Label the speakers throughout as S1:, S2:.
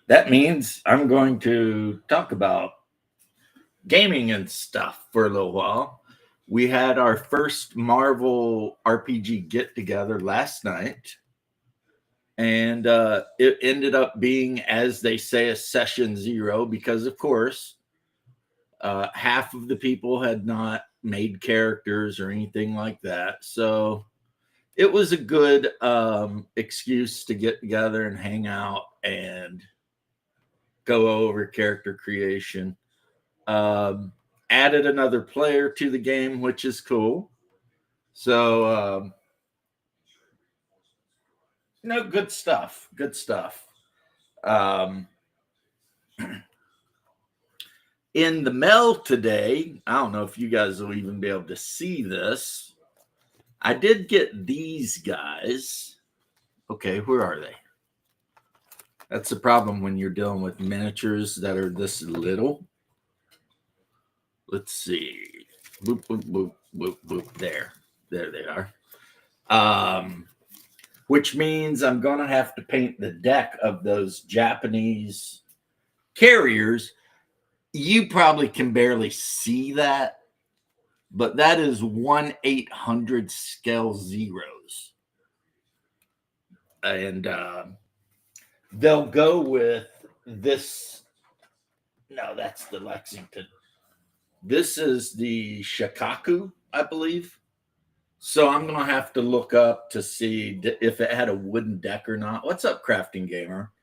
S1: that means I'm going to talk about gaming and stuff for a little while. We had our first Marvel RPG get together last night, and it ended up being, as they say, a session zero because, of course, half of the people had not made characters or anything like that. So it was a good excuse to get together and hang out and go over character creation. Um, Added another player to the game, which is cool. So, good stuff. Good stuff. Um, in the mail today, I don't know if you guys will even be able to see this. I did get these guys. Okay, where are they? That's the problem when you're dealing with miniatures that are this little. Let's see. Boop, boop, boop, boop, boop. There they are. Which means I'm going to have to paint the deck of those Japanese carriers. You probably can barely see that, but that is 1/800 scale zeros. And they'll go with this. No, that's the Lexington. This is the Shikaku, I believe. So I'm going to have to look up to see if it had a wooden deck or not. What's up, Crafting Gamer?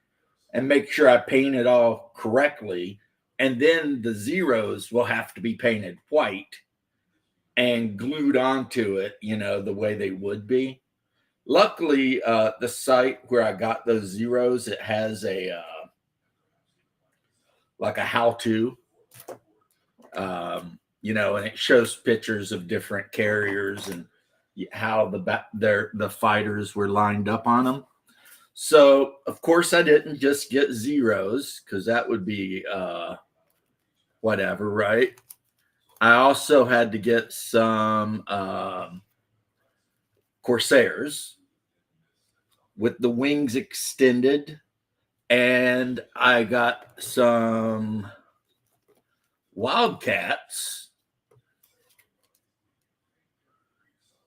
S1: And make sure I paint it all correctly. And then the zeros will have to be painted white and glued onto it, the way they would be. Luckily, the site where I got those zeros, it has a like a how-to, and it shows pictures of different carriers and how the fighters were lined up on them. So, of course, I didn't just get zeros because that would be whatever, right? I also had to get some Corsairs with the wings extended, and I got some Wildcats,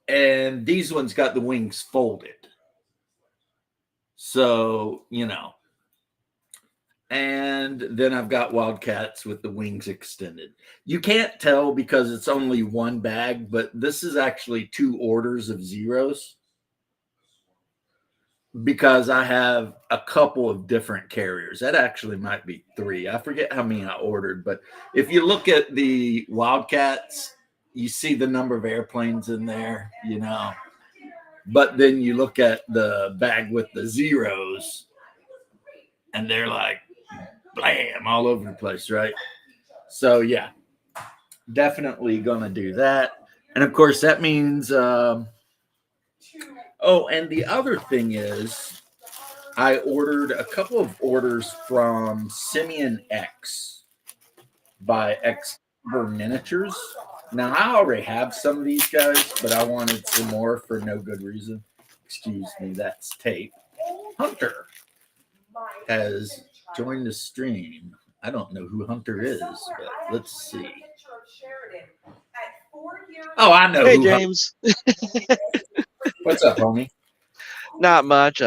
S1: and these ones got the wings folded. So, and then I've got Wildcats with the wings extended. You can't tell because it's only one bag, but this is actually 2 orders of zeros because I have a couple of different carriers. That actually might be 3. I forget how many I ordered, but if you look at the Wildcats, you see the number of airplanes in there, But then you look at the bag with the zeros, and they're like, blam, all over the place, right? So, yeah, definitely going to do that. And, of course, that means, and the other thing is I ordered a couple of orders from Simeon X by Excalibur Miniatures. Now, I already have some of these guys, but I wanted some more for no good reason. Excuse me, that's tape. Hunter has joined the stream. I don't know who Hunter is, but let's see. Oh, I know.
S2: Hey, James.
S1: What's up, homie?
S2: Not much.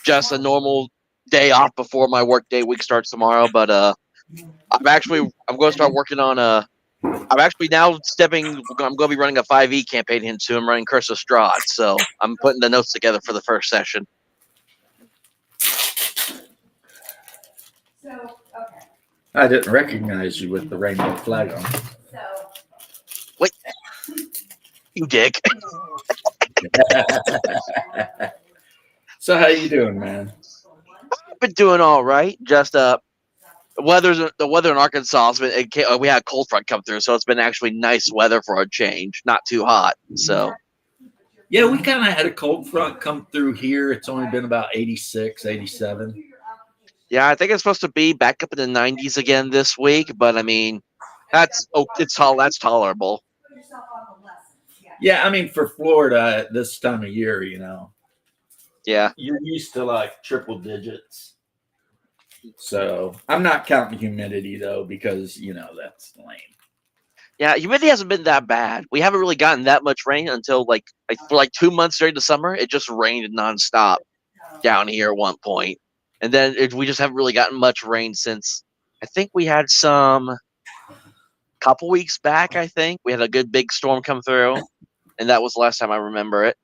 S2: Just a normal day off before my workday week starts tomorrow. But I'm going to start working on I'm actually now I'm going to be running a 5e campaign into. I'm running Curse of Strahd, so I'm putting the notes together for the first session.
S1: I didn't recognize you with the rainbow flag on.
S2: Wait, you dick.
S1: So how you doing, man?
S2: I've been doing all right. Just the weather in Arkansas has been. We had a cold front come through, so it's been actually nice weather for a change. Not too hot, so.
S1: Yeah, we kind of had a cold front come through here. It's only been about 86, 87.
S2: Yeah, I think it's supposed to be back up in the 90s again this week, but I mean, that's tolerable.
S1: Yeah, I mean, for Florida at this time of year,
S2: Yeah.
S1: You're used to like triple digits. So I'm not counting humidity though, because that's lame.
S2: Yeah, humidity hasn't been that bad. We haven't really gotten that much rain until for like 2 months during the summer. It just rained nonstop down here at one point, and then we just haven't really gotten much rain since. I think we had some couple weeks back. I think we had a good big storm come through, and that was the last time I remember it.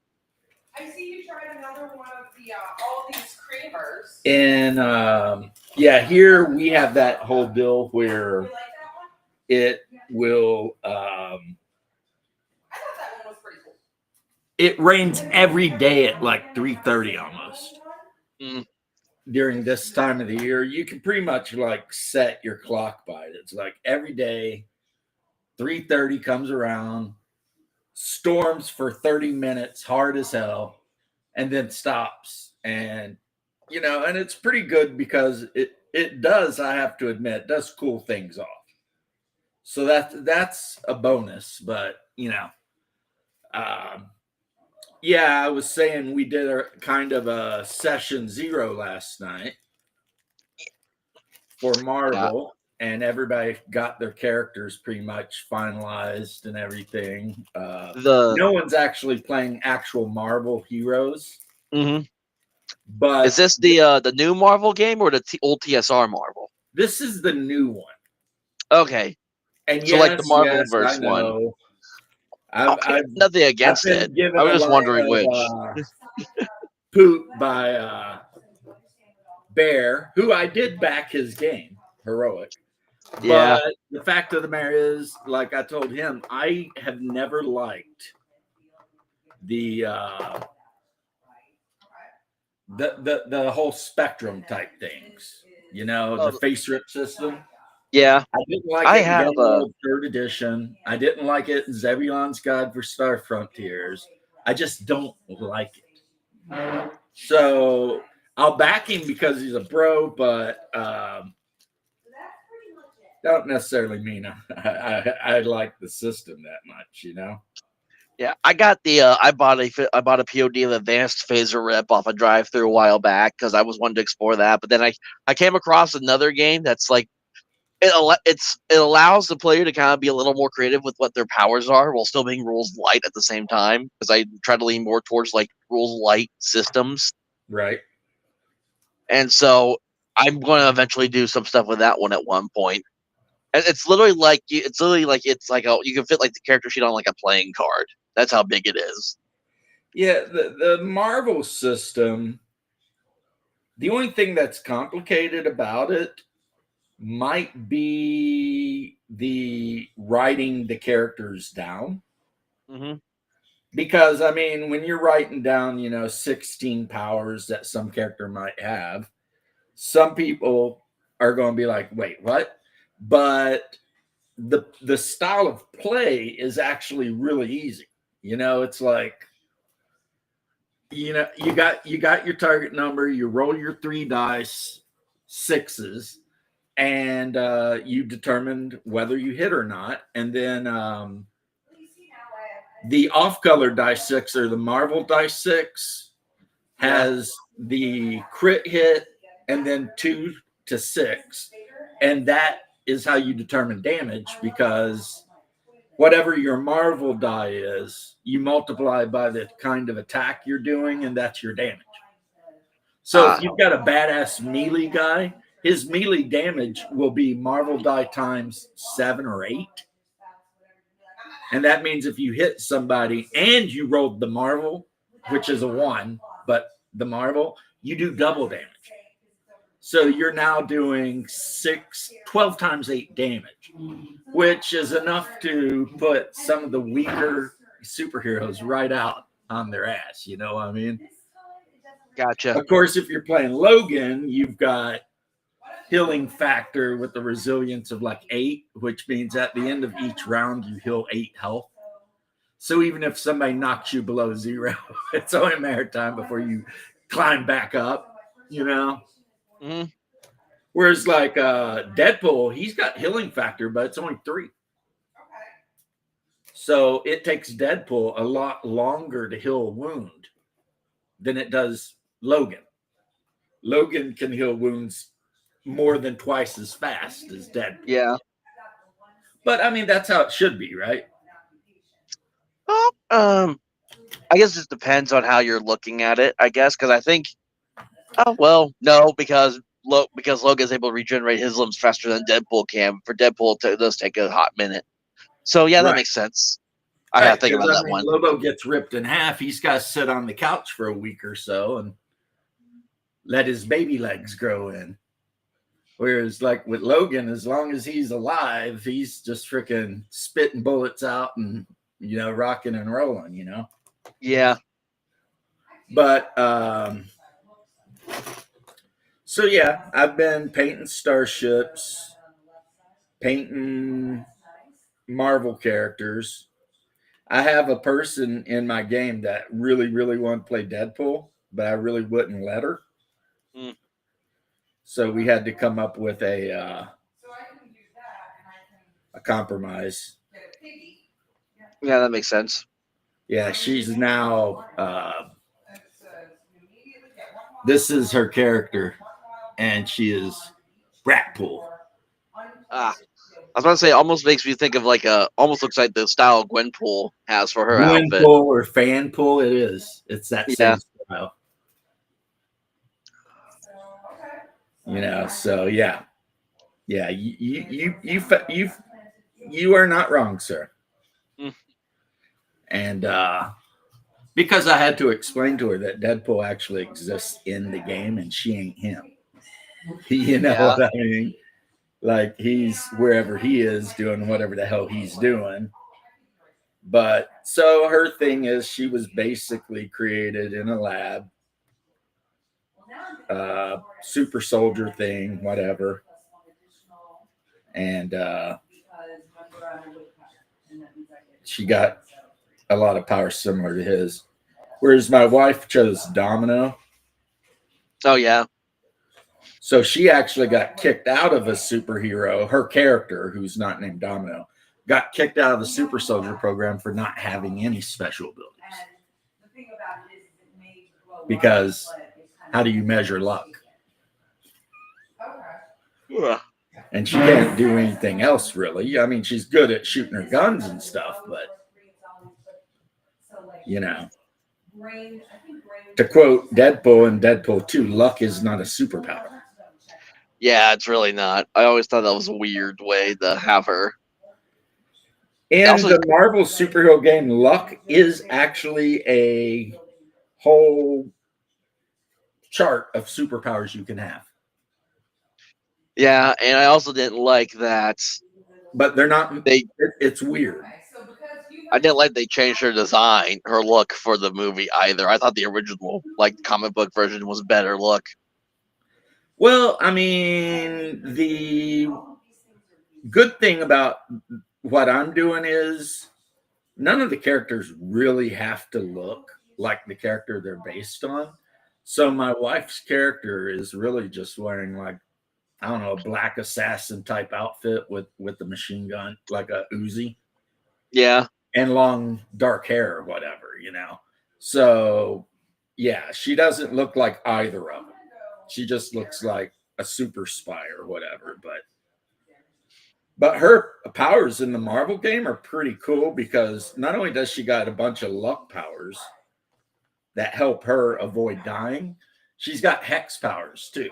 S3: I see you tried another one of the all these creamers.
S1: And here we have that whole deal where
S3: You like that one?
S1: it will.
S3: I thought that one was pretty cool.
S1: It rains every day at like 3:30 almost.
S2: Mm.
S1: During this time of the year, you can pretty much like set your clock by it. It's like every day, 3:30 comes around, storms for 30 minutes, hard as hell, and then stops. And and it's pretty good because it does, I have to admit, does cool things off. So that's a bonus. But yeah, I was saying we did a kind of a session 0 last night for Marvel, and everybody got their characters pretty much finalized and everything. No one's actually playing actual Marvel heroes, but
S2: Is this the new Marvel game or the old TSR Marvel?
S1: this is the new one.
S2: Okay,
S1: And
S2: so like the Marvel
S1: I
S2: verse one.
S1: know.
S2: Okay, nothing against it. I was just wondering which.
S1: Poop by Bear, who I did back his game, Heroic.
S2: Yeah.
S1: But the fact of the matter is, like I told him, I have never liked the whole spectrum type things. The face rip system.
S2: Yeah.
S1: I didn't like it in Gunworld 3rd Edition. I didn't like it in Zebulon's Guide for Star Frontiers. I just don't like it. So I'll back him because he's a bro, but don't necessarily mean I like the system that much,
S2: Yeah, I got I bought a POD of Advanced Phaser Rip off a drive-through a while back because I was wanting to explore that. But then I came across another game that's like it allows the player to kind of be a little more creative with what their powers are while still being rules light at the same time. Because I try to lean more towards like rules light systems,
S1: right?
S2: And so I'm going to eventually do some stuff with that one at one point. And it's literally like you can fit like the character sheet on like a playing card. That's how big it is.
S1: Yeah, the Marvel system, the only thing that's complicated about it might be the writing the characters down.
S2: Mm-hmm.
S1: Because, I mean, when you're writing down, 16 powers that some character might have, some people are going to be like, wait, what? But the style of play is actually really easy. It's like, you got your target number, you roll your 3 dice, 6s, and you determined whether you hit or not. And then the off-color dice 6, or the Marvel dice 6, has the crit hit and then 2 to 6. And that is how you determine damage, because whatever your Marvel die is, you multiply by the kind of attack you're doing, and that's your damage. So if you've got a badass melee guy, his melee damage will be Marvel die times 7 or 8. And that means if you hit somebody and you rolled the Marvel, which is a 1, but the Marvel, you do double damage. So you're now doing 12 times 8 damage, which is enough to put some of the weaker superheroes right out on their ass. You know what I mean?
S2: Gotcha.
S1: Of course, if you're playing Logan, you've got healing factor with the resilience of like 8, which means at the end of each round, you heal 8 health. So even if somebody knocks you below 0, it's only a matter of time before you climb back up,
S2: Mm-hmm.
S1: Whereas like Deadpool, he's got healing factor, but it's only 3. So it takes Deadpool a lot longer to heal a wound than it does Logan. Logan can heal wounds more than twice as fast as Deadpool.
S2: Yeah.
S1: But I mean, that's how it should be, right?
S2: Well, I guess it just depends on how you're looking at it. I guess because I think, oh well, no, because Logan's able to regenerate his limbs faster than Deadpool can. For Deadpool, it does take a hot minute. So yeah, that
S1: Right.
S2: makes sense. I gotta think about that one.
S1: Lobo gets ripped in half. He's got to sit on the couch for a week or so and let his baby legs grow in. Whereas, like with Logan, as long as he's alive, he's just freaking spitting bullets out and, rocking and rolling,
S2: Yeah.
S1: But, so yeah, I've been painting starships, painting Marvel characters. I have a person in my game that really, really wanted to play Deadpool, but I really wouldn't let her.
S2: Mm.
S1: So we had to come up with a compromise.
S2: Yeah, that makes sense.
S1: Yeah, she's now. This is her character, and she is Bratpool.
S2: I was about to say, it almost makes me think of almost looks like the style Gwenpool has for her outfit.
S1: Gwenpool or Fanpool, it is. It's that same style. So yeah. You are not wrong, sir.
S2: Mm.
S1: And because I had to explain to her that Deadpool actually exists in the game and she ain't him. What I mean? Like, he's wherever he is doing whatever the hell he's doing. But so her thing is, she was basically created in a lab, super soldier thing, whatever. And she got a lot of power similar to his. Whereas my wife chose Domino.
S2: Oh, yeah.
S1: So she actually got kicked out of a superhero. Her character, who's not named Domino, got kicked out of the super soldier program for not having any special abilities. Because how do you measure luck?
S2: Yeah.
S1: And she can't do anything else, really. I mean, she's good at shooting her guns and stuff, but, to quote Deadpool in Deadpool 2, luck is not a superpower.
S2: Yeah, it's really not. I always thought that was a weird way to have her.
S1: In
S2: Also-
S1: the Marvel superhero game, luck is actually a whole chart of superpowers you can have.
S2: Yeah, and I also didn't like that.
S1: But they're not. It's weird.
S2: I didn't like they changed her design, her look for the movie either. I thought the original, comic book version was better look.
S1: Well, I mean, the good thing about what I'm doing is none of the characters really have to look like the character they're based on. So my wife's character is really just wearing a black assassin type outfit with the machine gun, like a Uzi.
S2: Yeah.
S1: And long dark hair or whatever, So yeah, she doesn't look like either of them. She just looks like a super spy or whatever, but her powers in the Marvel game are pretty cool because not only does she got a bunch of luck powers that help her avoid dying, she's got hex powers too.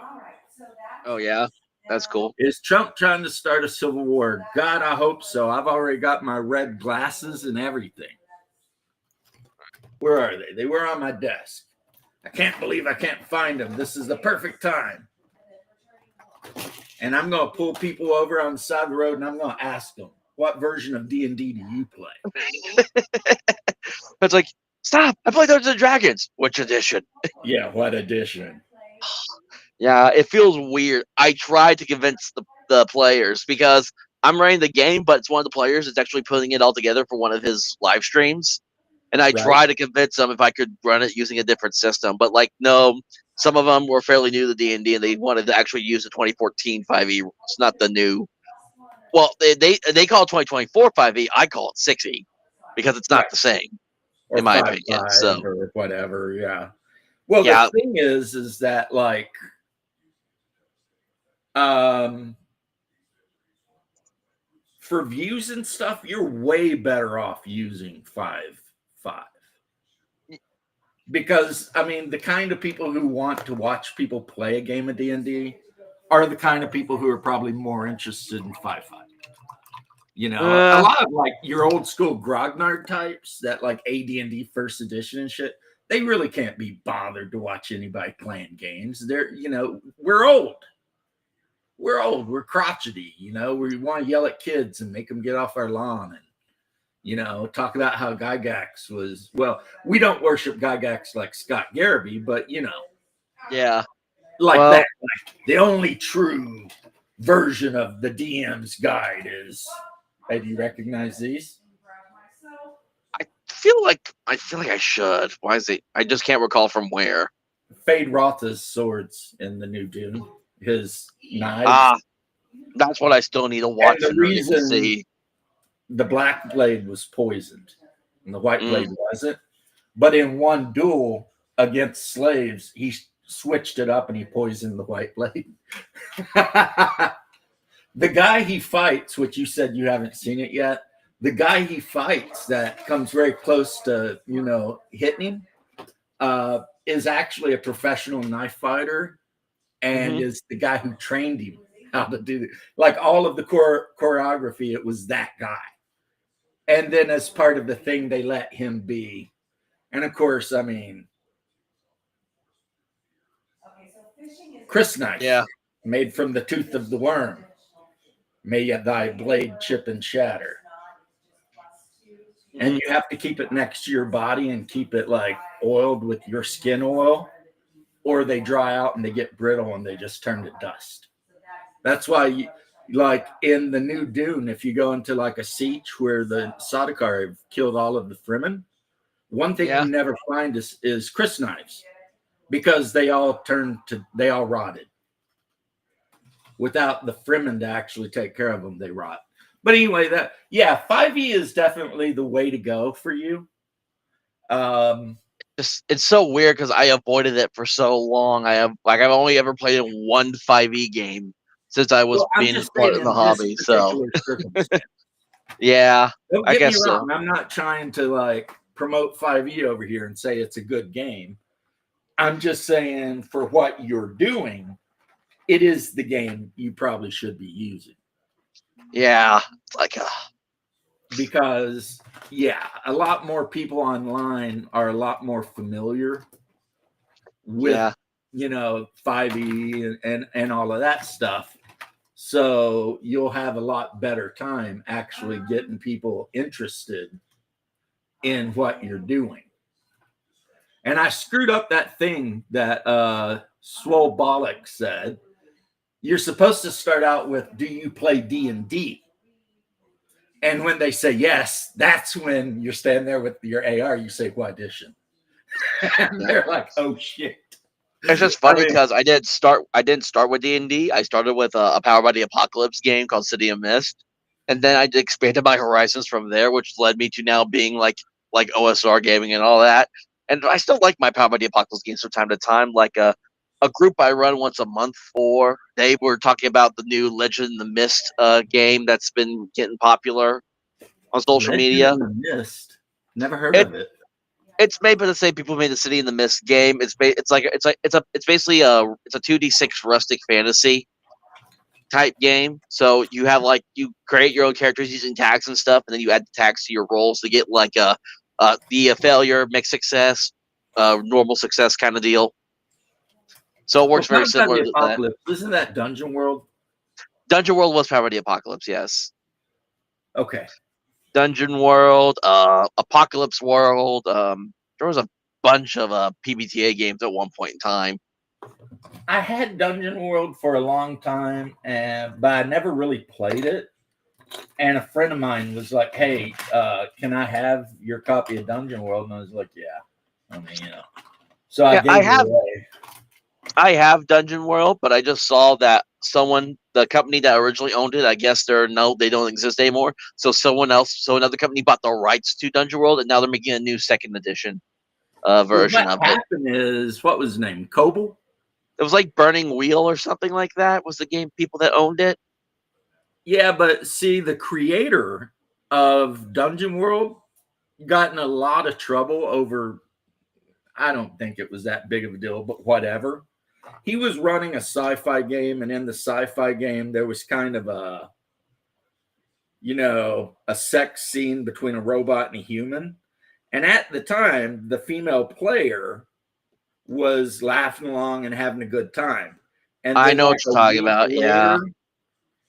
S2: Oh, yeah. That's cool.
S1: Is Trump trying to start a civil war? God, I hope so. I've already got my red glasses and everything. Where are they? They were on my desk. I can't believe I can't find them. This is the perfect time. And I'm going to pull people over on the side of the road and I'm going to ask them, what version of D&D do you play?
S2: It's like, stop. I play Dungeons & Dragons. Which edition?
S1: Yeah, what edition?
S2: Yeah, it feels weird. I tried to convince the players because I'm running the game, but it's one of the players that's actually putting it all together for one of his live streams. And I tried to convince them if I could run it using a different system. But, no, some of them were fairly new to D&D, and they wanted to actually use the 2014 5e. It's not the new. Well, they call it 2024 5e. I call it 6e because it's not the same,
S1: or
S2: in my opinion. So,
S1: or whatever, yeah. Well,
S2: yeah.
S1: The thing is that, Um, for views and stuff, you're way better off using 5.5. Because I mean, the kind of people who want to watch people play a game of D&D are the kind of people who are probably more interested in 5.5. You know, a lot of like your old school grognard types that like AD&D first edition and shit, they really can't be bothered to watch anybody playing games. They're, you know, we're old. We're crotchety, you know, we want to yell at kids and make them get off our lawn and, you know, talk about how Gygax was, well, we don't worship Gygax like Scott Garrity, but, you know,
S2: Yeah.
S1: like
S2: Well-
S1: that. Like, the only true version of the DM's guide is, hey, do you recognize these?
S2: I feel like I should. Why is it? I just can't recall from where.
S1: Fade Rotha's swords in the new Dune, his knives.
S2: Ah, that's what I still need to watch
S1: the
S2: and really
S1: reason-
S2: see.
S1: The black blade was poisoned and the white blade wasn't. But in one duel against slaves, he switched it up and he poisoned the white blade. The guy he fights, which you said you haven't seen it yet, the guy he fights that comes very close to, you know, hitting him, is actually a professional knife fighter and is the guy who trained him how to do it. Like all of the choreography, it was that guy. And then as part of the thing, they let him be. And of course, I mean, Chris knife,
S2: Yeah.
S1: made from the tooth of the worm. May thy blade chip and shatter. And you have to keep it next to your body and keep it like oiled with your skin oil, or they dry out and they get brittle and they just turn to dust. That's why, you, like in the new Dune, if you go into like a siege where the Sardaukar have killed all of the Fremen, one thing you never find is Chris knives, because they all rotted. Without the Fremen to actually take care of them, they rot. But anyway, 5e is definitely the way to go for you.
S2: It's so weird because I avoided it for so long. I've only ever played in one 5e game since I was being part of the hobby. So yeah,
S1: don't
S2: I
S1: get
S2: guess
S1: me
S2: so.
S1: wrong. I'm not trying to like promote 5e over here and say it's a good game. I'm just saying for what you're doing, it is the game you probably should be using.
S2: Yeah, it's like
S1: because a lot more people online are a lot more familiar with you know 5e and all of that stuff, so you'll have a lot better time actually getting people interested in what you're doing. And I screwed up that thing that Swole Bollock said. You're supposed to start out with, do you play D&D? And when they say yes, that's when you're standing there with your AR. You say, what edition? And they're like, oh shit.
S2: it's just funny because I didn't start with D&D. I started with a Power by the Apocalypse game called City of Mist, and then I expanded my horizons from there, which led me to now being like OSR gaming and all that. And I still like my Power by the Apocalypse games from time to time. Like a group I run once a month for, they were talking about the new Legend in the Mist game that's been getting popular on social media.
S1: Mist. Never heard of it.
S2: It's made by the same people who made the City in the Mist game. It's basically a 2d6 rustic fantasy type game. So you have you create your own characters using tags and stuff, and then you add the tags to your rolls to get like a failure, mixed success, normal success kind of deal. So it works very similar to that.
S1: Isn't that Dungeon World?
S2: Dungeon World was Power by the Apocalypse, yes.
S1: Okay.
S2: Dungeon World, Apocalypse World. There was a bunch of PBTA games at one point in time.
S1: I had Dungeon World for a long time, but I never really played it. And a friend of mine was like, hey, can I have your copy of Dungeon World? And I was like, yeah. I mean, you know. So I gave it away.
S2: I have Dungeon World, but I just saw that the company that originally owned it, I guess they don't exist anymore. So another company bought the rights to Dungeon World, and now they're making a new second edition version of it.
S1: What happened is, what was his name? Coble?
S2: It was like Burning Wheel or something like that. Was the game people that owned it?
S1: Yeah, but see, the creator of Dungeon World got in a lot of trouble over. I don't think it was that big of a deal, but whatever. He was running a sci-fi game, and in the sci-fi game, there was kind of a sex scene between a robot and a human. And at the time, the female player was laughing along and having a good time. And
S2: I
S1: then
S2: know what you're talking about. Yeah.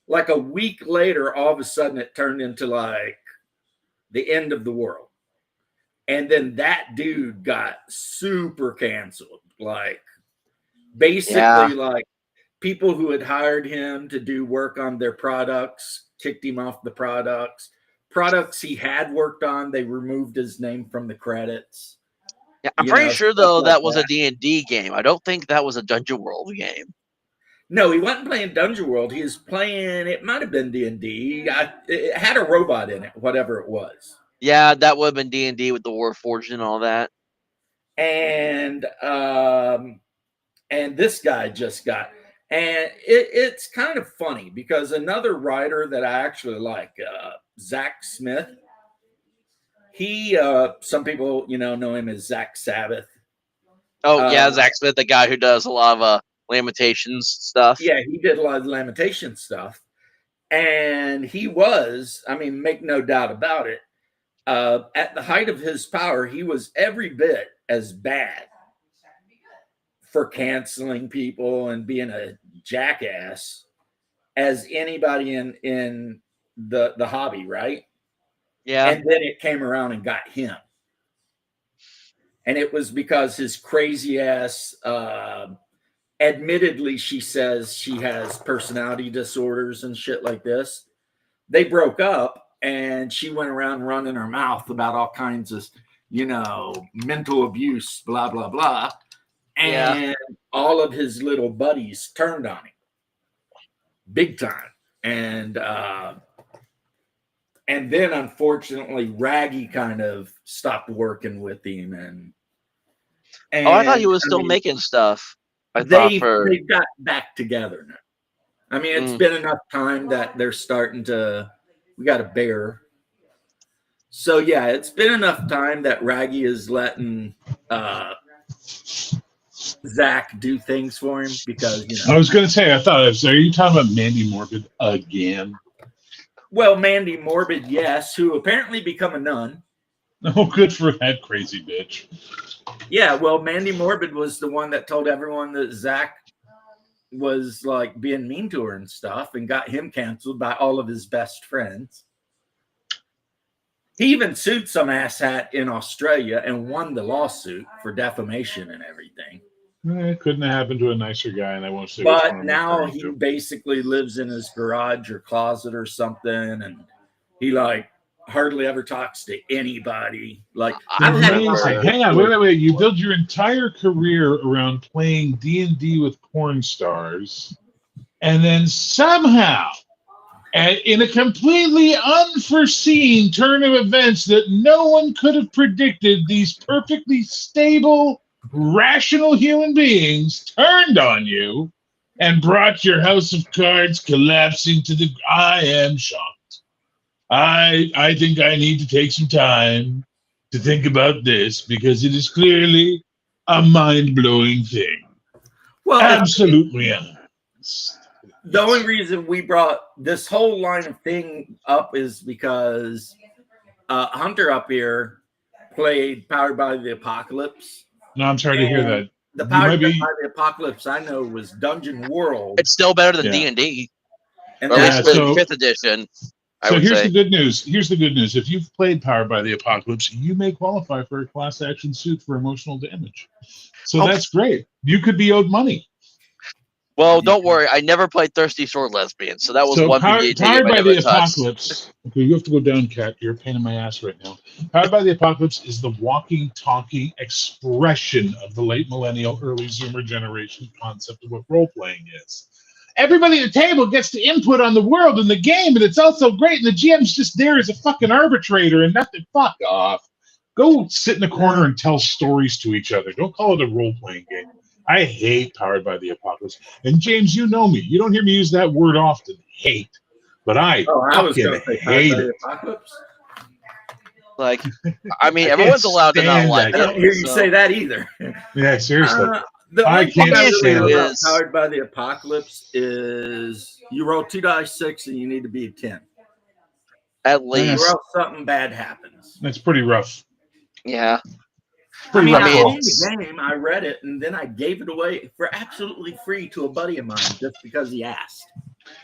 S1: Like a week later, all of a sudden it turned into like the end of the world. And then that dude got super canceled. Like basically like people who had hired him to do work on their products kicked him off the products. Products he had worked on, they removed his name from the credits.
S2: Yeah, I'm pretty sure though that was a D&D game. I don't think that was a Dungeon World game.
S1: No, he wasn't playing Dungeon World. He was playing. It might have been D&D. It had a robot in it, whatever it was.
S2: Yeah, that would have been D&D with the Warforged and all that.
S1: And this guy just got. And it's kind of funny because another writer that I actually like, Zach Smith. He, some people, know him as Zach Sabbath.
S2: Oh, yeah, Zach Smith, the guy who does a lot of Lamentations stuff.
S1: Yeah, he did a lot of Lamentations stuff. And he was, I mean, make no doubt about it, at the height of his power, he was every bit as bad for canceling people and being a jackass as anybody in the hobby, right?
S2: Yeah.
S1: And then it came around and got him. And it was because his crazy ass, admittedly, she says she has personality disorders and shit like this. They broke up and she went around running her mouth about all kinds of, mental abuse, blah, blah, blah. And all of his little buddies turned on him big time. And then, unfortunately, Raggy kind of stopped working with him. And
S2: I thought he was still making stuff.
S1: They got back together now. I mean, it's been enough time that they're starting to. We got a bear. So yeah, it's been enough time that Raggy is letting Zach do things for him because
S4: I was going to say, are you talking about Mandy Morbid again?
S1: Well, Mandy Morbid, yes, who apparently become a nun.
S4: Oh, good for that crazy bitch.
S1: Yeah, well, Mandy Morbid was the one that told everyone that Zach was like being mean to her and stuff and got him canceled by all of his best friends. He even sued some asshat in Australia and won the lawsuit for defamation and everything.
S4: It couldn't have happened to a nicer guy, and I won't say.
S1: But now he basically lives in his garage or closet or something, and he like hardly ever talks to anybody. Like,
S4: hang on, wait. You build your entire career around playing D&D with porn stars, and then somehow, in a completely unforeseen turn of events that no one could have predicted, these perfectly stable, rational human beings turned on you and brought your house of cards collapsing to the. I am shocked. I think I need to take some time to think about this because it is clearly a mind-blowing thing.
S1: Well,
S4: absolutely honest.
S1: The only reason we brought this whole line of thing up is because Hunter up here played Powered by the Apocalypse.
S4: No, I'm sorry to hear that.
S1: The Powered by the Apocalypse I know was Dungeon World.
S2: It's still better than D&D.
S1: And
S2: or at least the 5th edition.
S4: So here's the good news. Here's the good news. If you've played Powered by the Apocalypse, you may qualify for a class action suit for emotional damage. So that's great. You could be owed money.
S2: Well, don't worry. I never played Thirsty Sword Lesbian, so that was one
S4: Powered by the Apocalypse. Okay, you have to go down, Kat. You're a pain in my ass right now. Powered by the Apocalypse is the walking, talking expression of the late millennial, early Zoomer generation concept of what role-playing is. Everybody at the table gets to input on the world and the game, and it's also great, and the GM's just there as a fucking arbitrator and nothing. Fuck off. Go sit in a corner and tell stories to each other. Don't call it a role-playing game. I hate Powered by the Apocalypse. And James, you know me. You don't hear me use that word often, hate. But I
S1: I was
S4: fucking
S1: going to say
S4: hate
S1: Powered by
S4: it.
S1: the Apocalypse.
S2: Like, I mean,
S4: I
S2: everyone's
S4: can't
S2: allowed to not
S4: stand
S2: like
S1: I
S4: that.
S1: don't
S2: it.
S1: hear you
S2: so-
S1: say that either.
S4: Yeah, seriously.
S1: The
S4: I
S1: only thing
S4: can't
S1: I really
S2: stand
S1: know
S2: it.
S1: about Powered by the Apocalypse is you roll 2 dice 6 and you need to be a 10.
S2: At
S1: Or
S2: least,
S1: else something bad happens.
S4: That's pretty rough.
S2: yeah.
S4: Pretty
S1: I
S4: rough
S2: mean,
S4: roll.
S1: owned the game, I read it, and then I gave it away for absolutely free to a buddy of mine just because he asked.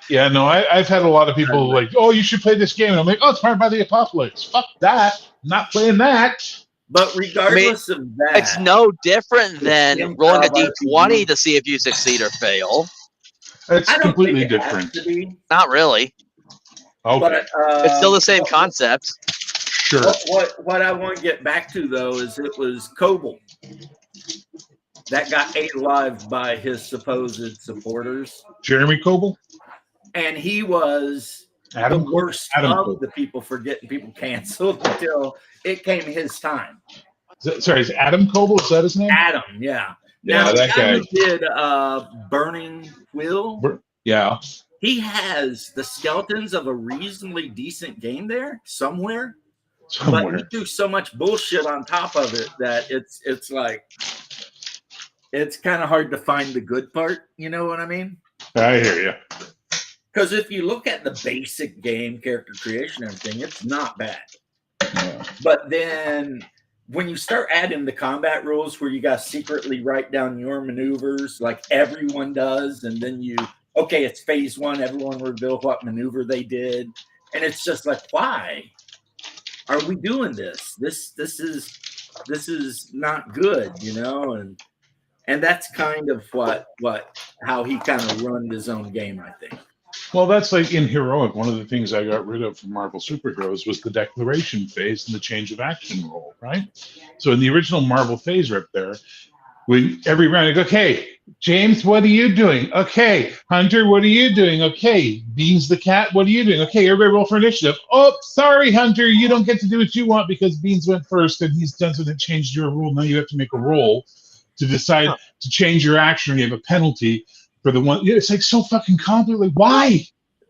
S4: Yeah, no, I've had a lot of people like, oh, you should play this game. And I'm like, oh, it's Powered by the Apocalypse. Fuck that. I'm not playing that.
S1: But regardless of that,
S2: It's no different than
S1: Improv
S2: rolling a
S1: RPG.
S2: d20 to see if you succeed or fail.
S4: It's
S1: I don't
S4: completely
S1: think it
S4: different.
S1: has to be,
S2: Not really.
S4: Okay,
S1: but
S2: It's still the same concept.
S4: sure.
S1: What I want to get back to though is it was Coble that got ate alive by his supposed supporters,
S4: Jeremy Coble?
S1: and he was
S4: Adam?
S1: the worst
S4: Adam
S1: of
S4: Coble.
S1: the people for getting people canceled until it came his time.
S4: Sorry, is Adam Coble? Is that his name?
S1: Adam, yeah.
S4: Yeah,
S1: Now,
S4: that
S1: the guy
S4: guy.
S1: who did Burning Will,
S4: Yeah.
S1: he has the skeletons of a reasonably decent game there somewhere, but
S4: Somewhere.
S1: he threw so much bullshit on top of it that it's like it's kind of hard to find the good part. You know what I mean?
S4: I hear you.
S1: Because if you look at the basic game, character creation, everything, it's not bad.
S4: Yeah.
S1: But then when you start adding the combat rules where you got to secretly write down your maneuvers like everyone does, and then okay, it's phase 1, everyone reveal what maneuver they did. And it's just like, why are we doing this? This is not good, you know? And that's kind of how he kind of ruined his own game, I think.
S4: Well, that's like in Heroic. One of the things I got rid of from Marvel Superheroes was the declaration phase and the change of action roll, right? So in the original Marvel phase right there, when every round you go, okay, James, what are you doing? Okay, Hunter, what are you doing? Okay, Beans the cat, what are you doing? Okay, everybody roll for initiative. Oh, sorry, Hunter, you don't get to do what you want because Beans went first and he's done something that changed your rule. Now you have to make a roll to decide to change your action, or you have a penalty for the one. It's like so fucking complicated. Like, why?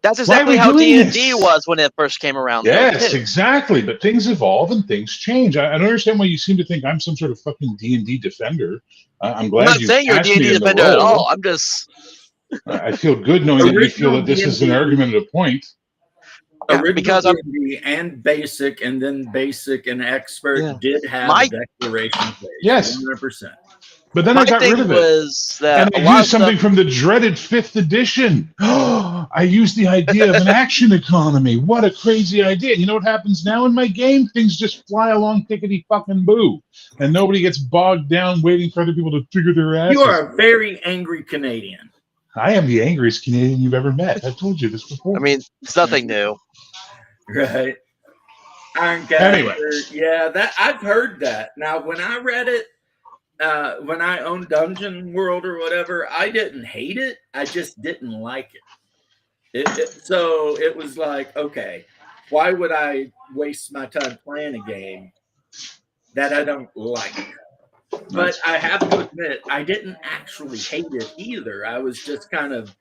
S2: That's
S4: Why are we
S2: exactly how
S4: doing
S2: D&D
S4: this?
S2: was when it first came around. though,
S4: Yes,
S2: too.
S4: exactly. But things evolve and things change. I don't understand why you seem to think I'm some sort of fucking D&D defender. I'm
S2: I'm
S4: glad
S2: not
S4: you
S2: saying you're a
S4: asked me
S2: D&D
S4: in the
S2: defender at
S4: role.
S2: all. I'm just
S4: I feel good knowing that you feel that this is an
S1: Original
S4: argumentative point.
S1: Original
S2: because I'm
S1: D&D and basic, and then basic and expert
S2: Yeah.
S1: did have
S2: My-
S1: a declaration phase.
S4: Yes.
S1: 100%.
S4: But then
S2: my
S4: I got
S2: thing
S4: rid of it.
S2: was that
S4: And
S2: a
S4: I
S2: lot of
S4: used something
S2: stuff,
S4: from the dreaded 5th edition. I used the idea of an action economy. What a crazy idea. You know what happens now in my game? Things just fly along tickety fucking boo. And nobody gets bogged down waiting for other people to figure their asses.
S1: You are a very angry Canadian.
S4: I am the angriest Canadian you've ever met. I've told you this before.
S2: I mean, it's nothing new.
S1: Right. Ironcaster.
S4: Anyway.
S1: Yeah, that I've heard that. Now, when I read it, when I owned Dungeon World or whatever, I didn't hate it. I just didn't like it. So it was like, okay, why would I waste my time playing a game that I don't like? But I have to admit, I didn't actually hate it either. I was just kind of,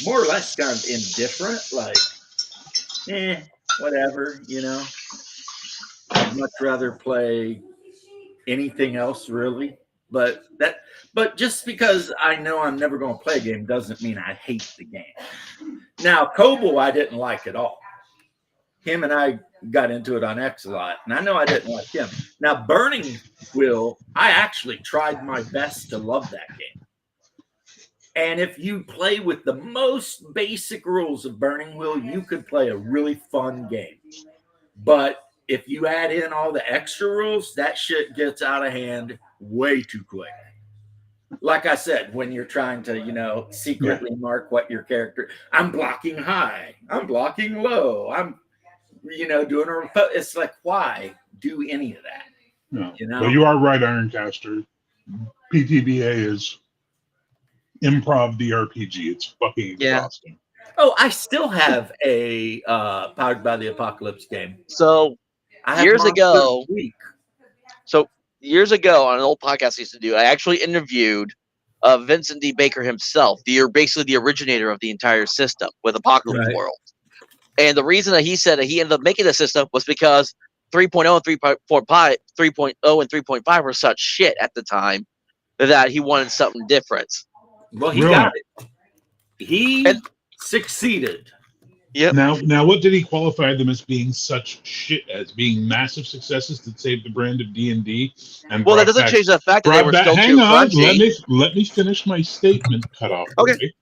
S1: more or less, kind of indifferent. Like, whatever, you know. I'd much rather play anything else, really. But just because I know I'm never going to play a game doesn't mean I hate the game. Now, Coble, I didn't like at all. Him and I got into it on X a lot, and I know I didn't like him. Now, Burning Will, I actually tried my best to love that game. And if you play with the most basic rules of Burning Will, you could play a really fun game. But if you add in all the extra rules, that shit gets out of hand way too quick. Like I said, when you're trying to, secretly mark what your character, I'm blocking high, I'm blocking low, I'm, doing it's like, why do any of that?
S4: No.
S1: You know?
S4: Well, you are right, Ironcaster. PTBA is improv DRPG. It's fucking exhausting.
S1: Oh, I still have a Powered by the Apocalypse game.
S2: So
S1: I have
S2: years
S1: Monster
S2: ago,
S1: Week.
S2: years ago on an old podcast I used to do, I actually interviewed Vincent D. Baker himself, basically the originator of the entire system with Apocalypse
S1: Right.
S2: World. And the reason that he said that he ended up making the system was because 3.0 and 3.0 and 3.5 were such shit at the time that he wanted something different.
S1: Well, he
S4: Really?
S1: got it. He
S2: And-
S1: succeeded.
S2: Yep.
S4: Now, what did he qualify them as being such shit, as being massive successes that saved the brand of D&D? And
S2: Well, that
S4: brought
S2: doesn't
S4: back-
S2: change the fact that they
S4: brought
S2: were
S4: back-
S2: still
S4: hang
S2: too
S4: on,
S2: crunchy.
S4: let me finish my statement. Cut off.
S2: Okay.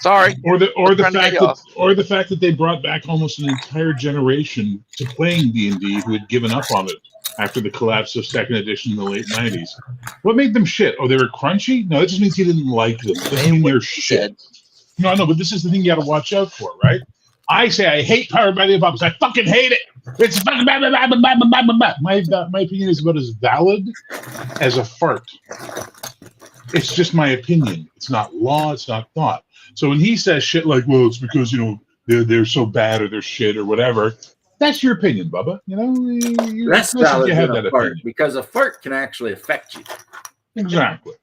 S2: Sorry.
S4: Or the
S2: trying to cut
S4: fact
S2: you
S4: that
S2: off.
S4: the fact that they brought back almost an entire generation to playing D&D who had given up on it after the collapse of second edition in the late 90s. What made them shit? Oh, they were crunchy? No, that just means he didn't like them. It doesn't
S2: And
S4: mean
S2: what
S4: they're
S2: he
S4: shit.
S2: said.
S4: No, but this is the thing you got to watch out for, right? I say I hate Powered by the Apocalypse. I fucking hate it. It's fucking blah, blah, blah, blah, blah, blah, blah. My opinion is about as valid as a fart. It's just my opinion. It's not law. It's not thought. So when he says shit like, well, it's because, they're so bad or they're shit or whatever, that's your opinion, Bubba.
S1: That's
S4: it's nice that
S1: valid
S4: you have
S1: than
S4: that
S1: a fart,
S4: opinion.
S1: because a fart can actually affect you.
S4: Exactly.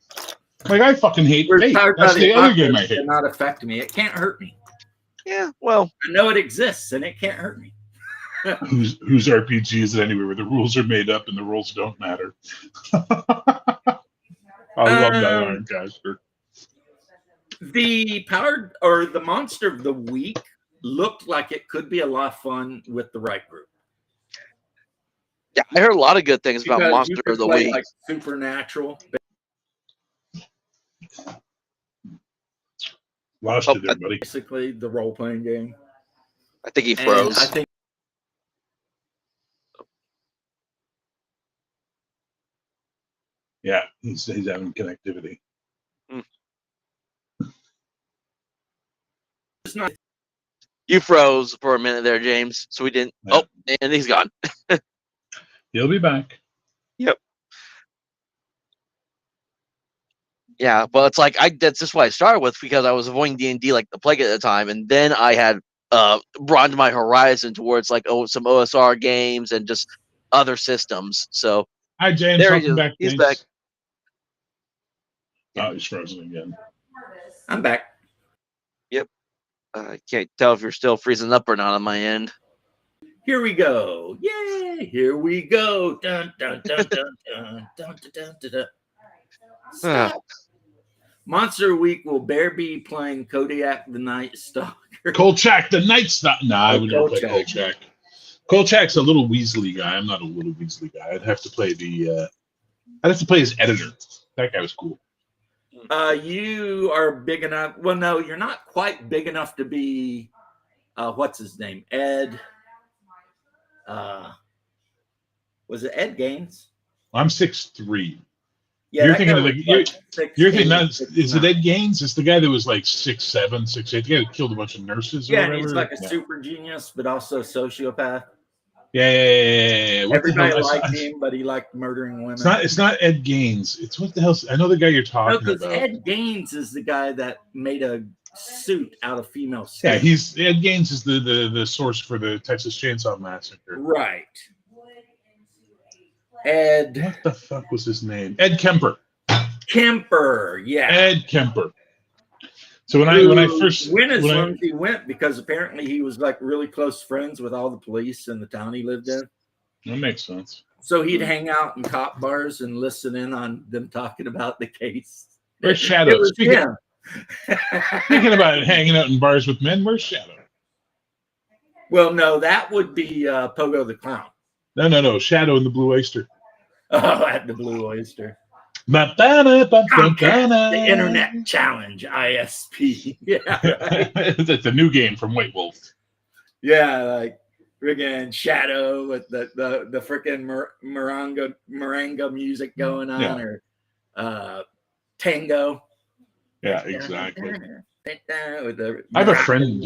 S4: Like, I fucking hate
S1: Whereas
S4: fate.
S1: Powered by
S4: That's
S1: the
S4: the other game I
S1: Apocalypse
S4: hate.
S1: cannot affect me. It can't hurt me.
S2: Yeah, well,
S1: I know it exists and it can't hurt me.
S4: Whose RPG is it anyway, where the rules are made up and the rules don't matter? I love that Iron Caster.
S1: The monster of the week looked like it could be a lot of fun with the right group.
S2: yeah, I heard a lot of good things about
S1: Because
S2: Monster
S1: you could
S2: of the
S1: play,
S2: Week.
S1: like Supernatural.
S4: Lost
S2: Oh,
S4: you there, buddy.
S1: Basically, the role-playing game.
S2: I think he
S1: And
S2: froze.
S1: I think
S4: Yeah, he's having connectivity.
S1: it's not.
S2: You froze for a minute there, James. So we didn't.
S4: Yeah.
S2: Oh, and he's gone.
S4: He'll be back.
S2: Yeah, but it's like that's just what I started with because I was avoiding D&D like the plague at the time, and then I had broadened my horizon towards like some OSR games and just other systems. So
S4: Hi, James.
S2: there he
S4: Welcome
S2: is.
S4: back.
S2: He's
S4: James.
S2: back.
S4: Oh, he's frozen again.
S1: I'm back.
S2: I can't tell if you're still freezing up or not on my end.
S1: Here we go. Yay! Here we go. Dun dun dun dun dun dun dun dun dun. Stop. Monster Week will be playing Kodiak the Night Stalker.
S4: Kolchak, the Night Stalker. Nah, I would never play
S1: Kolchak.
S4: Kolchak. Kolchak's a little Weasley guy. I'm not a little Weasley guy. I'd have to play his editor. That guy was cool.
S1: You are big enough. Well, no, you're not quite big enough to be. What's his name? Ed. Was it Ed Gaines?
S4: I'm 6'3".
S1: Yeah,
S4: You're
S1: that
S4: thinking
S1: guy
S4: of
S1: was
S4: you're
S1: like
S4: thinking
S1: 6'8",
S4: is it
S1: 6'9".
S4: Ed Gaines? It's the guy that was like 6'7", 6'8". The guy that killed a bunch of nurses.
S1: Yeah,
S4: or
S1: and
S4: whatever.
S1: he's like a
S4: Yeah.
S1: super genius, but also a sociopath.
S4: Yeah. What the
S1: Everybody
S4: hell?
S1: liked him, but he liked murdering women.
S4: It's not Ed Gaines. It's what the hell? I know the guy you're
S1: No,
S4: talking
S1: because
S4: about.
S1: Ed Gaines is the guy that made a suit out of female skin.
S4: Yeah, Ed Gaines is the source for the Texas Chainsaw Massacre.
S1: Right. Ed
S4: What the fuck was his name? Ed Kemper.
S1: Kemper. Yeah.
S4: Ed Kemper. So when I first
S1: went as
S4: when I-
S1: long as he went, because apparently he was like really close friends with all the police in the town he lived in.
S4: that makes sense.
S1: So he'd hang out in cop bars and listen in on them talking about the case.
S4: Where's Shadow?
S1: It was
S4: Speaking,
S1: him.
S4: speaking about hanging out in bars with men, where's Shadow?
S1: Well, no, that would be Pogo the Clown.
S4: No. Shadow in the Blue Oyster.
S1: Oh, at the Blue Oyster.
S4: Comcast,
S1: The Internet Challenge, ISP. Yeah, right.
S4: It's a new game from White Wolf.
S1: Yeah, like friggin' Shadow with the frickin' Moringa music going on,
S4: Yeah.
S1: or Tango.
S4: Yeah, exactly.
S1: With the
S4: I have a friend.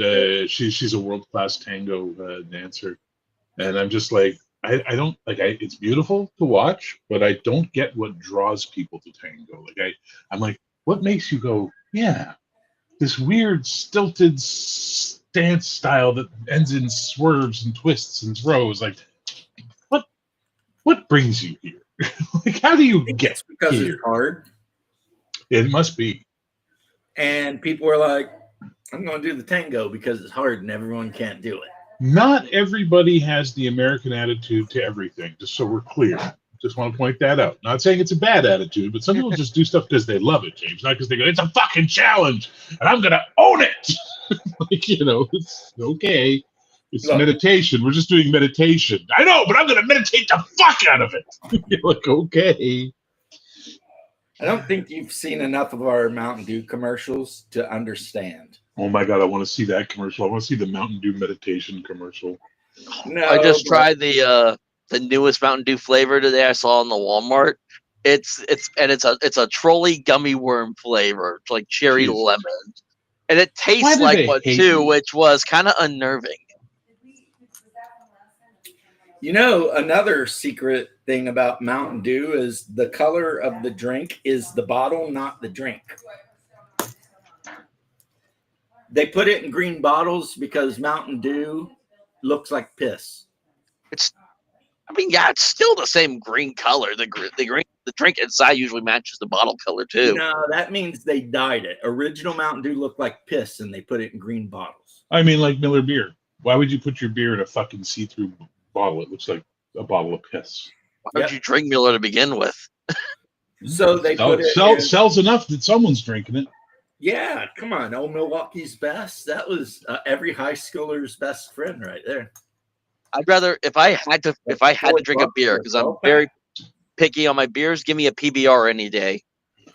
S4: She's a world-class tango dancer, and I'm just like, I don't like. It's beautiful to watch, but I don't get what draws people to tango. Like I'm like, what makes you go? Yeah, this weird stilted dance style that ends in swerves and twists and throws. Like, what brings you here? Like, how do you get
S1: It's because
S4: here?
S1: it's hard.
S4: It must be.
S1: And people were like, I'm going to do the tango because it's hard and everyone can't do it.
S4: Not everybody has the American attitude to everything, just so we're clear. Just want to point that out. Not saying it's a bad attitude, but some people just do stuff because they love it, James. Not because they go, it's a fucking challenge and I'm going to own it. Like, it's okay. It's
S1: Look.
S4: meditation. We're just doing meditation. I know, but I'm going to meditate the fuck out of it. You're like, okay.
S1: I don't think you've seen enough of our Mountain Dew commercials to understand.
S4: Oh my God, I want to see that commercial. I want to see the Mountain Dew meditation commercial.
S1: No,
S2: I just
S1: but-
S2: tried the newest Mountain Dew flavor today. I saw in the Walmart. It's a trolley gummy worm flavor. It's like cherry
S4: Jesus.
S2: lemon, and it
S4: Why
S2: tastes
S4: do
S2: like
S4: they
S2: one
S4: hate
S2: too,
S4: you?
S2: which was kind of unnerving.
S1: Another secret thing about Mountain Dew is the color of the drink is the bottle, not the drink. They put it in green bottles because Mountain Dew looks like piss.
S2: It's still the same green color. The drink inside usually matches the bottle color too.
S1: No, that means they dyed it. Original Mountain Dew looked like piss and they put it in green bottles.
S4: I mean, like Miller beer. Why would you put your beer in a fucking see-through bottle? It looks like a bottle of piss.
S2: Why would
S1: Yep.
S2: you drink Miller to begin with?
S1: So they put it in,
S4: Sells enough that someone's drinking it.
S1: yeah, come on, old Milwaukee's best. That was every high schooler's best friend right there.
S2: I'd rather if I had to drink a beer because I'm very picky on my beers. Give me a PBR any day.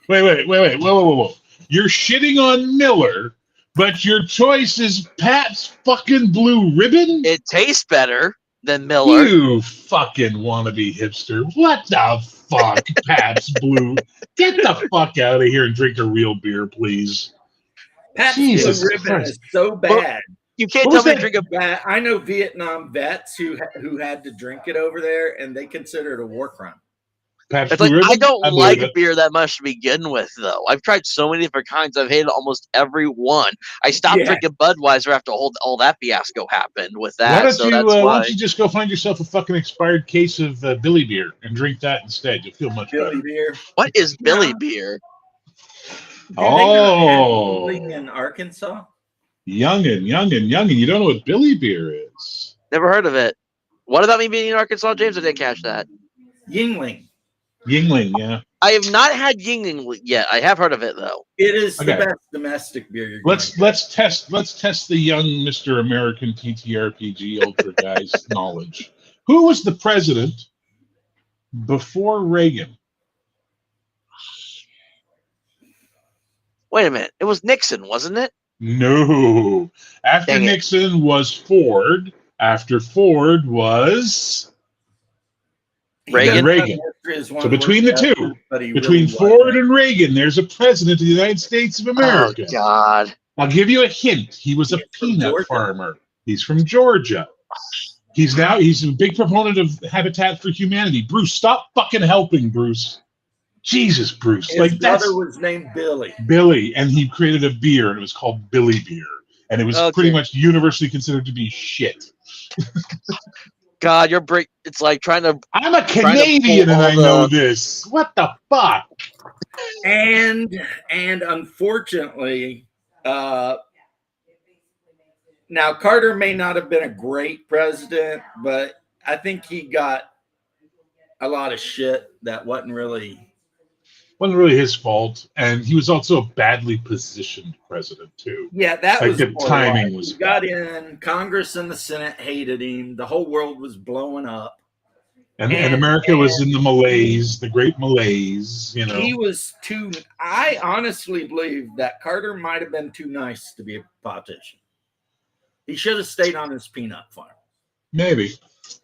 S4: Wait. Whoa. You're shitting on Miller, but your choice is Pat's fucking Blue Ribbon?
S2: It tastes better than Miller.
S4: You fucking wannabe hipster. What the fuck, Pat's Blue? Get the fuck out of here and drink a real beer, please.
S1: Pat's
S4: Jesus
S1: Blue Ribbon
S4: Christ.
S1: is so bad.
S2: You can't
S4: What
S2: tell
S4: was
S2: me to
S4: that?
S2: drink a.
S1: That I know Vietnam vets who had to drink it over there, and they consider it a war crime.
S4: Pat's
S2: It's
S4: Blue
S2: like
S4: Ribbon?
S2: I don't
S4: believe
S2: like
S4: it.
S2: beer that much to begin with, though. I've tried so many different kinds. I've hated almost every one. I stopped
S1: Yeah.
S2: drinking Budweiser after all that fiasco happened with
S4: Why
S2: that.
S4: don't
S2: So
S4: you?
S2: that's
S4: Why
S2: why.
S4: don't you just go find yourself a fucking expired case of Billy beer and drink that instead? You'll feel much
S1: Billy
S4: better.
S1: beer.
S2: What is Billy beer?
S1: Do they not have
S4: Oh.
S1: Yuengling in Arkansas?
S4: Youngin. You don't know what Billy beer is?
S2: Never heard of it. What about me being in Arkansas, James? I didn't catch that.
S1: Yingling.
S4: Yingling, yeah.
S2: I have not had Yingling yet. I have heard of it though.
S1: It is
S4: Okay.
S1: the best domestic beer you're
S4: Let's
S1: going to
S4: test the young Mr. American TTRPG Ultra guy's knowledge. Who was the president before Reagan?
S2: Wait a minute. It was Nixon, wasn't it?
S4: No. After
S2: Dang it.
S4: Nixon was Ford. After Ford was
S2: Reagan?
S4: Reagan. So between the two, between Ford and Reagan, there's a president of the United States of America.
S2: Oh God.
S4: I'll give you a hint. He was a
S1: He's from
S4: peanut
S1: Georgia.
S4: farmer. He's from Georgia. He's a big proponent of Habitat for Humanity. Bruce, stop fucking helping, Bruce. Jesus, Bruce.
S1: His
S4: Like that's
S1: brother was named Billy.
S4: Billy, and he created a beer, and it was called Billy Beer, and it was
S2: Okay.
S4: pretty much universally considered to be shit.
S2: God, it's like trying to.
S4: I'm a
S2: to pull
S4: Canadian, and
S2: all
S4: I know this. What the fuck?
S1: And unfortunately, now Carter may not have been a great president, but I think he got a lot of shit that wasn't really.
S4: Wasn't really his fault, and he was also a badly positioned president too.
S1: Yeah, that
S4: Like,
S1: was
S4: the
S1: more
S4: timing
S1: like
S4: was
S1: he got in. Congress and the Senate hated him. The whole world was blowing up.
S4: And
S1: And-
S4: America was in the malaise, the great malaise, you know.
S1: He was too. I honestly believe that Carter might have been too nice to be a politician. He should have stayed on his peanut farm.
S4: Maybe.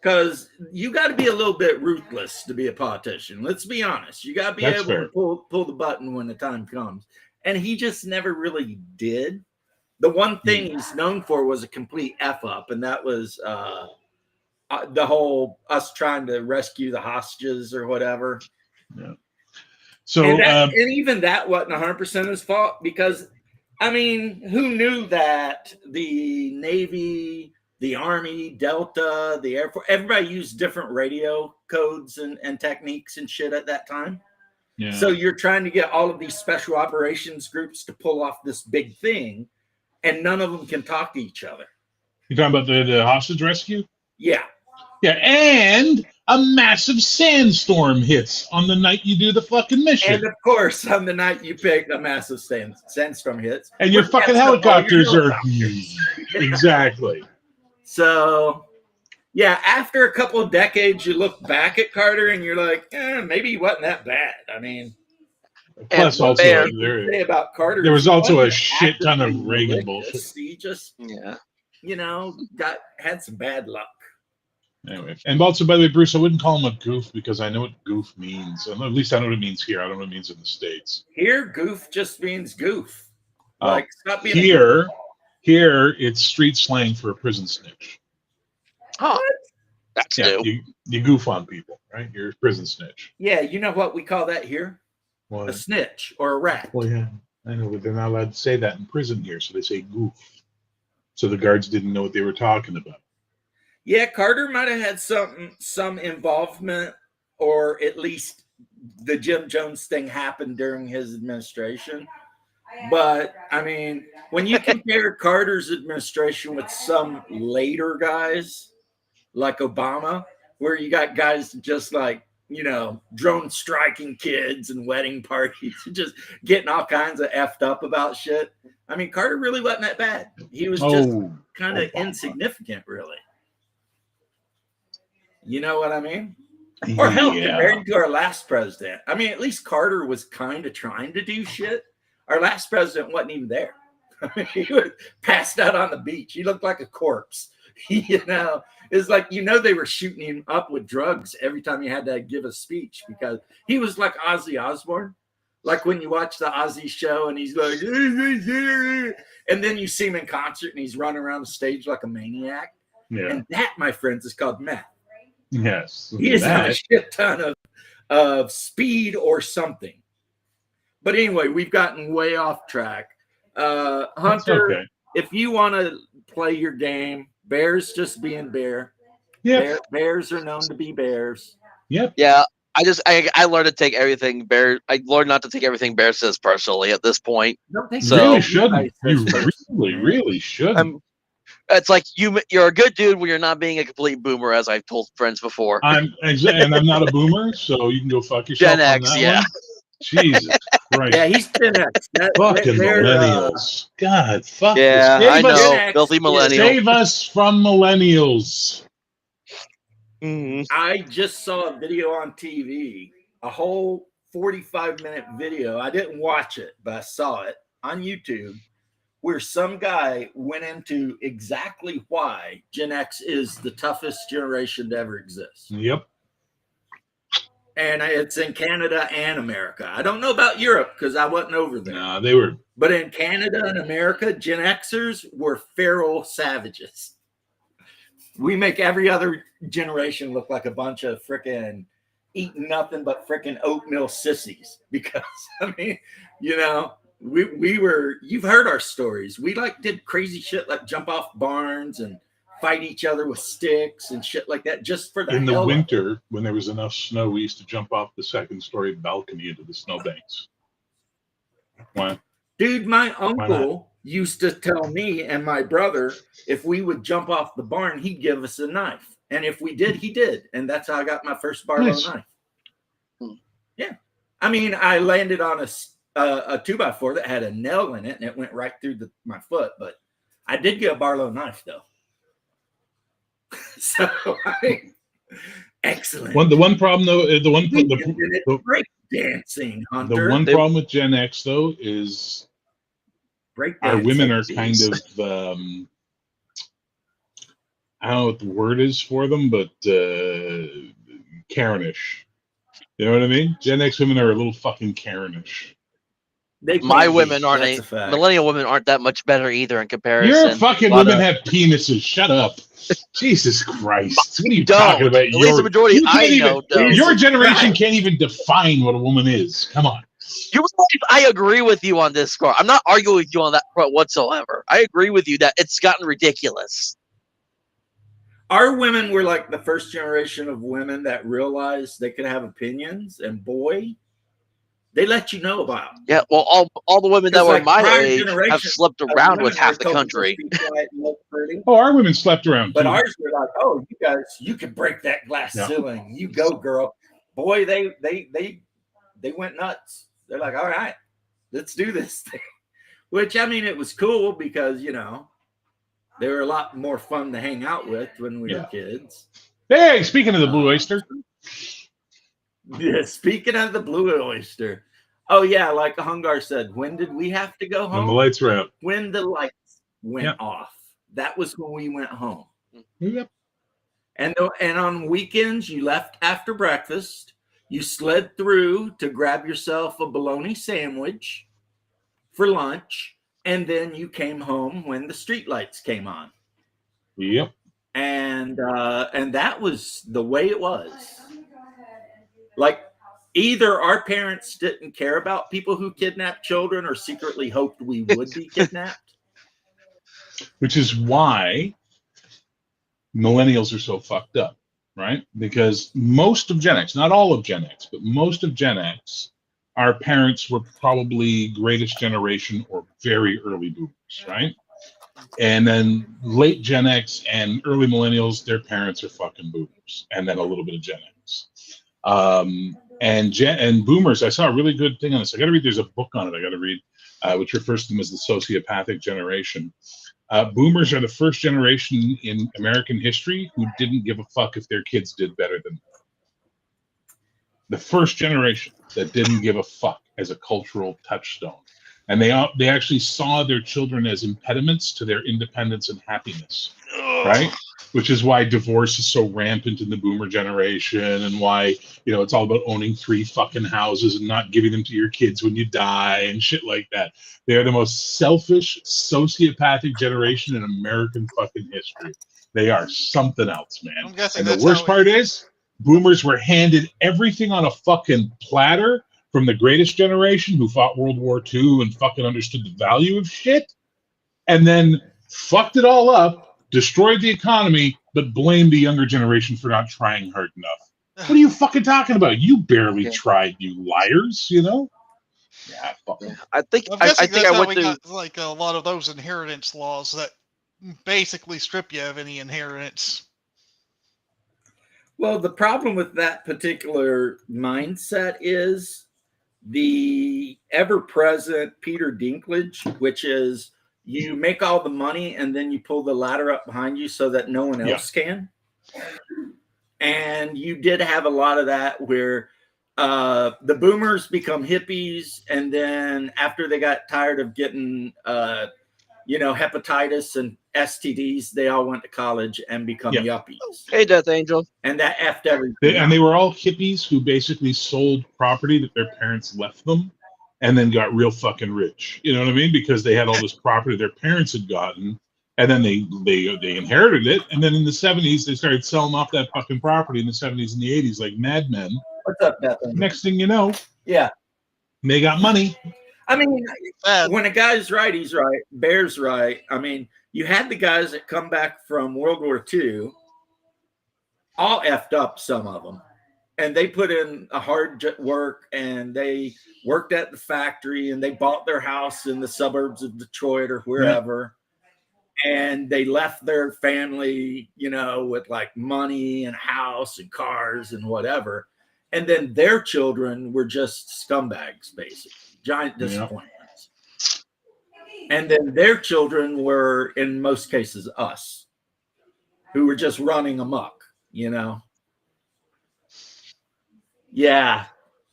S1: Because you got to be a little bit ruthless to be a politician. Let's be honest. You got to be
S4: That's
S1: able
S4: fair.
S1: to pull the button when the time comes. And he just never really did. The one thing he's known for was a complete F up, and that was the whole us trying to rescue the hostages or whatever.
S4: So
S1: And even that wasn't 100% his fault because, I mean, who knew that the Navy, the Army, Delta, the Air Force, everybody used different radio codes and techniques and shit at that time.
S4: Yeah.
S1: So you're trying to get all of these special operations groups to pull off this big thing, and none of them can talk to each other.
S4: You're talking about the hostage rescue?
S1: Yeah.
S4: Yeah, and a massive sandstorm hits on the night you do the fucking mission.
S1: And of course, on the night you pick, a massive sandstorm hits.
S4: And your
S1: which
S4: fucking
S1: messes up all your
S4: helicopters are...
S1: helicopters.
S4: Exactly.
S1: So, yeah, after a couple of decades, you look back at Carter and you're like, maybe he wasn't that bad. I mean,
S4: Plus,
S2: And
S4: also,
S2: Bear-
S1: say about Carter,
S4: there was
S1: he
S4: also a
S1: wasn't
S4: shit ton of
S1: actively
S4: Reagan
S1: malicious.
S4: bullshit.
S1: He just,
S2: Yeah.
S1: had some bad luck.
S4: Anyway, and also, by the way, Bruce, I wouldn't call him a goof because I know what goof means. At least I know what it means here. I don't know what it means in the States.
S1: Here, goof just means goof.
S4: Oh,
S1: Like, stop being a
S4: here-
S1: goofball.
S4: Here, it's street slang for a prison snitch.
S2: Oh, that's
S4: Yeah,
S2: new.
S4: you goof on people, right? You're a prison snitch.
S1: Yeah, you know what we call that here? A
S4: Well,
S1: snitch or a rat.
S4: well, yeah, I know, but they're not allowed to say that in prison here, so they say goof. So the guards didn't know what they were talking about.
S1: Yeah, Carter might have had some involvement, or at least the Jim Jones thing happened during his administration. But I mean, when you compare Carter's administration with some later guys like Obama, where you got guys just like, drone striking kids and wedding parties, just getting all kinds of effed up about shit. I mean, Carter really wasn't that bad. He was just kind of insignificant, really. You know what I mean? Or hell, compared to our last president. I mean, at least Carter was kind of trying to do shit. Our last president wasn't even there. I mean, he was passed out on the beach. He looked like a corpse. It's like, they were shooting him up with drugs every time he had to give a speech because he was like Ozzy Osbourne. Like when you watch the Ozzy show and he's like, and then you see him in concert and he's running around the stage like a maniac.
S4: Yeah.
S1: And that, my friends, is called meth.
S4: Yes.
S1: He is on a shit ton of speed or something. But anyway, we've gotten way off track. Hunter,
S4: okay.
S1: if you want to play your game, Bears just being bear.
S4: Yeah.
S1: Bears are known to be bears.
S4: Yep.
S2: Yeah. I learned to take everything I learned not to take everything Bear says personally at this point.
S1: No, they
S2: So-
S4: Really shouldn't. You
S1: personally.
S4: really shouldn't.
S2: It's like you're a good dude when you're not being a complete boomer, as I've told friends before.
S4: And I'm not a boomer, so you can go fuck yourself.
S2: Gen X,
S4: on that
S2: yeah.
S4: one. Jesus Christ.
S1: Yeah, he's Gen X.
S4: Fucking
S1: they're,
S4: millennials. God, fuck
S2: Yeah,
S4: this.
S2: I
S1: Gen
S2: know.
S1: X
S2: Filthy
S1: is-
S2: millennial.
S4: Save us from millennials.
S2: Mhm.
S1: I just saw a video on TV, a whole 45-minute video. I didn't watch it, but I saw it on YouTube, where some guy went into exactly why Gen X is the toughest generation to ever exist.
S4: Yep.
S1: And it's in Canada and America. I don't know about Europe because I wasn't over there.
S4: Nah, they were.
S1: But in Canada and America, Gen Xers were feral savages. We make every other generation look like a bunch of freaking eating nothing but freaking oatmeal sissies. Because, I mean, we were, you've heard our stories. We did crazy shit like jump off barns and fight each other with sticks and shit like that just for the
S4: In the
S1: hell of it.
S4: winter, when there was enough snow, we used to jump off the second-story balcony into the snowbanks. Why?
S1: Dude, my
S4: not?
S1: uncle used to tell me and my brother if we would jump off the barn, he'd give us a knife. And if we did, he did. And that's how I got my first Barlow
S4: Nice.
S1: knife. Yeah. I mean, I landed on a 2x4 that had a nail in it and it went right through my foot. But I did get a Barlow knife, though. So, excellent.
S4: The one problem, though,
S1: Break dancing,
S4: the
S1: Hunter.
S4: one problem with Gen X, though, is
S1: Break
S4: our
S1: dancing,
S4: women are
S1: geez.
S4: kind of I don't know what the word is for them, but Karenish. You know what I mean? Gen X women are a little fucking Karenish.
S1: They
S2: My
S1: can be.
S2: women aren't
S1: That's a fact.
S2: millennial women aren't that much better either in comparison.
S4: Your fucking
S2: Lot
S4: women
S2: of-
S4: have penises. Shut up. Jesus Christ. What are you
S2: Don't.
S4: talking about?
S2: At least the majority
S4: you can't
S2: I
S4: even-
S2: know don't.
S4: Your generation can't even define what a woman is. Come on.
S2: I agree with you on this score. I'm not arguing with you on that front whatsoever. I agree with you that it's gotten ridiculous.
S1: Our women were like the first generation of women that realized they could have opinions, and boy, They let you know about.
S2: Yeah, well, all the women that
S1: Because,
S2: were
S1: like,
S2: my
S1: prior
S2: age have
S1: generation
S2: slept
S1: of
S2: around with
S1: women
S2: half
S1: were
S2: the
S1: told to
S2: country.
S1: just be quiet and look pretty.
S4: Oh, our women slept around
S1: But
S4: too.
S1: ours were like, oh, you guys, you can break that glass
S4: Yeah.
S1: ceiling. You go, girl. Boy, they went nuts. They're like, all right, let's do this thing. Which, I mean, it was cool because, you know, they were a lot more fun to hang out with when we were
S4: Yeah.
S1: kids.
S4: Hey, speaking of the Blue Oyster.
S1: Yeah, speaking of the Blue Oyster. Oh, yeah, like Hungar said, when did we have to go
S4: When
S1: home?
S4: the lights were out.
S1: When the lights went
S4: Yep.
S1: off. That was when we went home.
S4: Yep.
S1: And on weekends, you left after breakfast. You slid through to grab yourself a bologna sandwich for lunch. And then you came home when the streetlights came on.
S4: Yep.
S1: And that was the way it was. Like, either our parents didn't care about people who kidnapped children or secretly hoped we would be kidnapped.
S4: Which is why millennials are so fucked up, right? Because most of Gen X, not all of Gen X, but most of Gen X, our parents were probably greatest generation or very early boomers, right? And then late Gen X and early millennials, their parents are fucking boomers, and then a little bit of Gen X. And boomers, I saw a really good thing on this. I got to read. There's a book on it. I got to read, which refers to them as the sociopathic generation. Boomers are the first generation in American history who didn't give a fuck if their kids did better than them. The first generation that didn't give a fuck as a cultural touchstone. And they actually saw their children as impediments to their independence and happiness, right? Which is why divorce is so rampant in the boomer generation, and why, you know, it's all about owning 3 fucking houses and not giving them to your kids when you die and shit like that. They're the most selfish, sociopathic generation in American fucking history. They are something else, man.
S5: I'm guessing
S4: And the
S5: that's
S4: worst
S5: how
S4: part is, boomers were handed everything on a fucking platter from the greatest generation who fought World War II and fucking understood the value of shit, and then fucked it all up, destroyed the economy, but blamed the younger generation for not trying hard enough. What are you fucking talking about? You barely tried, you liars, you know? Yeah, fuck 'em.
S2: I think
S5: I'm
S2: I
S5: guessing
S2: think
S5: that's
S2: I
S5: how
S2: went
S5: we
S2: to.
S5: got like a lot of those inheritance laws that basically strip you of any inheritance.
S1: Well, the problem with that particular mindset is the ever-present Peter Dinklage, which is you make all the money and then you pull the ladder up behind you so that no one else can. And you did have a lot of that where the boomers become hippies, and then after they got tired of getting hepatitis and STDs, they all went to college and become yuppies.
S2: Hey, Death Angel.
S1: And that effed everything.
S4: And they were all hippies who basically sold property that their parents left them and then got real fucking rich. You know what I mean? Because they had all this property their parents had gotten, and then they inherited it. And then in the 70s, they started selling off that fucking property in the 70s and the 80s like madmen.
S1: What's up, Death Angel?
S4: Next thing you know, they got money.
S1: I mean, when a guy's right, he's right. Bear's right. I mean, you had the guys that come back from World War II, all effed up, some of them. And they put in a hard work, and they worked at the factory, and they bought their house in the suburbs of Detroit or wherever. And they left their family, you know, with like money and house and cars and whatever. And then their children were just scumbags, basically. Giant disappointments. And then their children were, in most cases, us, who were just running amok, you know? Yeah.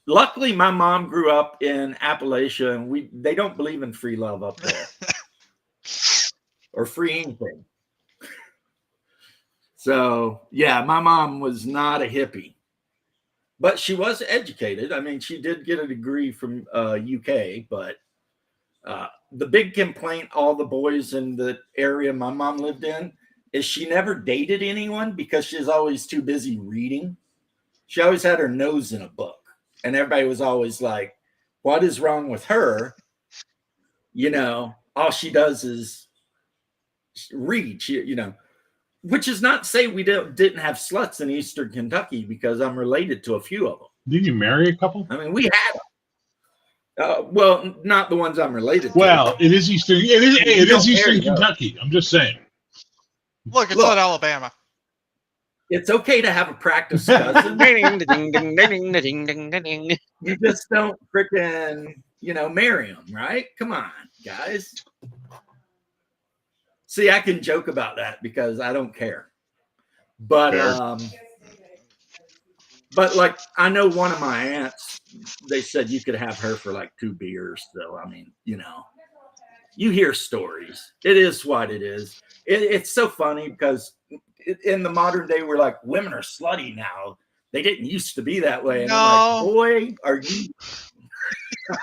S1: Luckily, my mom grew up in Appalachia, and they don't believe in free love up there. Or free anything. So, yeah, my mom was not a hippie. But she was educated. I mean, she did get a degree from UK, but the big complaint all the boys in the area my mom lived in is she never dated anyone because she was always too busy reading. She always had her nose in a book. And everybody was always like, what is wrong with her? You know, all she does is read. She, you know, which is not to say we didn't have sluts in Eastern Kentucky, because I'm related to a few of them.
S4: Didn't you marry a couple?
S1: I mean, we had them. Well, not the ones I'm related to.
S4: Well, it is Eastern. It is Eastern Kentucky. I'm just saying.
S5: Look, it's
S1: Look.
S5: not Alabama.
S1: It's okay to have a practice cousin.
S2: Ding, ding, ding, ding, ding, ding, ding, ding.
S1: You just don't freaking, marry them, right? Come on, guys. See, I can joke about that because I don't care. But like I know one of my aunts, they said you could have her for like 2 beers. So I mean, you hear stories. It is what it is. It's so funny because in the modern day, we're like, women are slutty now. They didn't used to be that way. And I'm like, boy, are you?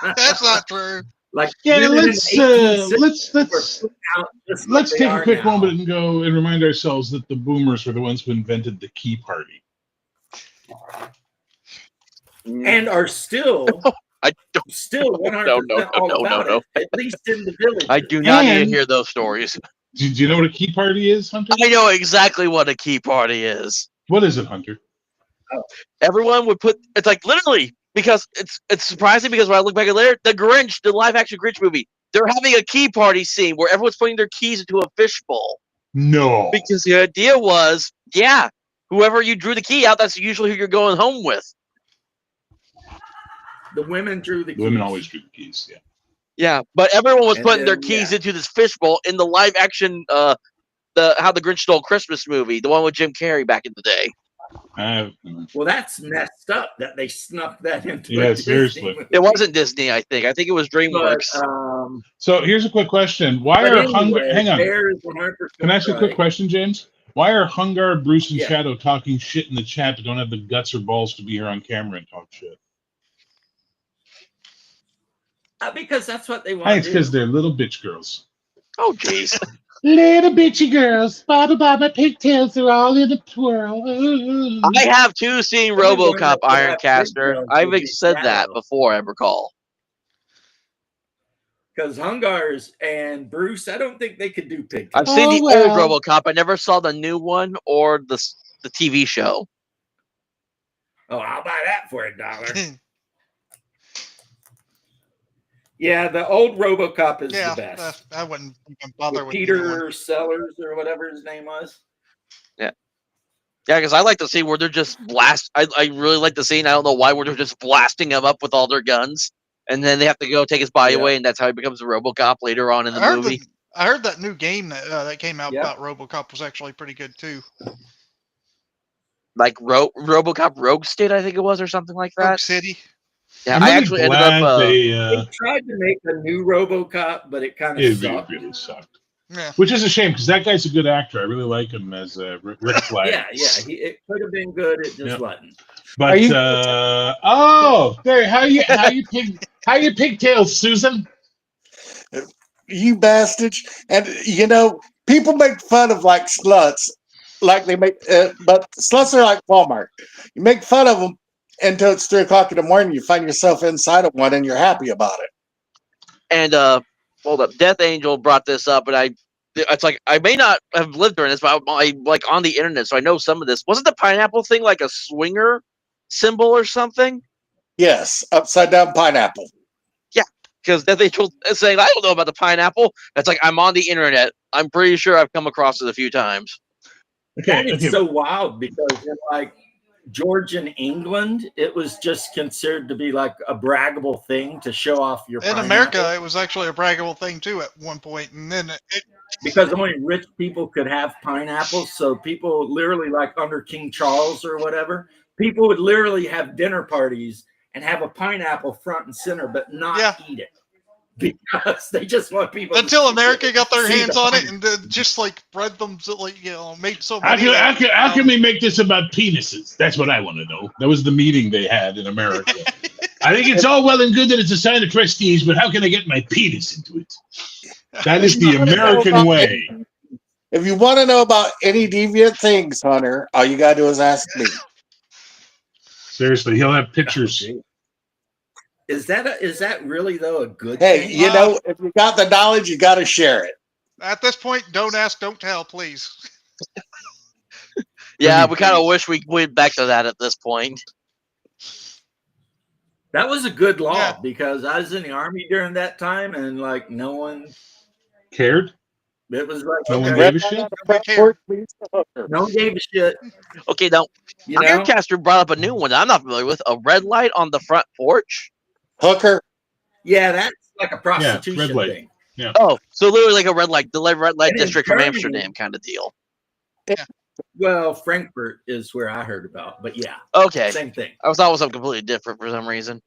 S5: That's not true.
S1: Like,
S4: Yeah,
S1: women in
S4: let's
S1: the 1860s were out just like
S4: let's
S1: they
S4: take a
S1: are
S4: quick
S1: now.
S4: moment and go and remind ourselves that the boomers were the ones who invented the key party.
S1: And are still
S2: I don't.
S1: 100% all about it, at least in the village.
S2: I do not need
S4: And-
S2: to hear those stories.
S4: Do you know what a key party is, Hunter?
S2: I know exactly what a key party is.
S4: What is it, Hunter?
S2: Everyone would put it's like literally because it's surprising because when I look back at later, the Grinch, the live action Grinch movie, they're having a key party scene where everyone's putting their keys into a fishbowl.
S4: No.
S2: Because the idea was, yeah, whoever you drew the key out, that's usually who you're going home with.
S1: The women drew the keys.
S4: The women always drew the keys. Yeah.
S2: Yeah, but everyone was
S1: And
S2: putting their
S1: then,
S2: keys
S1: yeah.
S2: into this fishbowl in the live action the How the Grinch Stole Christmas movie, the one with Jim Carrey back in the day.
S1: Well, that's messed up that they snuck that into
S4: Yeah,
S1: a Disney
S4: seriously.
S1: movie.
S2: It wasn't Disney, I think. I think it was
S1: But,
S2: DreamWorks.
S4: So here's a quick question: Why
S1: but
S4: are
S1: anyway,
S4: Hungar? Hang on.
S1: Bear is 100%
S4: Can I ask you a quick
S1: right.
S4: question, James? Why are Hungar, Bruce, and
S1: Yeah.
S4: Shadow talking shit in the chat but don't have the guts or balls to be here on camera and talk shit?
S1: Because that's what they
S4: I
S1: want
S4: think it's
S1: to
S4: because
S1: do.
S4: they're little bitch girls.
S2: Oh, jeez.
S4: Little bitchy girls, Baba Baba pigtails are all in a twirl.
S2: I have too seen
S1: The only one
S2: RoboCop
S1: that would have
S2: Ironcaster.
S1: pigtails
S2: I've
S1: would be
S2: said that
S1: Shadow.
S2: before, I recall.
S1: Because Hungars and Bruce, I don't think they could do pigtails.
S2: I've seen the
S4: well.
S2: old RoboCop. I never saw the new one or the TV show.
S1: Oh, I'll buy that for $1. Yeah, the old RoboCop is
S5: Yeah,
S1: the best.
S5: I wouldn't even bother
S1: With
S5: with the new one.
S1: Peter Sellers or whatever his name was.
S2: Yeah, because I like to see where they're just blast. I really like the scene. I don't know why where they're just blasting him up with all their guns, and then they have to go take his body
S1: Yeah.
S2: away, and that's how he becomes a RoboCop later on in the movie.
S5: I heard that new game that came out
S1: Yeah.
S5: about RoboCop was actually pretty good too.
S2: Like RoboCop Rogue State, I think it was, or something like
S5: Rogue
S2: that.
S5: City.
S2: Yeah,
S4: I'm
S2: I
S4: really
S2: actually ended
S4: glad
S2: up.
S4: they
S1: They tried to make a new RoboCop, but it kind of
S4: it
S1: sucked.
S4: really sucked.
S5: Yeah.
S4: Which is a shame because that guy's a good actor. I really like him as Rick Flag.
S1: Yeah, it could have been good. It just
S4: Yeah.
S1: wasn't.
S4: But
S6: Are you-
S4: there, how you pigtails, Susan?
S6: You bastards. And, people make fun of like sluts, like they make, but sluts are like Walmart. You make fun of them until it's 3:00 in the morning. You find yourself inside of one and you're happy about it.
S2: And hold up, Death Angel brought this up, and it's like I may not have lived during this, but I like on the internet, so I know some of this. Wasn't the pineapple thing like a swinger symbol or something?
S6: Yes, upside down pineapple.
S2: Because Death Angel is saying, I don't know about the pineapple. That's like I'm on the internet. I'm pretty sure I've come across it a few times.
S1: And it's so wild because in like Georgian England, it was just considered to be like a braggable thing to show off your
S5: In
S1: pineapple.
S5: America, it was actually a braggable thing too at one point, and then
S1: Because only rich people could have pineapples. So people literally, like under King Charles or whatever, people would literally have dinner parties and have a pineapple front and center, but not eat it. Because they just want people
S5: until America got their
S1: see
S5: hands
S1: the
S5: on it
S1: pineapple.
S5: and then just like bred them, so, like made so
S4: How
S5: many.
S4: can we make this about penises? That's what I want to know. That was the meeting they had in America. I think it's all well and good that it's a sign of prestige, but how can I get my penis into it? That is the American way.
S6: If you want to know about any deviant things, Hunter, all you gotta do is ask me.
S4: Seriously, he'll have pictures.
S1: Is that really though a good
S6: Hey,
S1: thing?
S6: if you got the knowledge, you got to share it.
S5: At this point, don't ask, don't tell, please.
S2: Yeah, we kind of wish we went back to that at this point.
S1: That was a good law
S5: Yeah.
S1: because I was in the army during that time, and like no one.
S4: Cared?
S1: It was like
S4: No one
S1: okay,
S4: gave a
S6: Red light
S4: shit?
S6: on the front
S5: Care.
S6: porch means the hooker.
S1: no one gave a shit.
S2: Okay, now
S1: You know,
S2: Ironcaster brought up a new one that I'm not familiar with. A red light on the front porch.
S6: Hooker.
S1: yeah, that's like a
S4: red
S1: prostitution
S4: light.
S1: thing.
S2: Oh, so literally like a red light, the red light
S1: And in
S2: district from
S1: Germany-
S2: Amsterdam kind of deal.
S1: Well, Frankfurt is where I heard about, but yeah,
S2: Okay,
S1: same thing.
S2: I thought it was something completely different for some reason.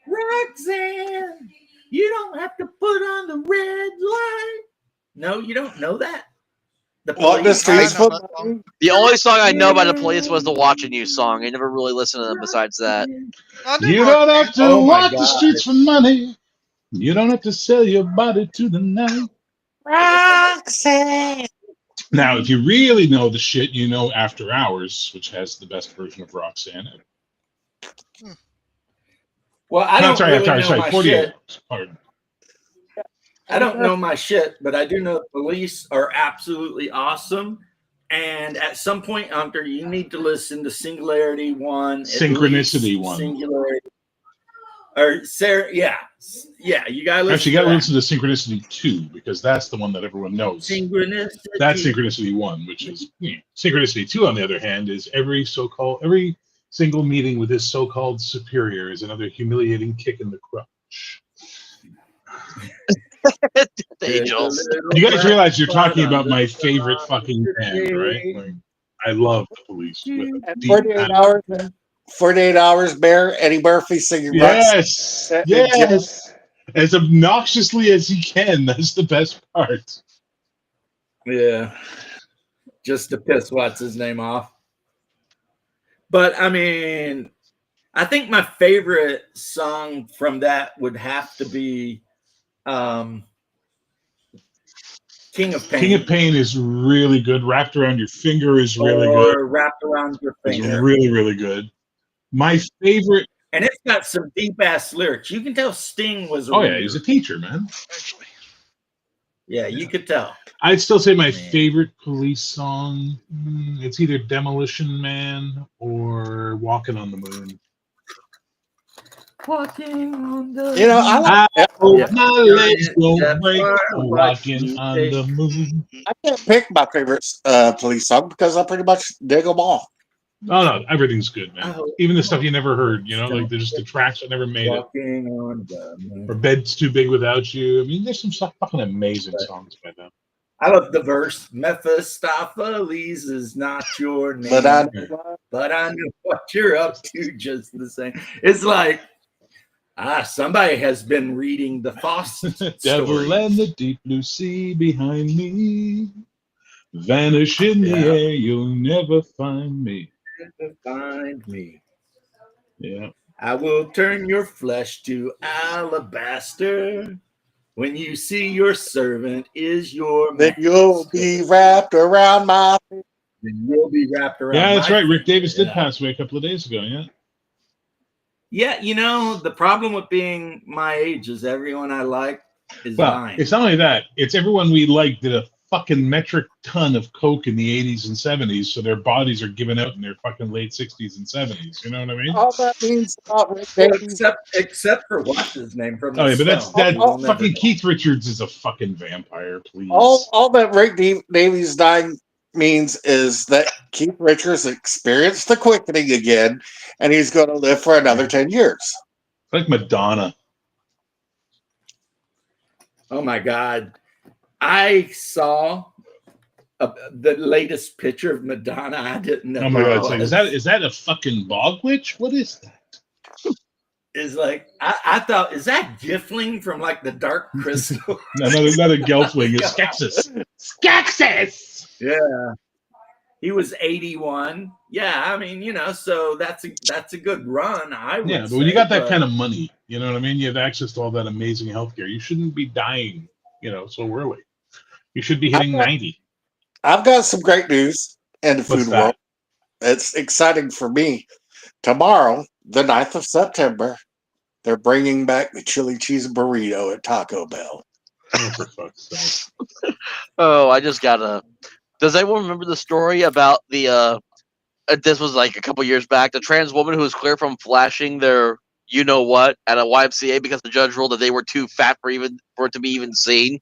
S1: Roxanne, you don't have to put on the red light. No, you don't know that. The
S6: What the
S1: police-
S6: streets
S5: I know
S6: for
S5: that song.
S2: The only song I know by the police was the Watching You song. I never really listened to them besides that.
S5: I knew
S4: You
S5: Rock-
S4: don't have to
S1: Oh my
S4: walk the
S1: God.
S4: streets for money. You don't have to sell your body to the night.
S6: Roxanne.
S4: Now, if you really know the shit, you know After Hours, which has the best version of Roxanne.
S1: Well, I
S4: No,
S1: don't really know
S4: sorry,
S1: my
S4: 48
S1: shit.
S4: hours. Pardon.
S1: I don't know my shit, but I do know the police are absolutely awesome. And at some point, Hunter, you need to listen to Singularity One, at
S4: Synchronicity
S1: least
S4: One.
S1: Singularity, or Sarah, yeah, you gotta listen.
S4: Actually, you got to
S1: to
S4: listen to Synchronicity 2 because that's the one that everyone knows.
S1: Synchronicity.
S4: That's Synchronicity 1, which is Synchronicity 2, on the other hand, is every single meeting with his so-called superior is another humiliating kick in the crotch.
S2: The Angels.
S4: You guys realize you're talking about my favorite fucking band, right? Like, I love the Police. With a
S6: And
S4: deep
S6: 48 hours. 48 hours, Bear. Eddie Murphy singing
S4: Yes,
S6: Roxanne.
S4: yes. As obnoxiously as he can. That's the best part.
S1: Yeah, just to piss what's his name off. But I mean, I think my favorite song from that would have to be King of Pain.
S4: King of Pain is really good. Wrapped Around Your Finger is really
S1: or
S4: good.
S1: Wrapped Around Your
S4: It's
S1: Finger.
S4: really, really good. My favorite.
S1: And it's got some deep ass lyrics. You can tell Sting was a
S4: Oh yeah,
S1: reader.
S4: he's a teacher, man.
S5: Actually,
S1: Yeah, you could tell.
S4: I'd still say my
S1: Man.
S4: favorite Police song. It's either Demolition Man or Walking on the Moon.
S1: Walking on the
S6: You know, I like
S4: I hope
S1: Yeah.
S4: my legs don't
S1: That's
S4: break
S1: why I
S4: for
S1: watch
S4: walking
S1: you
S4: on
S1: take-
S4: the moon.
S6: I can't pick my favorite police song because I pretty much dig them all.
S4: Oh no, everything's good,
S1: I
S4: man.
S1: hope
S4: Even the stuff you never heard, like there's just the tracks that never made it.
S1: Walking on the moon.
S4: Or Bed's Too Big Without You. I mean, there's some fucking amazing songs by them.
S1: I love the verse. Mephistopheles is not your name,
S6: But I
S1: but I know what you're up to just the same. It's like, somebody has been reading the Faust
S4: Devil
S1: story.
S4: and the deep blue sea behind me. Vanish in the
S1: Yeah.
S4: air, you'll never find me.
S1: Find me.
S4: Yeah.
S1: I will turn your flesh to alabaster. When you see your servant is your
S6: then you'll be wrapped around my.
S1: then you'll be wrapped around.
S4: Yeah, that's
S1: my
S4: right. Rick Davis did
S1: Yeah.
S4: pass away a couple of days ago, yeah.
S1: Yeah, the problem with being my age is everyone I like is
S4: Well,
S1: dying.
S4: it's not only that, it's everyone we like did a fucking metric ton of coke in the 80s and 70s, so their bodies are given out in their fucking late 60s and 70s. You know what I mean?
S6: All that means about Rick
S1: Well,
S6: Davies.
S1: except for what's his name from the
S4: Oh yeah, but
S1: Stones.
S4: that
S1: We'll never
S4: fucking
S1: know.
S4: Keith Richards is a fucking vampire, please.
S6: All that Rick Davies dying means is that Keith Richards experienced the quickening again, and he's going to live for another 10 years.
S4: Like Madonna.
S1: Oh my God. I saw the latest picture of Madonna. I didn't know.
S4: Oh my
S1: who it
S4: god, it's like,
S1: was.
S4: is that a fucking bog witch? What is that?
S1: Is like I thought, is that Gifling from like the Dark Crystal?
S4: Another Gelfling is Skeksis. Skeksis!
S1: Yeah. He was 81. Yeah, I mean, so that's a good run. I would
S4: Yeah, but when you
S1: say,
S4: got that
S1: but-
S4: kind of money, you know what I mean? You have access to all that amazing healthcare. You shouldn't be dying, so early. You should be hitting 90.
S6: I've got some great news in the
S4: What's
S6: food
S4: that?
S6: world. It's exciting for me. Tomorrow, the 9th of September, they're bringing back the chili cheese burrito at Taco Bell.
S4: Oh, for fuck's sake.
S2: Oh, I just gotta. Does anyone remember the story about the this was like a couple years back. The trans woman who was clear from flashing their you know what at a YMCA because the judge ruled that they were too fat for it to be even seen.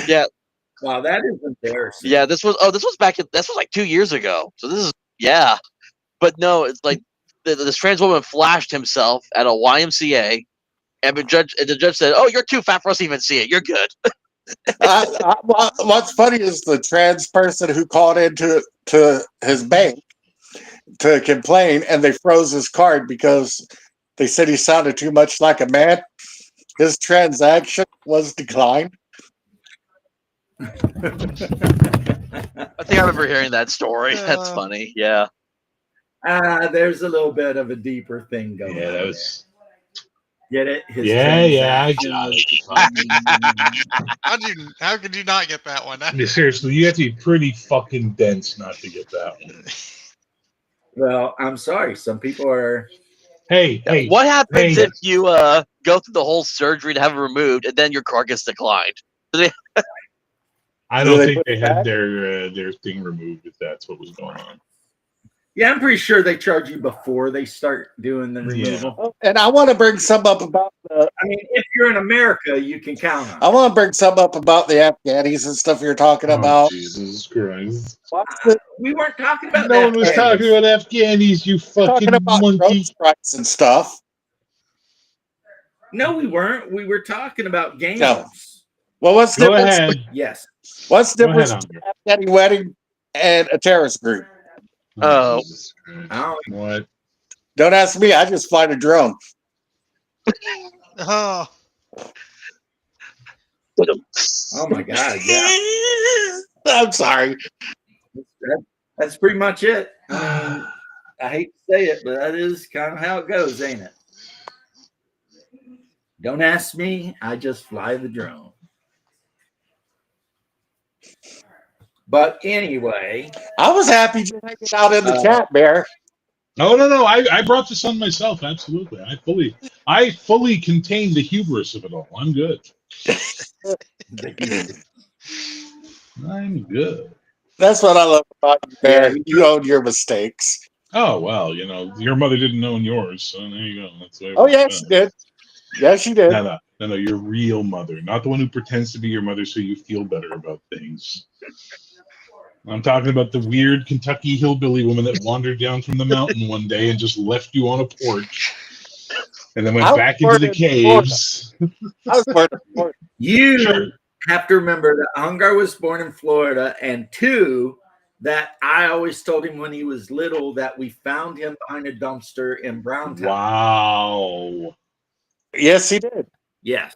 S2: Yeah,
S1: Wow, that is embarrassing.
S2: yeah. This was like 2 years ago. So this is but no, it's like this trans woman flashed himself at a YMCA, and the judge said, "Oh, you're too fat for us to even see it. You're good."
S6: What's funny is the trans person who called into his bank to complain, and they froze his card because they said he sounded too much like a man. His transaction was declined.
S2: I think I remember hearing that story. That's funny. Yeah.
S1: There's a little bit of a deeper thing going
S4: Yeah,
S1: on.
S4: that was.
S1: Get it? His
S4: Yeah, I
S1: transaction
S4: got
S1: was declined.
S5: How could you not get that one?
S4: I mean, seriously, you have to be pretty fucking dense not to get that one.
S1: Well, I'm sorry. Some people are.
S4: Hey,
S2: What happens
S4: hey.
S2: if you go through the whole surgery to have it removed and then your car gets declined?
S4: I
S6: Do
S4: don't
S6: they
S4: think
S6: put
S4: they
S6: it
S4: had
S6: back?
S4: their thing removed if that's what was going on.
S1: Yeah, I'm pretty sure they charge you before they start doing the
S4: Yeah.
S1: removal.
S6: And I want to bring some up about the.
S1: I mean, if you're in America, you can count on
S6: I
S1: it.
S6: want to bring some up about the Afghanis and stuff you're talking
S4: Oh,
S6: about.
S4: Jesus Christ.
S6: What's the
S1: We weren't talking about
S4: No one was
S1: Afghanis.
S4: talking about Afghanis, you fucking
S6: talking about drone
S4: monkey.
S6: strikes and stuff?
S1: No, we weren't. We were talking about games.
S6: No. Well, what's the
S4: Go
S6: difference?
S4: ahead.
S1: Yes.
S6: What's the
S4: Go ahead,
S6: difference
S4: Andre.
S6: between Afghani wedding and a terrorist group?
S2: Oh.
S4: Jesus Christ.
S1: I don't-
S4: What?
S6: Don't ask me. I just fly a drone.
S5: Oh,
S1: Oh my God. Yeah.
S6: I'm sorry.
S1: That's pretty much it. I mean, I hate to say it, but that is kind of how it goes, ain't it? Don't ask me. I just fly the drone. But anyway,
S6: I was happy just hanging out in the chat, Bear.
S4: No. I brought this on myself. Absolutely. I fully contained the hubris of it all. I'm good. I'm good.
S6: That's what I love about you, Bear.
S1: Yeah.
S6: You own your mistakes.
S4: Oh well, your mother didn't own yours, so there you go. That's the way it
S6: Oh,
S4: works
S6: yeah,
S4: out.
S6: she did. Yeah, she did.
S4: No, your real mother, not the one who pretends to be your mother so you feel better about things. I'm talking about the weird Kentucky hillbilly woman that wandered down from the mountain one day and just left you on a porch, and then
S6: I
S4: went
S6: was
S4: back into
S6: born
S4: the
S6: in
S4: caves.
S6: I was born in Florida.
S1: you
S4: Sure.
S1: have to remember that Hungar was born in Florida, and two, that I always told him when he was little that we found him behind a dumpster in Browntown.
S4: Wow,
S6: Yes, he did.
S1: Yes.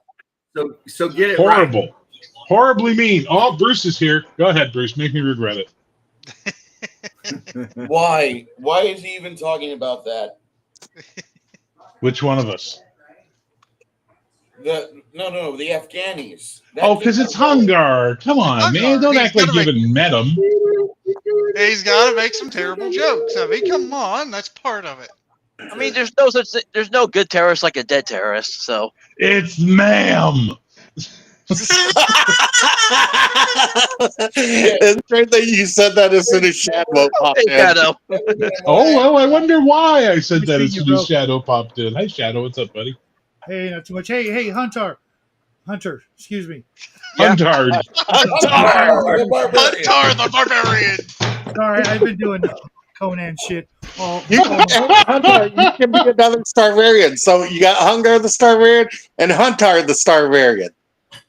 S1: So get it
S4: horrible, horribly mean. Oh, Bruce is here. Go ahead, Bruce. Make me regret it.
S1: right.
S7: Why? Why is he even talking about that?
S4: Which one of us?
S7: No, the Afghanis.
S4: Oh, because it's Hungar. Come on, man.
S5: Hungar,
S4: Don't
S5: he's
S4: act like you
S5: gonna
S4: haven't met him.
S5: he's got to make some terrible jokes. I mean, come on, that's part of it.
S2: I mean, there's no good terrorist like a dead terrorist. So
S4: It's ma'am.
S6: It's great that you said that as soon as Shadow popped in.
S2: Shadow.
S4: Oh, I wonder why I said that
S8: Good
S4: as
S8: seeing
S4: soon
S8: you,
S4: as Shadow popped in. Hi, Shadow. What's up, buddy?
S8: Hey, not too much. Hey, Hunter, excuse me.
S2: Yeah.
S4: Huntard.
S7: Huntar, the barbarian.
S5: Huntar the Barbarian.
S8: Sorry, I've been doing Conan shit. All,
S6: Hunter, you can be another Starvarian. So you got Hungar the Starvarian and Huntar the Starvarian.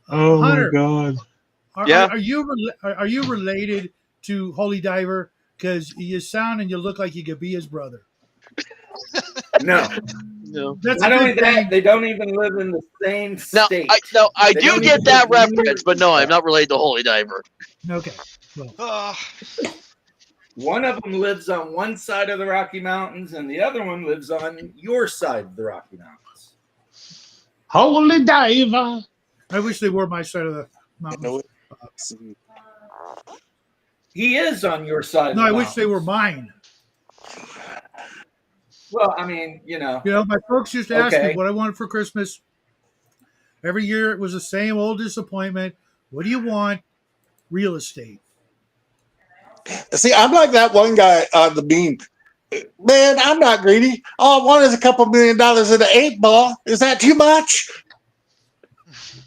S4: Oh,
S8: Hunter.
S4: my God.
S2: Yeah.
S8: Are you related to Holy Diver? Because you sound and you look like you could be his brother.
S1: No.
S2: No.
S8: That's
S1: Not
S8: a
S1: only
S8: good
S1: that,
S8: thing.
S1: they don't even live in the same
S2: No,
S1: state.
S2: I
S1: They
S2: do
S1: don't
S2: get
S1: even
S2: that
S1: live near
S2: reference, but no, I'm not related to Holy Diver.
S8: Okay.
S1: One of them lives on one side of the Rocky Mountains, and the other one lives on your side of the Rocky Mountains.
S4: Holy Diver.
S8: I wish they were my side of the mountain.
S1: He is on your side.
S8: No,
S1: of
S8: I
S1: the
S8: wish they were
S1: mountains.
S8: mine.
S1: Well, I mean, you know.
S8: You know, my folks used to ask
S1: Okay.
S8: me what I wanted for Christmas. Every year it was the same old disappointment. What do you want? Real estate.
S6: See, I'm like that one guy on the meme. Man, I'm not greedy. All I want is a couple $1 million in the 8-ball. Is that too much?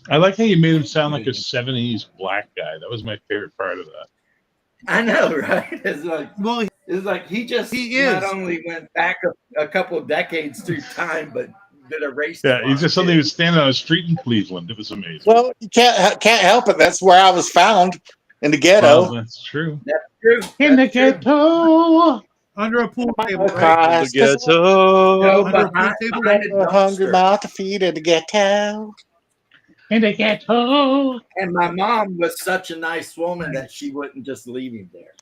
S4: I like how you made him sound like a 70s black guy. That was my favorite part of that.
S1: I know, right? It's like,
S8: Well,
S1: he just
S8: He
S1: not
S8: is.
S1: only went back a couple of decades through time, but did a race.
S4: Yeah, he just suddenly was standing on a street in Cleveland. It was amazing.
S6: Well, you can't help it. That's where I was found, in the ghetto.
S4: Well, that's true.
S1: That's true.
S4: In the
S1: That's true.
S4: ghetto.
S8: under a pool table, right?
S6: Christ,
S1: No,
S8: Under a pool
S1: behind,
S8: table.
S1: behind a
S6: a hungry
S1: dumpster.
S6: mouth to feed in the ghetto.
S4: In the ghetto.
S1: And my mom was such a nice woman that she wouldn't just leave him there.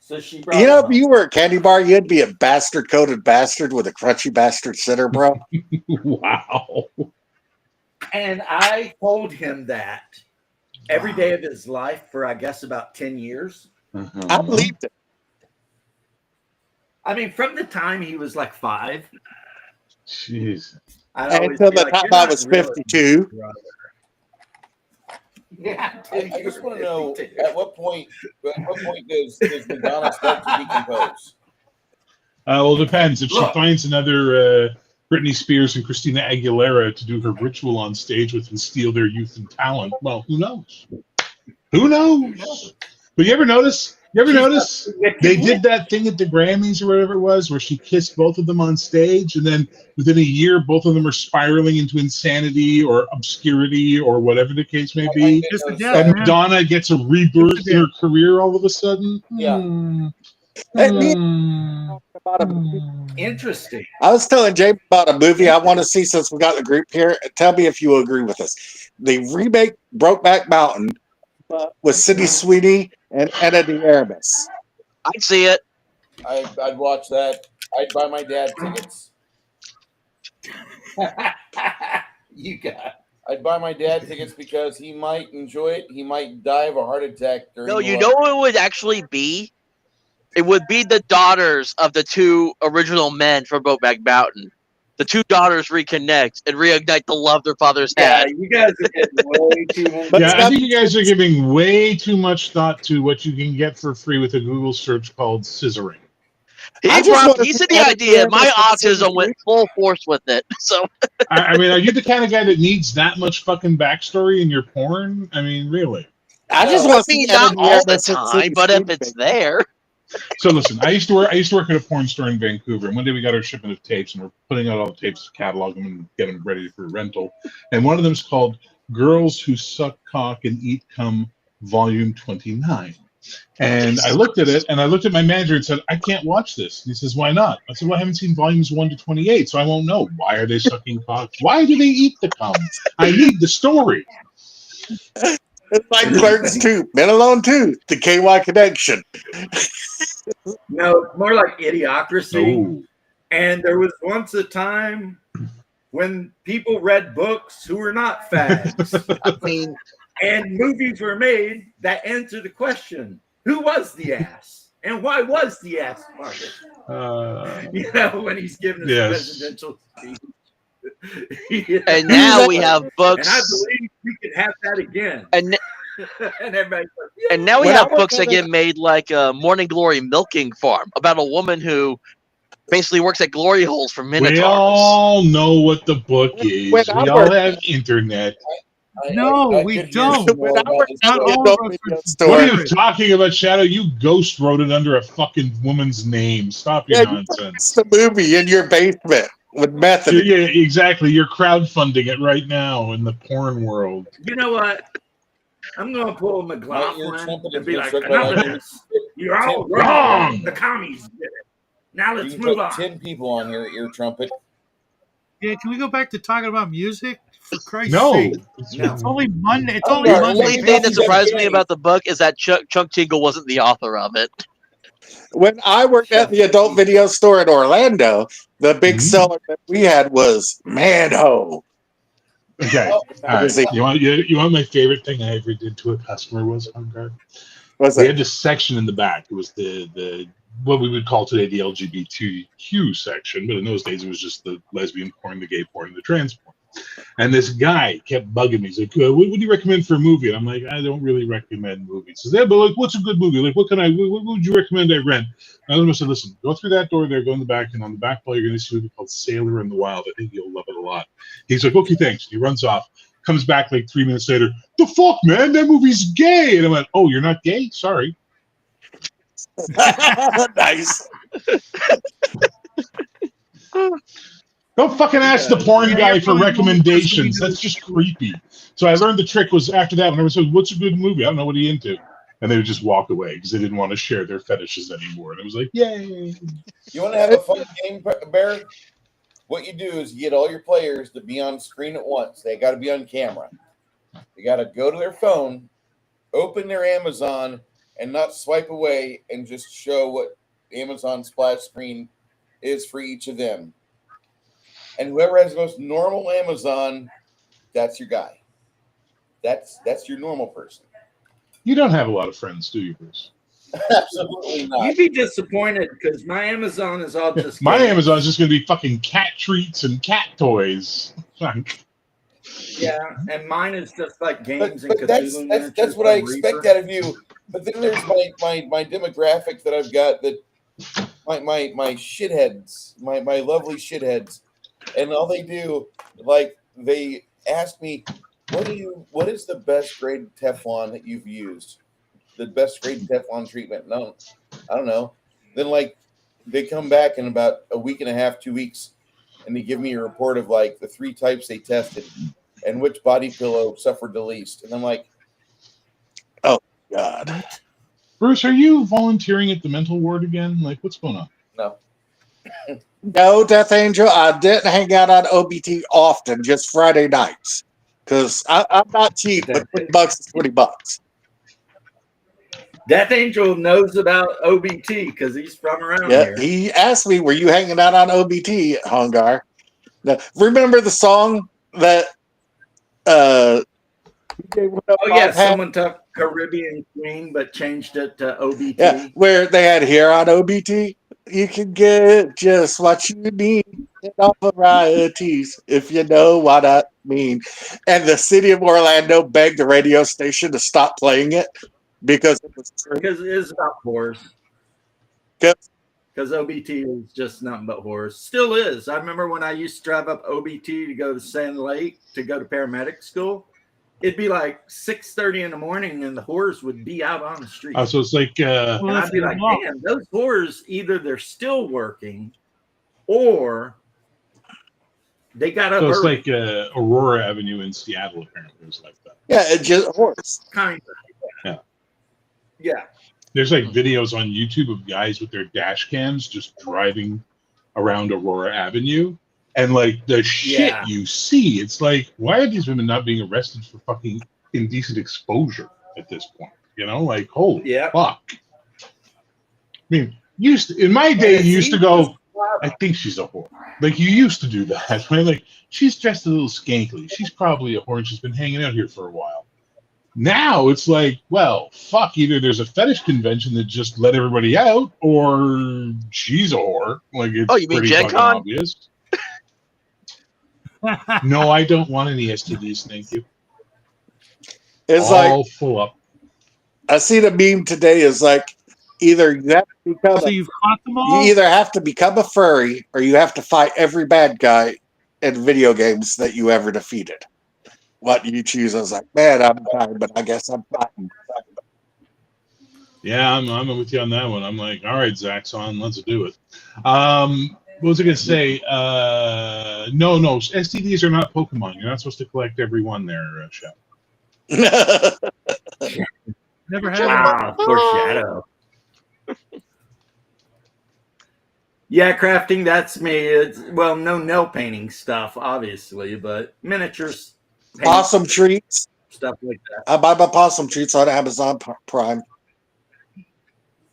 S1: So she brought
S6: You know,
S1: him
S6: if you were a candy bar, you'd be a bastard coated bastard with a crunchy bastard center, bro.
S4: Wow.
S1: And I told him that every day of his life for, I guess, about 10 years.
S6: I believed it.
S1: I mean, from the time he was like 5,
S4: Jeez.
S1: I'd always
S6: Until
S1: be
S6: the
S1: like,
S6: time
S1: "You're
S6: I
S1: not
S6: was
S1: really
S6: 52.
S1: brother." Yeah,
S7: I just want to know at what point does Madonna start to decompose?
S4: Well, it depends. If she
S1: Look.
S4: finds another Britney Spears and Christina Aguilera to do her ritual on stage with and steal their youth and talent, well, who knows? Who knows? But you ever notice? They did that thing at the Grammys or whatever it was, where she kissed both of them on stage, and then within a year, both of them are spiraling into insanity or obscurity or whatever the case may be.
S8: Just a
S7: Those,
S8: death,
S4: And
S8: man.
S4: Madonna gets a rebirth in her career all of a sudden.
S7: Yeah.
S6: Hey, me-
S4: Hmm.
S6: About a-
S1: Interesting.
S6: I was telling Jay about a movie I want to see since we got the group here. Tell me if you agree with us. The remake Brokeback Mountain with Sydney Sweeney and Anna de Armas.
S2: I'd see it.
S7: I'd watch that. I'd buy my dad tickets.
S1: You got
S7: I'd buy my dad tickets because he might enjoy it. He might die of a heart attack during.
S2: No,
S7: the
S2: you know what it would actually be? It would be the daughters of the two original men from Brokeback Mountain. The two daughters reconnect and reignite the love their fathers
S1: yeah,
S2: had.
S1: you guys are getting way too into
S6: But
S4: Yeah, I
S6: stop-
S4: think you guys are giving way too much thought to what you can get for free with a Google search called scissoring.
S6: I just wanna
S2: He
S6: see
S2: said the
S6: Anna de
S2: idea. My
S6: Armas and
S2: autism went full force with it. So
S4: I mean, are you the kind of guy that needs that much fucking backstory in your porn? I mean, really?
S6: I just
S7: No,
S6: want to
S2: I mean,
S6: see Anna
S2: not
S6: de
S2: all
S6: Armas
S2: the
S6: and
S2: time,
S6: Sydney
S2: but if
S6: Sweeney.
S2: it's there.
S4: So listen, I used to work at a porn store in Vancouver, and one day we got our shipment of tapes, and we're putting out all the tapes, catalog them, and get them ready for rental. And one of them is called "Girls Who Suck Cock and Eat Cum," Volume 29. And I looked at it, and I looked at my manager and said, "I can't watch this." And he says, "Why not?" I said, "Well, I haven't seen volumes 1 to 28, so I won't know. Why are they sucking cock? Why do they eat the cum? I need the story."
S6: It's like Clerks 2, Men Alone 2, the KY Connection.
S1: No, more like idiocracy.
S4: Oh.
S1: And there was once a time when people read books who were not fags.
S2: I mean,
S1: And movies were made that answer the question, who was the ass? And why was the ass market? You know, when he's giving his
S4: Yes.
S1: presidential speech. You know?
S2: and now we have
S1: And
S2: books.
S1: I believe we could have that again.
S2: And
S1: And everybody's like, yeah.
S2: And now we
S6: When I
S2: have
S6: worked
S2: books that
S6: at
S2: get made like Morning Glory Milking Farm about a woman who basically works at glory holes for
S4: We
S2: minotaurs.
S4: all know what the book is.
S6: When
S4: We
S6: I
S4: all
S6: worked-
S4: have internet.
S8: No, we
S7: could hear
S8: don't.
S7: some more
S6: When I
S7: about
S6: worked
S7: this
S6: at
S8: Not
S6: the
S8: all
S6: adult
S8: of us
S6: video
S8: are-
S4: What
S6: store,
S4: are you talking about, Shadow? You ghost wrote it under a fucking woman's name. Stop your
S6: Yeah, you it's
S4: nonsense.
S6: the movie in your basement with method.
S4: Yeah, exactly. You're crowdfunding it right now in the porn world.
S1: You know what? I'm going to pull
S7: Your
S1: McLaughlin
S7: trumpet
S1: and be
S7: is
S1: like,
S7: just
S1: enough of
S7: like-
S1: this. You're all
S4: Wrong.
S1: wrong. The commies did it. Now
S7: You
S1: let's
S7: can
S1: move
S7: put
S1: on.
S7: 10 people on your ear trumpet.
S8: Yeah, can we go back to talking about music? For Christ's
S4: No.
S8: sake.
S1: No.
S8: It's only Monday. It's
S7: Oh,
S8: only
S7: no,
S2: The
S8: Monday.
S2: only
S7: Maybe
S2: thing that
S7: that's
S2: surprised
S7: okay.
S2: me about the book is that Chuck Tingle wasn't the author of it.
S6: When I worked at the adult video store in Orlando, the big
S4: Mhm.
S6: seller that we had was Manho.
S4: Okay.
S7: Oh,
S4: All right. You want my favorite thing I ever did to a customer was on guard?
S6: Was
S4: We
S6: it?
S4: had this section in the back. It was the what we would call today the LGBTQ section, but in those days it was just the lesbian porn, the gay porn, and the trans porn. And this guy kept bugging me. He's like, what would you recommend for a movie? And I'm like, I don't really recommend movies. He says, yeah, but like, what's a good movie? Like, what would you recommend I rent? And I said, listen, go through that door there, go in the back, and on the back wall, you're going to see a movie called Sailor in the Wild. I think you'll love it a lot. He's like, okay, thanks. He runs off, comes back like 3 minutes later. The fuck, man? That movie's gay. And I went, oh, you're not gay? Sorry.
S6: Nice.
S4: Don't fucking ask the porn guy for recommendations. That's just creepy. So I learned the trick was after that, whenever I said, what's a good movie? I don't know what he into. And they would just walk away because they didn't want to share their fetishes anymore. And it was like, yay.
S7: You want to have a fun game, Barry? What you do is you get all your players to be on screen at once. They got to be on camera. They got to go to their phone, open their Amazon, and not swipe away and just show what Amazon splash screen is for each of them. And whoever has the most normal Amazon, that's your guy. That's your normal person.
S4: You don't have a lot of friends, do you, Bruce?
S7: Absolutely not.
S1: You'd be disappointed because my Amazon is all just
S4: My
S1: games.
S4: Amazon is just going to be fucking cat treats and cat toys.
S1: Yeah, and mine is just like
S7: But,
S1: games and
S7: but that's
S1: Cthulhu
S7: that's
S1: miniatures
S7: what I
S1: from
S7: expect
S1: Reaper.
S7: out of you. But then there's my demographic that I've got, that my shitheads, my lovely shitheads, and all they do, like, they ask me, what is the best grade Teflon that you've used? The best grade Teflon treatment? No, I don't know. Then, like, they come back in about a week and a half, 2 weeks, and they give me a report of like the 3 types they tested and which body pillow suffered the least. And I'm like,
S6: God.
S4: Bruce, are you volunteering at the mental ward again? Like, what's going on?
S7: no.
S6: No, Death Angel, I didn't hang out on OBT often, just Friday nights. Because I'm not cheap, but $20 is $20.
S1: Death Angel knows about OBT because he's from around
S6: Yeah,
S1: here.
S6: he asked me, were you hanging out on OBT, Hungar? Now, remember the song that
S1: Oh yeah,
S6: had?
S1: someone took Caribbean Queen but changed it to OBT.
S6: Yeah, where they had here on OBT? You can get just what you need in all varieties, if you know what I mean. And the city of Orlando begged the radio station to stop playing it because it was true.
S1: Because it is about horrors.
S6: Good.
S1: Because OBT is just nothing but horrors. Still is. I remember when I used to drive up OBT to go to Sand Lake to go to paramedic school. It'd be like 6:30 in the morning, and the horrors would be out on the street.
S4: So it's like,
S1: and I'd be like, man, those horrors, either they're still working or they got up
S4: so it's
S1: early.
S4: like Aurora Avenue in Seattle, apparently. It was like that.
S6: Yeah, it just horse.
S1: Kind of.
S4: Yeah.
S1: Yeah.
S4: There's like videos on YouTube of guys with their dash cams just driving around Aurora Avenue. And like the shit
S1: Yeah.
S4: you see, it's like, why are these women not being arrested for fucking indecent exposure at this point? You know, like, holy
S1: Yeah.
S4: fuck. I mean, in my day,
S1: it's
S4: you used to
S1: easy
S4: go,
S1: to-
S4: I think she's a whore. Like, you used to do that, right? Like, she's dressed a little skankily. She's probably a whore and she's been hanging out here for a while. Now it's like, well, fuck, either there's a fetish convention that just let everybody out or she's a whore. Like, it's
S2: Oh, you mean
S4: pretty
S2: Gen
S4: fucking
S2: Con?
S4: obvious. No, I don't want any STDs, thank you.
S6: It's
S4: All
S6: like,
S4: full up.
S6: I seen a meme today, is like, either you have to become
S8: So you've caught them
S6: you
S8: all?
S6: either have to become a furry or you have to fight every bad guy in video games that you ever defeated. What do you choose? I was like, man, I'm tired, but I guess I'm fighting.
S4: Yeah, I'm with you on that one. I'm like, all right, Zaxxon, let's do it. What was I gonna say? No, STDs are not Pokemon. You're not supposed to collect every one there, Chef.
S8: Never had
S1: Wow, foreshadow. Yeah, crafting, that's me. It's, well, no nail painting stuff, obviously, but miniatures, paint,
S6: Possum treats.
S1: stuff like that.
S6: I buy my possum treats on Amazon Prime.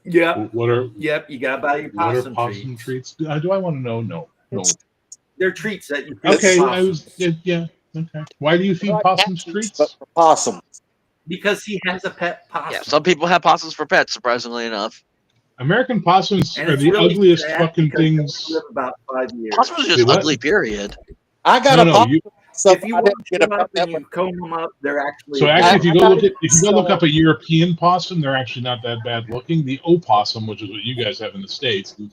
S1: Yep,
S4: What are
S1: you gotta buy your possum,
S4: possum
S1: treats.
S4: treats? Do I want to know? No.
S1: They're treats that you feed
S4: Okay,
S1: possums.
S4: yeah. Okay. Why do you feed possums treats?
S6: But for possum.
S1: Because he has a pet possum.
S2: Yeah, some people have possums for pets, surprisingly enough.
S4: American possums
S1: And
S4: are
S1: it's
S4: the
S1: really
S4: ugliest
S1: sad
S4: fucking
S1: because they
S4: things.
S1: live about 5 years.
S2: Possums are
S4: They
S2: just
S4: what?
S2: ugly, period.
S6: I got
S4: No,
S6: a
S4: no,
S6: possum
S4: you-
S6: So
S1: if you
S6: I
S1: wash
S6: didn't get
S1: them
S6: about
S1: up
S6: that
S1: and
S6: one.
S1: you comb them up, they're actually.
S4: So actually, if you
S6: I
S4: go
S6: got
S4: look
S6: it.
S4: at if you go look
S6: So
S4: up a European possum, they're actually not that bad looking. The opossum, which is what you guys have in the States,
S1: the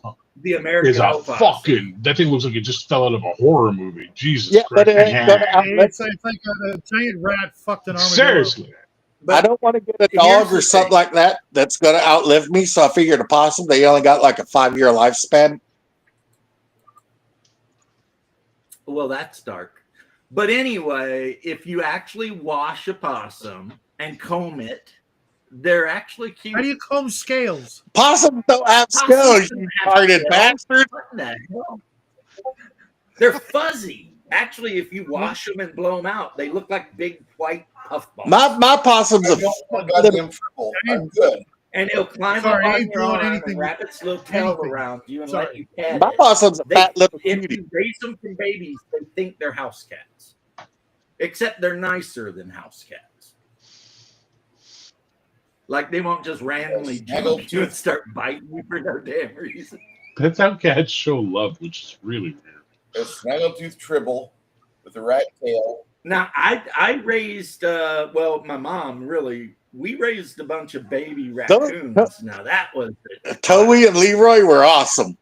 S4: is
S1: American
S4: a
S1: opossum.
S4: fucking. That thing looks like it just fell out of a horror movie. Jesus
S6: yeah, but
S4: Christ!
S6: it ain't gonna outlive.
S8: It's like a giant rat fucked an armadillo.
S4: Seriously,
S6: I
S1: But
S6: don't want to get a
S1: here's
S6: dog
S1: the
S6: or something
S1: thing.
S6: like that that's gonna outlive me. So I figured a possum. They only got like a 5-year lifespan.
S1: Well, that's dark. But anyway, if you actually wash a possum and comb it, they're actually cute.
S8: How do you comb scales?
S6: Possums don't have
S1: Possums
S6: scales,
S1: don't
S6: you
S1: have
S6: retarded
S1: scales.
S6: bastard.
S1: What the hell? They're fuzzy. Actually, if you wash them and blow them out, they look like big white puffballs.
S6: My possum's
S7: I
S6: a
S7: don't want
S6: little.
S7: goddamn trouble. I'm good.
S1: And it'll climb
S8: Sorry,
S1: up
S8: I
S1: on
S8: ain't
S1: your
S8: doing
S1: arm
S8: anything
S1: and
S8: with
S1: wrap its little tail
S8: anything.
S1: around you and
S8: Sorry.
S1: let you pet
S6: My
S1: it.
S6: possum's a
S1: They,
S6: fat little
S1: if
S6: cutie.
S1: you raise them from babies, they think they're house cats. Except they're nicer than house cats. Like they won't just randomly jump you and start biting you for no damn reason.
S4: that's how cats show love, which is really weird.
S7: A snaggletooth tribble with a rat tail.
S1: Now I raised well, my mom really, we raised a bunch of baby raccoons. Now that was
S6: Toey and Leroy were awesome.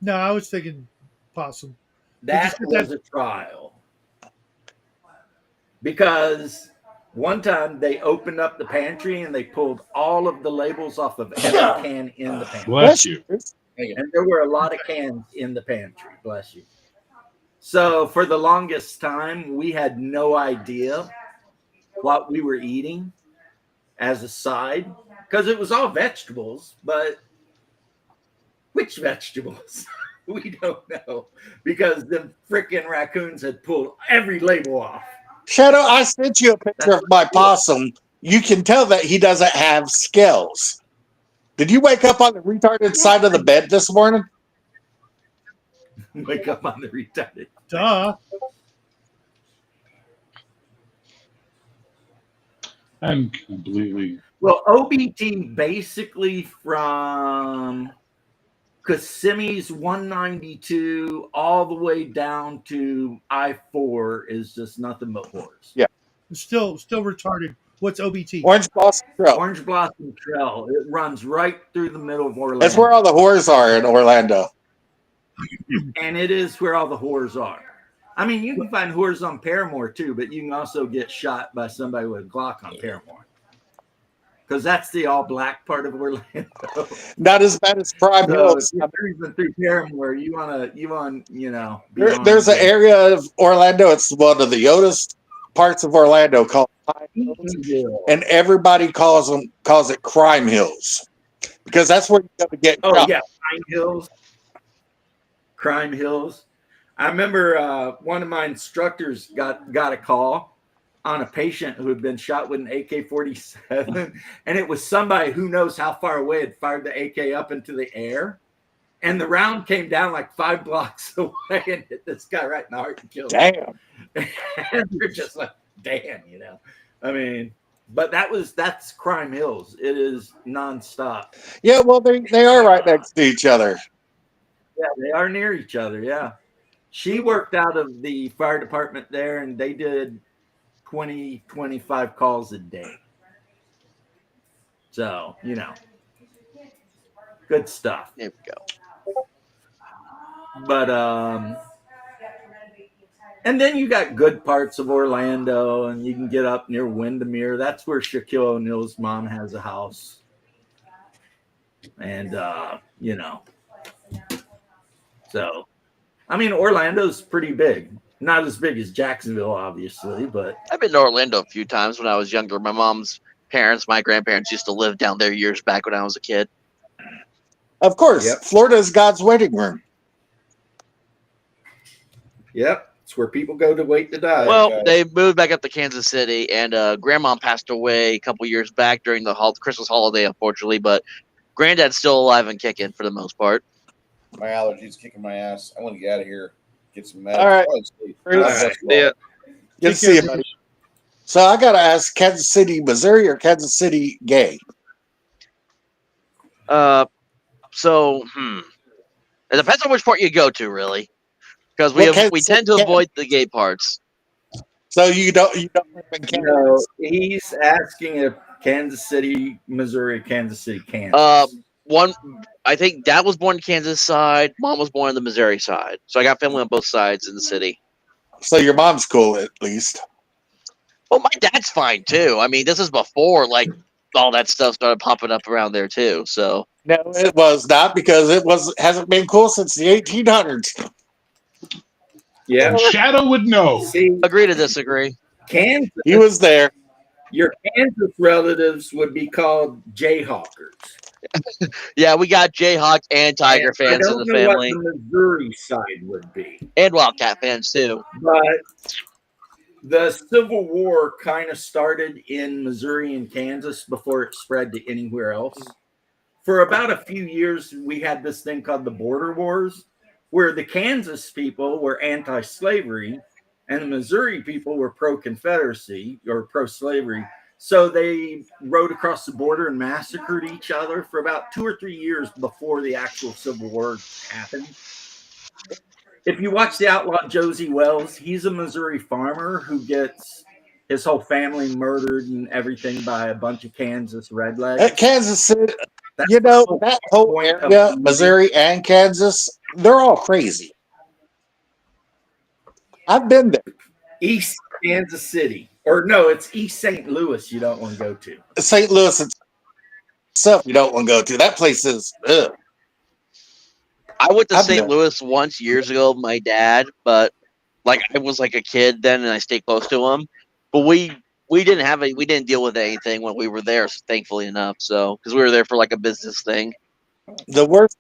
S8: No, I was thinking possum.
S1: that
S8: Did you
S1: was a trial. Because one time they opened up the pantry and they pulled all of the labels off of every can in the pantry.
S4: Bless you.
S1: And there were a lot of cans in the pantry. Bless you. So for the longest time, we had no idea what we were eating as a side because it was all vegetables, but which vegetables? We don't know because the freaking raccoons had pulled every label off.
S6: Shadow, I sent you a picture of my possum. You can tell that he doesn't have scales. Did you wake up on the retarded side of the bed this morning?
S1: Wake up on the retarded.
S8: Duh.
S4: I'm completely.
S1: Well, OBT basically from Kissimmee's 192 all the way down to I-4 is just nothing but whores.
S6: Yeah.
S8: Still retarded. What's OBT?
S6: Orange Blossom Trail.
S1: Orange Blossom Trail. It runs right through the middle of Orlando.
S6: That's where all the whores are in Orlando.
S1: And it is where all the whores are. I mean, you can find whores on Paramore too, but you can also get shot by somebody with a Glock on Paramore. Because that's the all black part of Orlando.
S6: Not as bad as Prime
S1: So
S6: Hills.
S1: if you're cruising through Paramore, you want, be
S6: There's
S1: on
S6: an area of Orlando. It's one of the oldest parts of Orlando called Pine Hills, and everybody calls it Crime Hills because that's where you go to get
S1: Oh
S6: shot.
S1: yeah, Pine Hills, Crime Hills. I remember one of my instructors got a call on a patient who had been shot with an AK-47, and it was somebody who knows how far away had fired the AK up into the air, and the round came down like 5 blocks away and hit this guy right in the heart and killed him.
S6: Damn.
S1: And you're just like, damn, I mean, but that's Crime Hills. It is nonstop.
S6: Yeah, well, they are right next to each other.
S1: Yeah, they are near each other. Yeah. She worked out of the fire department there, and they did 20, 25 calls a day. So, good stuff.
S2: There we go.
S1: But, and then you got good parts of Orlando, and you can get up near Windermere. That's where Shaquille O'Neal's mom has a house. And, so, I mean, Orlando's pretty big. Not as big as Jacksonville, obviously, but
S2: I've been to Orlando a few times when I was younger. My mom's parents, my grandparents used to live down there years back when I was a kid.
S6: Of course,
S1: Yep.
S6: Florida is God's waiting room.
S1: yep, it's where people go to wait to die.
S2: Well, they moved back up to Kansas City, and grandma passed away a couple years back during the Christmas holiday, unfortunately. But granddad's still alive and kicking for the most part.
S7: My allergies kicking my ass. I want to get out of here. Get some meds.
S6: All right.
S1: All right.
S2: Yeah.
S6: Good to see you, buddy. So I got to ask, Kansas City, Missouri, or Kansas City gay?
S2: So, it depends on which part you go to, really. because
S6: What Kansas
S2: we
S6: City,
S2: tend to
S6: Kansas?
S2: avoid the gay parts.
S6: So you don't live in Kansas.
S1: No, he's asking if Kansas City, Missouri, Kansas City, Kansas.
S2: One, I think Dad was born in Kansas side, Mom was born on the Missouri side, so I got family on both sides in the city.
S6: So your mom's cool at least.
S2: Well, my dad's fine too. I mean, this is before like all that stuff started popping up around there too. So
S6: No, it was not, because it hasn't been cool since the 1800s.
S1: Yeah.
S4: And Shadow would know.
S1: See,
S2: agree to disagree.
S1: Kansas,
S6: He was there.
S1: your Kansas relatives would be called Jayhawkers.
S2: Yeah, we got Jayhawk and Tiger
S1: And
S2: fans
S1: I
S2: in
S1: don't
S2: the
S1: know
S2: family,
S1: what the Missouri side would be,
S2: and Wildcat fans too.
S1: but the Civil War kind of started in Missouri and Kansas before it spread to anywhere else. For about a few years, we had this thing called the Border Wars, where the Kansas people were anti-slavery and the Missouri people were pro-Confederacy or pro-slavery. So they rode across the border and massacred each other for about 2 or 3 years before the actual Civil War happened. If you watch the outlaw Josie Wells, he's a Missouri farmer who gets his whole family murdered and everything by a bunch of Kansas redlegs.
S6: At Kansas City,
S1: That's
S6: you know,
S1: the whole
S6: that whole
S1: point of
S6: area,
S1: the movie.
S6: Missouri and Kansas, they're all crazy. I've been there.
S1: East Kansas City. Or no, it's East St. Louis you don't want to go to.
S6: St. Louis itself, you don't want to go to. That place is, ugh.
S2: I went to
S6: I've
S2: St.
S6: been-
S2: Louis once years ago with my dad, but like I was like a kid then, and I stayed close to him. But we didn't deal with anything when we were there, thankfully enough. So because we were there for like a business thing.
S6: The worst.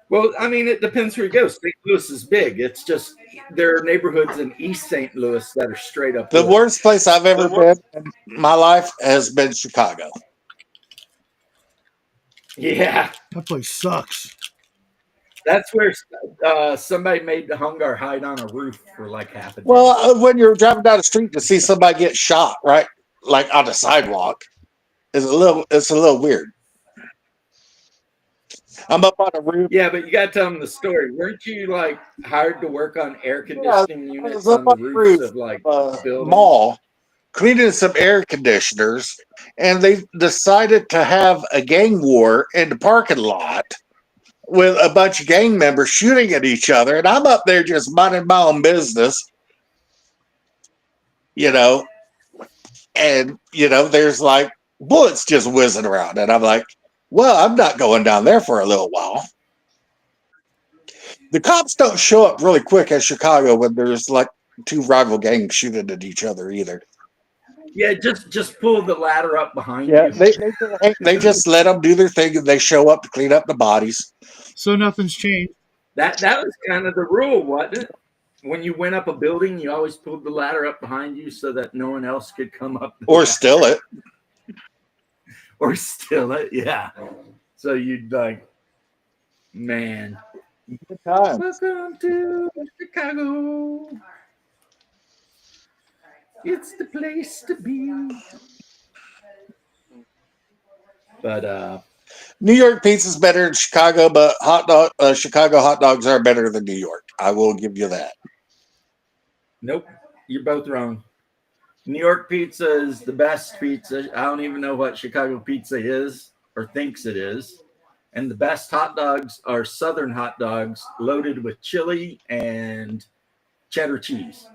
S1: Well, I mean, it depends where you go. St. Louis is big. It's just there are neighborhoods in East St. Louis that are straight up.
S6: The
S1: woods.
S6: worst place I've ever been in my life has been Chicago.
S1: Yeah,
S8: That place sucks.
S1: that's where somebody hung our hide on a roof for like half a day.
S6: Well, when you're driving down the street to see somebody get shot, right, like on the sidewalk, it's a little weird. I'm up on a roof.
S1: Yeah, but you got to tell them the story. Weren't you like hired to work on air conditioning
S6: I
S1: units
S6: was up
S1: on
S6: on
S1: the
S6: the
S1: roofs
S6: roof
S1: of like
S6: of a
S1: buildings?
S6: mall cleaning some air conditioners, and they decided to have a gang war in the parking lot with a bunch of gang members shooting at each other. And I'm up there just minding my own business, you know, and, you know, there's like bullets just whizzing around. And I'm like, well, I'm not going down there for a little while. The cops don't show up really quick in Chicago when there's like two rival gangs shooting at each other either.
S1: Yeah, just pull the ladder up behind
S6: Yeah,
S1: you.
S6: they just let them do their thing, and they show up to clean up the bodies.
S8: So nothing's changed.
S1: That was kind of the rule, wasn't it? When you went up a building, you always pulled the ladder up behind you so that no one else could come up the
S6: Or
S1: ladder.
S6: steal it.
S1: Or steal it, yeah. So you'd like, man.
S6: Good time.
S1: Welcome to Chicago. It's the place to be. But
S6: New York pizza's better than Chicago, but Chicago hot dogs are better than New York. I will give you that.
S1: nope, you're both wrong. New York pizza is the best pizza. I don't even know what Chicago pizza is or thinks it is. And the best hot dogs are Southern hot dogs loaded with chili and cheddar cheese.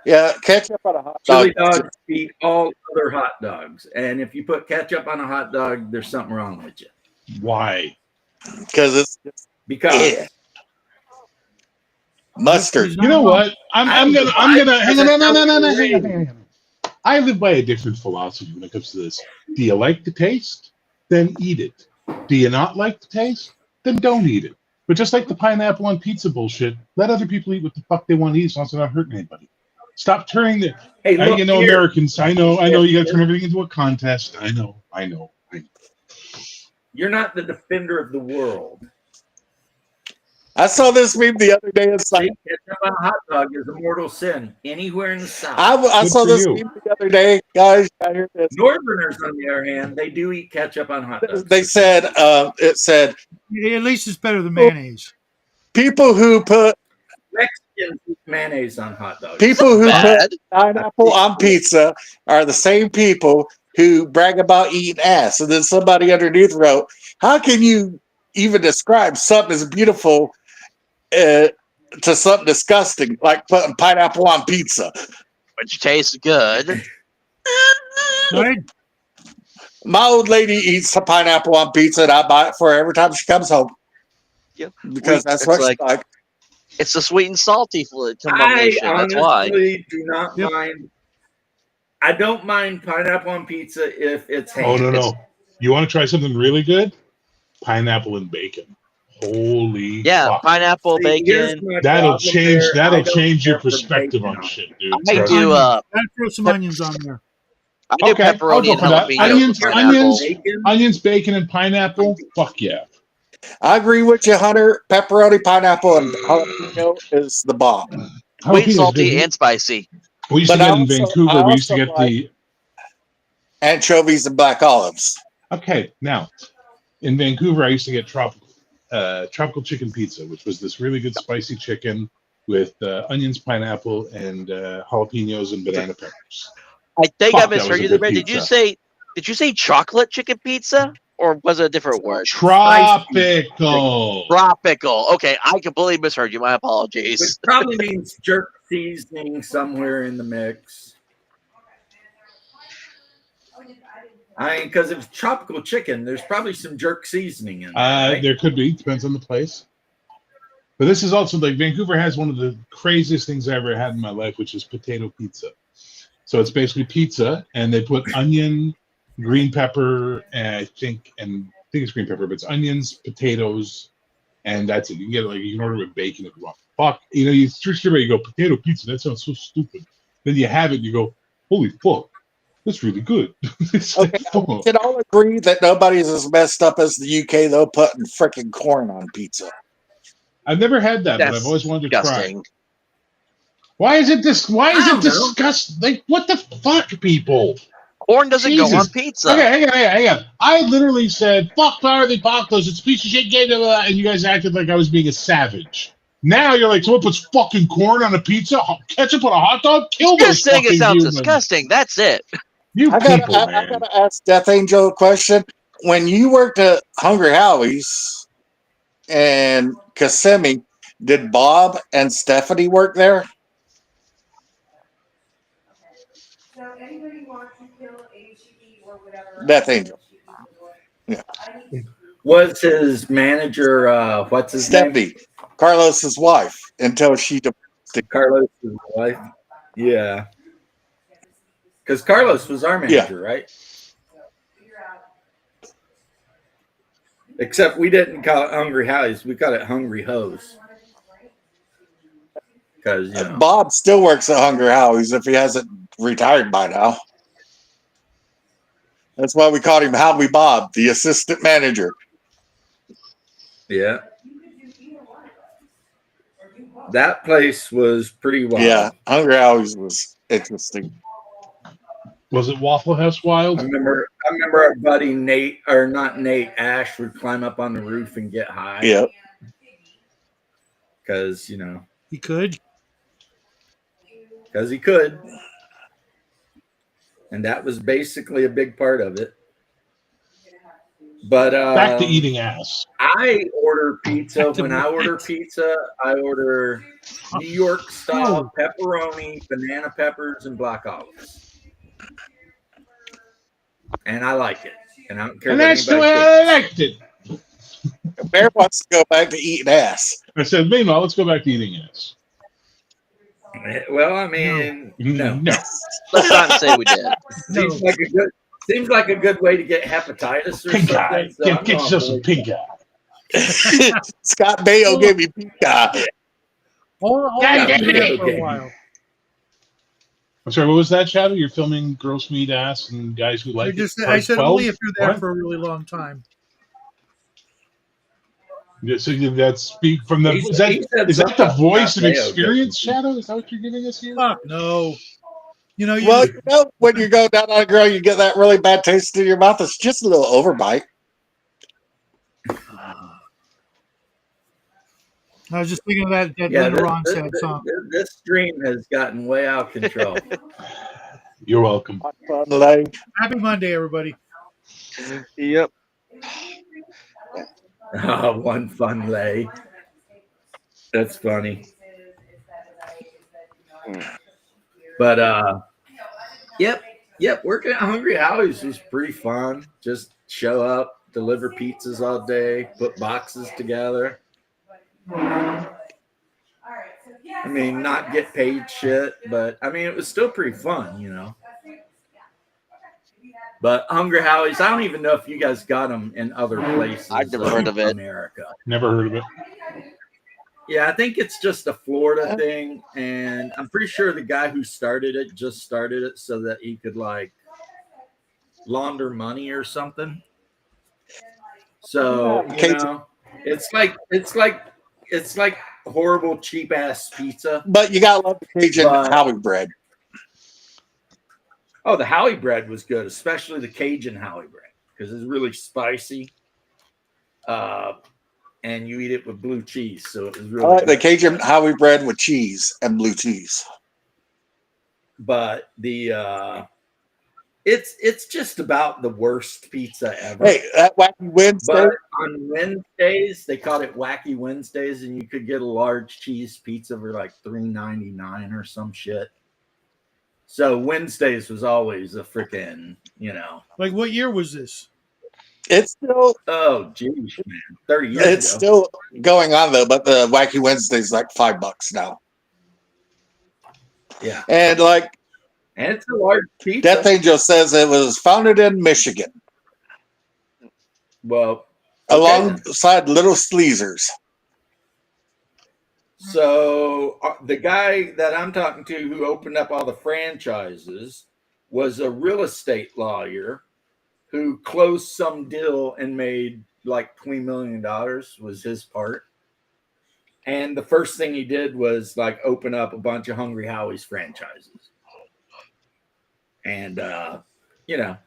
S6: Yeah, ketchup on a hot
S1: Chili
S6: dog.
S1: dogs beat all other hot dogs. And if you put ketchup on a hot dog, there's something wrong with you.
S4: Why?
S6: Because it's
S1: Because
S6: yeah. Mustard.
S4: You know what? I'm gonna hang on. No. Hang on. I live by a different philosophy when it comes to this. Do you like the taste? Then eat it. Do you not like the taste? Then don't eat it. But just like the pineapple on pizza bullshit, let other people eat what the fuck they want to eat as long as they're not hurting anybody. Stop turning the
S1: hey, look
S4: you know,
S1: here.
S4: Americans. I know you gotta turn everything into a contest. I know.
S1: You're not the defender of the world.
S6: I saw this meme the other day. It's like
S1: Ketchup on a hot dog is a mortal sin anywhere in the South.
S6: I
S4: Good
S6: saw
S4: for
S6: this
S4: you.
S6: meme the other day, guys. I hear this.
S1: Northerners, on the other hand, they do eat ketchup on hot dogs.
S6: They said it said
S8: At least it's better than mayonnaise.
S6: people who put
S1: Mexicans eat mayonnaise on hot dogs.
S6: People who put
S2: Bad.
S6: pineapple on pizza are the same people who brag about eating ass. And then somebody underneath wrote, how can you even describe something as beautiful to something disgusting, like putting pineapple on pizza?
S2: Which tastes good.
S8: Right?
S6: My old lady eats a pineapple on pizza, and I buy it for her every time she comes home.
S2: Yep.
S6: Because that's
S2: It's
S6: what
S2: like-
S6: she like.
S2: It's the sweet and salty fluid
S1: I
S2: combination. That's why.
S1: honestly do not
S8: Yep.
S1: mind. I don't mind pineapple on pizza if it's ham.
S4: Oh no. You want to try something really good? Pineapple and bacon. Holy
S2: Yeah,
S4: fuck.
S2: pineapple,
S1: See, here's
S2: bacon.
S1: my
S4: That'll
S1: problem
S4: change
S1: there. I
S4: that'll
S1: don't
S4: change your
S1: care for
S4: perspective
S1: bacon
S4: on
S1: it.
S4: shit, dude.
S2: I
S4: Trust
S2: do.
S4: me.
S8: Gotta throw some onions on there.
S2: I do
S4: Okay, I'll
S2: pepperoni
S4: go
S2: and
S4: for that.
S2: jalapeno.
S4: Onions,
S2: with
S4: onions.
S2: pineapple.
S1: Bacon?
S4: Onions, bacon, and pineapple. Fuck yeah.
S6: I agree with you, Hunter. Pepperoni, pineapple, and jalapeno is the bomb.
S2: Sweet,
S4: Jalapeno's
S2: salty,
S4: good.
S2: and spicy.
S4: We used to
S6: But
S4: get
S6: I
S4: in
S6: also-
S4: Vancouver.
S6: I
S4: We used to
S6: also
S4: get
S6: like-
S4: the
S6: Anchovies and black olives.
S4: okay. Now, in Vancouver, I used to get tropical chicken pizza, which was this really good spicy chicken with onions, pineapple, and jalapenos and banana peppers.
S2: I think
S4: Fuck,
S2: I
S4: that was
S2: misheard
S4: a
S2: you
S4: good
S2: there.
S4: pizza.
S2: Did you say chocolate chicken pizza? Or was it a different word?
S4: Tropical.
S2: Tropical. Okay, I completely misheard you. My
S1: Which
S2: apologies.
S1: probably means jerk seasoning somewhere in the mix. I mean, because if it's tropical chicken, there's probably some jerk seasoning in there. Right?
S4: There could be, depends on the place. But this is also like Vancouver has one of the craziest things I ever had in my life, which is potato pizza. So it's basically pizza, and they put onion, green pepper, and I think it's green pepper, but it's onions, potatoes, and that's it. You can get it like you can order it with bacon if you want. Fuck, you search about, you go potato pizza. That sounds so stupid. Then you have it, and you go, holy fuck, that's really good. It's
S6: Okay,
S4: like,
S6: we can all agree that nobody's as messed up as the UK, though, putting freaking corn on pizza.
S4: I've never had that, but
S2: That's
S4: I've always wanted to try.
S2: disgusting.
S4: Why is it this? Why is
S1: I
S4: it
S1: don't know.
S4: disgusting? Like, what the fuck, people?
S2: Corn doesn't go on
S4: Jesus.
S2: pizza.
S4: Okay, hang on. I literally said, fuck Farley Pacos, it's a piece of shit game, blah, blah, blah, and you guys acted like I was being a savage. Now you're like, someone puts fucking corn on a pizza, ketchup on a hot dog, kill
S2: You're
S4: those
S2: saying it
S4: fucking
S2: sounds
S4: humans.
S2: disgusting. That's it.
S4: You
S6: I
S4: people,
S6: gotta
S4: man.
S6: ask Death Angel a question. When you worked at Hungry Howie's and Kissimmee, did Bob and Stephanie work there?
S3: So anybody wants to kill HEB or whatever.
S6: Death Angel. Yeah.
S1: Was his manager, what's his name?
S6: Stephanie, Carlos's wife, until she
S1: Carlos' wife. Yeah. Because Carlos was our manager, right? Except we didn't call it Hungry Howie's. We called it Hungry Hose. Because,
S6: Bob still works at Hungry Howie's if he hasn't retired by now. That's why we called him Howie Bob, the assistant manager.
S1: yeah. That place was pretty wild.
S6: Yeah, Hungry Howie's was interesting.
S4: Was it Waffle House Wild?
S1: I remember our buddy Nate, or not Nate, Ash would climb up on the roof and get high.
S6: Yeah.
S1: Because,
S8: He could.
S1: because he could. And that was basically a big part of it. But
S4: Back to eating ass.
S1: I order pizza.
S8: Back to
S1: When I order pizza, I order New York style pepperoni, banana peppers, and black olives. And I like it. And I don't care
S4: And
S1: what
S4: that's the
S1: anybody
S4: way I
S1: thinks.
S4: liked it.
S6: Bear wants to go back to eating ass.
S4: I said, meanwhile, let's go back to eating ass.
S1: Well, I mean, no.
S4: No.
S2: Let's not say we did.
S8: No.
S1: Seems like a good way to get hepatitis or
S4: Pink eye.
S1: something. So I'm
S4: Get
S1: going
S4: yourself some
S1: for it.
S4: pink eye.
S6: Scott Baio gave me pink eye.
S8: Hold
S4: Yeah,
S8: on
S4: yeah,
S8: to that for
S1: okay.
S8: a while.
S4: I'm sorry, what was that, Shadow? You're filming gross meat ass and guys who like
S8: I said
S4: 12?
S8: only if you're there
S4: What?
S8: for a really long time.
S4: Yeah, so that's speak from the.
S1: He
S4: Is
S1: said
S4: that the
S1: something
S4: voice of
S1: about Baio,
S4: experience,
S1: didn't
S4: Shadow? Is that what you're giving us here?
S8: Fuck no. You know,
S6: Well, when you go down on a grill, you get that really bad taste in your mouth. It's just a little overbite.
S8: I was just thinking of that
S1: Yeah,
S8: Linda Ronstadt song.
S1: this stream has gotten way out of control.
S4: You're welcome.
S6: Like,
S8: Happy Monday, everybody.
S2: Yep.
S1: One fun lay. That's funny. But yep, working at Hungry Howie's was pretty fun. Just show up, deliver pizzas all day, put boxes together. I mean, not get paid shit, but I mean, it was still pretty fun, you know. But Hungry Howie's, I don't even know if you guys got them in other places.
S2: I've never heard of it.
S1: America.
S4: Never heard of it.
S1: Yeah, I think it's just a Florida thing, and I'm pretty sure the guy who started it just started it so that he could like launder money or something. So you know, it's like horrible cheap ass pizza.
S6: but you gotta love the Cajun
S1: But-
S6: Howie bread.
S1: Oh, the Howie bread was good, especially the Cajun Howie bread because it's really spicy. And you eat it with blue cheese, so it was really
S6: I like the
S1: good.
S6: Cajun Howie bread with cheese and blue cheese.
S1: But the it's just about the worst pizza ever.
S6: Hey, that Wacky Wednesday.
S1: But on Wednesdays, they called it Wacky Wednesdays, and you could get a large cheese pizza for like $3.99 or some shit. So Wednesdays was always a freaking, you know.
S8: Like, what year was this?
S6: It's still
S1: Oh, geez, man, 30 years
S6: it's
S1: ago.
S6: still going on though, but the Wacky Wednesday's like $5 now.
S1: Yeah,
S6: And like
S1: and it's a large pizza.
S6: Death Angel says, it was founded in Michigan
S1: Well, okay.
S6: alongside Little Sleezers.
S1: So the guy that I'm talking to who opened up all the franchises was a real estate lawyer who closed some deal and made like $20 million was his part. And the first thing he did was like open up a bunch of Hungry Howie's franchises. And, you know,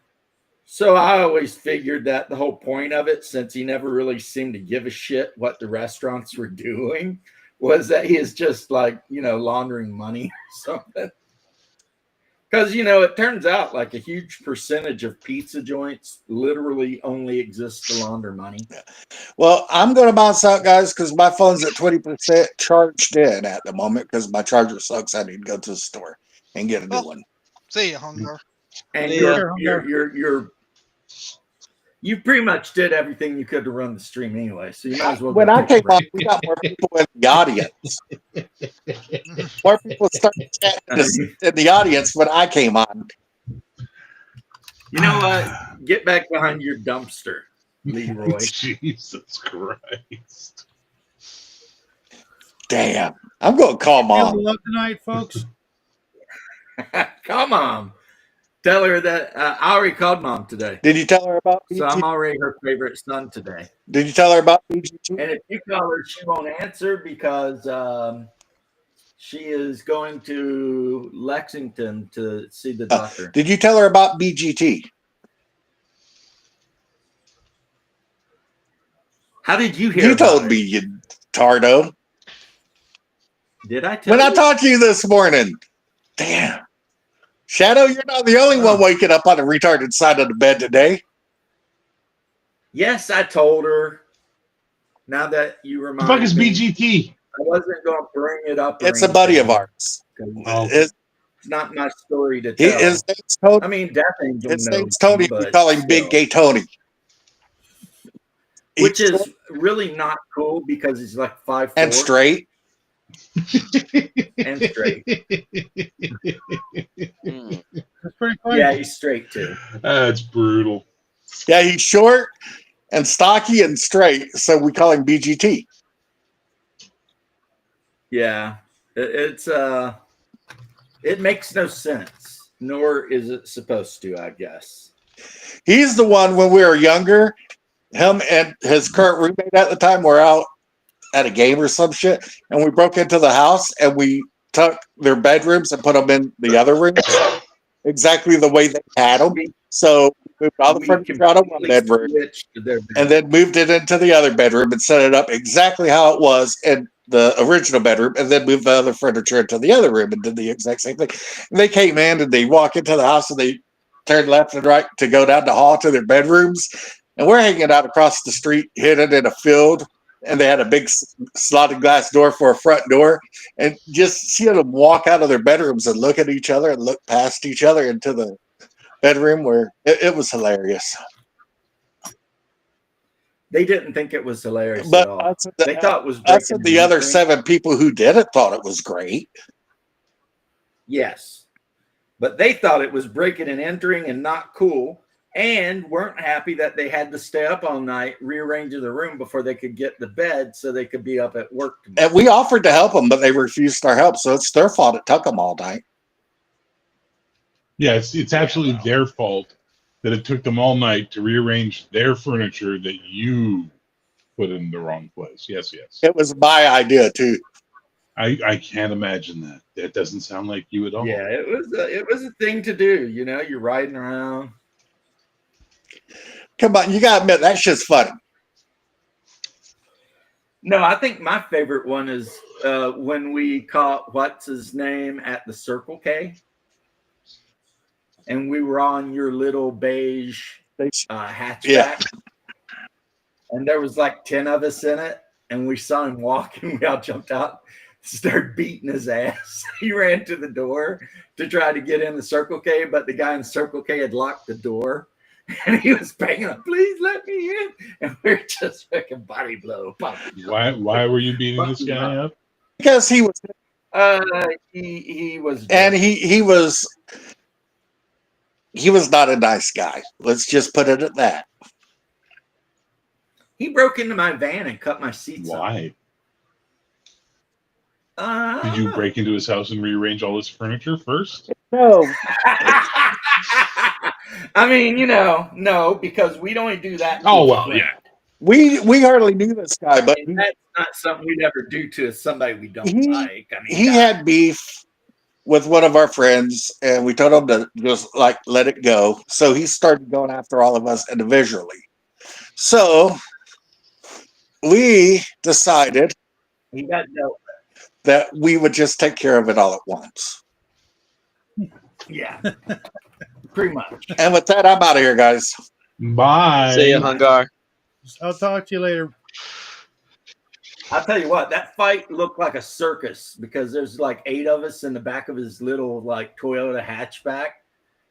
S1: so I always figured that the whole point of it, since he never really seemed to give a shit what the restaurants were doing, was that he is just like, you know, laundering money or something. Because, you know, it turns out like a huge percentage of pizza joints literally only exist to launder money.
S6: Well, I'm going to bounce out, guys, because my phone's at 20% charged in at the moment because my charger sucks. I need to go to the store and get a new one.
S5: See ya, Hunger.
S1: And
S2: Yeah.
S1: you pretty much did everything you could to run the stream anyway. So you might as well.
S6: When
S1: go
S6: I
S1: take a
S6: came on,
S1: break.
S6: we got more people in the audience. More people started chatting in the audience when I came on.
S1: You know what? Get back behind your dumpster, Leroy.
S4: Jesus Christ.
S6: Damn. I'm going to call
S8: Feel the
S6: mom.
S8: love tonight, folks.
S1: Come on. Tell her that I already called mom today.
S6: Did you tell her about
S1: So I'm
S6: BGT?
S1: already her favorite son today.
S6: Did you tell her about BGT?
S1: And if you call her, she won't answer because she is going to Lexington to see the doctor.
S6: Did you tell her about BGT?
S1: How did you hear?
S6: You
S1: about
S6: told
S1: it?
S6: me, you tardo.
S1: Did I tell
S6: When I
S1: you?
S6: talked to you this morning. Damn. Shadow, you're not the only one waking up on the retarded side of the bed today.
S1: Yes, I told her. Now that you
S4: The
S1: remind
S4: fuck is
S1: me,
S4: BGT?
S1: I wasn't going to bring it up. or
S6: It's a buddy of
S1: anything,
S6: ours.
S1: 'cause
S4: Oh.
S6: His,
S1: It's not my story to tell.
S6: his name's Tony.
S1: I mean, Death Angel
S6: His
S1: knows
S6: name's Tony.
S1: me,
S6: We
S1: but
S6: call him Big
S1: still.
S6: Gay Tony.
S1: Which
S6: He's
S1: is really not cool because he's like 5'4"
S6: and straight.
S1: and straight.
S2: Mm.
S8: That's pretty funny.
S1: Yeah, he's straight too.
S4: That's brutal.
S6: Yeah, he's short and stocky and straight, so we call him BGT.
S1: Yeah, it makes no sense, nor is it supposed to, I guess.
S6: He's the one when we were younger. Him and his current roommate at the time were out at a game or some shit, and we broke into the house and we took their bedrooms and put them in the other rooms exactly the way they had them. So moved all the
S1: We
S6: furniture out of one
S1: completely
S6: bedroom,
S1: switched their
S6: and then moved it into the other bedroom and set it up exactly how it was in the original bedroom, and then moved the other furniture into the other room and did the exact same thing. And they came in and they walk into the house and they turn left and right to go down the hall to their bedrooms. And we're hanging out across the street, hidden in a field, and they had a big slotted glass door for a front door. And just seeing them walk out of their bedrooms and look at each other and look past each other into the bedroom, where it was hilarious.
S1: They didn't think it was hilarious at
S6: But
S1: all.
S6: us and
S1: They thought it was
S6: us and
S1: breaking
S6: the
S1: and
S6: other
S1: entering.
S6: 7 people who did it thought it was great.
S1: Yes. But they thought it was breaking and entering and not cool, and weren't happy that they had to stay up all night rearranging the room before they could get to bed so they could be up at work tomorrow.
S6: And we offered to help them, but they refused our help. So it's their fault it took them all night.
S4: Yeah, it's absolutely
S1: well.
S4: their fault that it took them all night to rearrange their furniture that you put in the wrong place. Yes, yes.
S6: It was my idea too.
S4: I can't imagine that. That doesn't sound like you at all.
S1: Yeah, it was a thing to do. You know, you're riding around.
S6: Come on, you gotta admit that shit's funny.
S1: No, I think my favorite one is when we caught what's his name at the Circle K, and we were on your little beige hatchback,
S6: Yeah.
S1: and there was like 10 of us in it, and we saw him walk, and we all jumped out, started beating his ass. He ran to the door to try to get in the Circle K, but the guy in Circle K had locked the door. And he was banging up, please let me in. And we we're just fucking body blow.
S4: Why were you beating this guy up?
S6: Because he was
S1: He was,
S6: and he was not a nice guy. Let's just put it at that.
S1: he broke into my van and cut my seats up.
S4: Why?
S1: I
S4: Did
S1: don't
S4: you
S1: know.
S4: break into his house and rearrange all his furniture first?
S6: No.
S1: I mean, you know, no, because we'd only do that. to
S4: Oh,
S1: a
S4: well,
S1: friend.
S4: yeah.
S6: We hardly knew this guy, but
S1: And that's not something we'd ever do to somebody we don't
S6: He-
S1: like. I mean,
S6: he
S1: God.
S6: had beef with one of our friends, and we told him to just like let it go. So he started going after all of us individually. So we decided
S1: He got dealt
S6: that we would just take care of it all at once.
S1: with. Yeah, pretty much.
S6: And with that, I'm out of here, guys.
S4: Bye.
S2: See ya, Hungar.
S8: I'll talk to you later.
S1: I'll tell you what, that fight looked like a circus because there's like 8 of us in the back of his little like Toyota hatchback.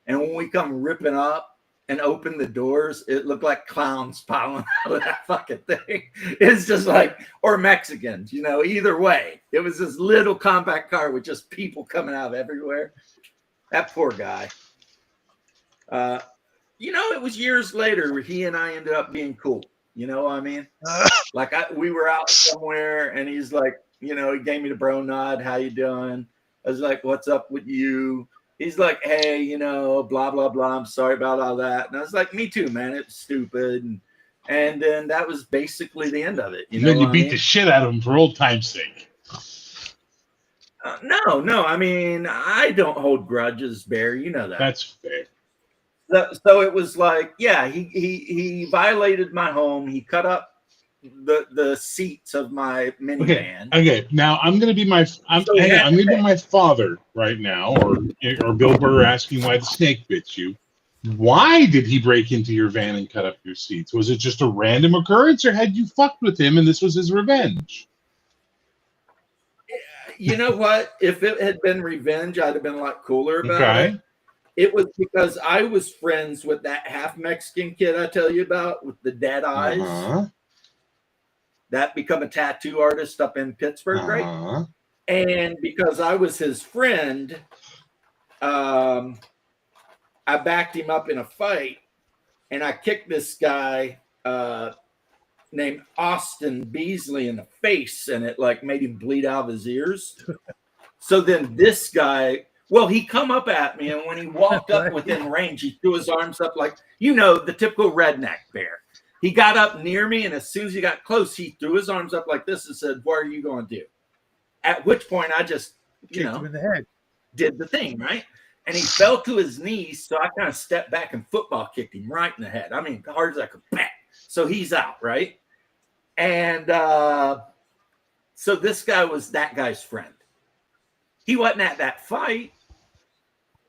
S1: And when we come ripping up and open the doors, it looked like clowns piling out of that fucking thing. It's just like, or Mexicans, you know, either way. It was this little compact car with just people coming out of everywhere. That poor guy. You know, it was years later where he and I ended up being cool. You know what I mean? Like we were out somewhere and he's like, you know, he gave me the bro nod. How you doing? I was like, what's up with you? He's like, hey, you know, blah, blah, blah. I'm sorry about all that. And I was like, me too, man. It's stupid. And then that was basically the end of it. You know
S4: Then you
S1: what I
S4: beat
S1: mean?
S4: the shit out of him for old time's sake.
S1: No. I mean, I don't hold grudges, Bear. You know that.
S4: That's fair.
S1: So it was like, yeah, he violated my home. He cut up the seats of my minivan.
S4: Okay. Now I'm gonna be my I'm
S1: So
S4: hang on,
S1: yeah.
S4: I'm gonna be my father right now, or Bill Burr asking why the snake bit you. Why did he break into your van and cut up your seats? Was it just a random occurrence, or had you fucked with him and this was his revenge?
S1: You know what? If it had been revenge, I'd have been a lot cooler about it.
S4: Okay.
S1: It was because I was friends with that half Mexican kid I tell you about with the dead eyes.
S4: Uh-huh.
S1: That become a tattoo artist up in Pittsburgh, right?
S4: Uh-huh.
S1: And because I was his friend, I backed him up in a fight, and I kicked this guy named Austin Beasley in the face, and it like made him bleed out of his ears. So then this guy, well, he come up at me, and when he walked up within range, he threw his arms up like, you know, the typical redneck Bear. He got up near me, and as soon as he got close, he threw his arms up like this and said, what are you going to do? At which point I just, you
S8: Kicked him
S1: know,
S8: in the head.
S1: did the thing, right? and he fell to his knees. So I kind of stepped back and football kicked him right in the head. I mean, hard as I could. Bang. So he's out, right? And so this guy was that guy's friend. He wasn't at that fight,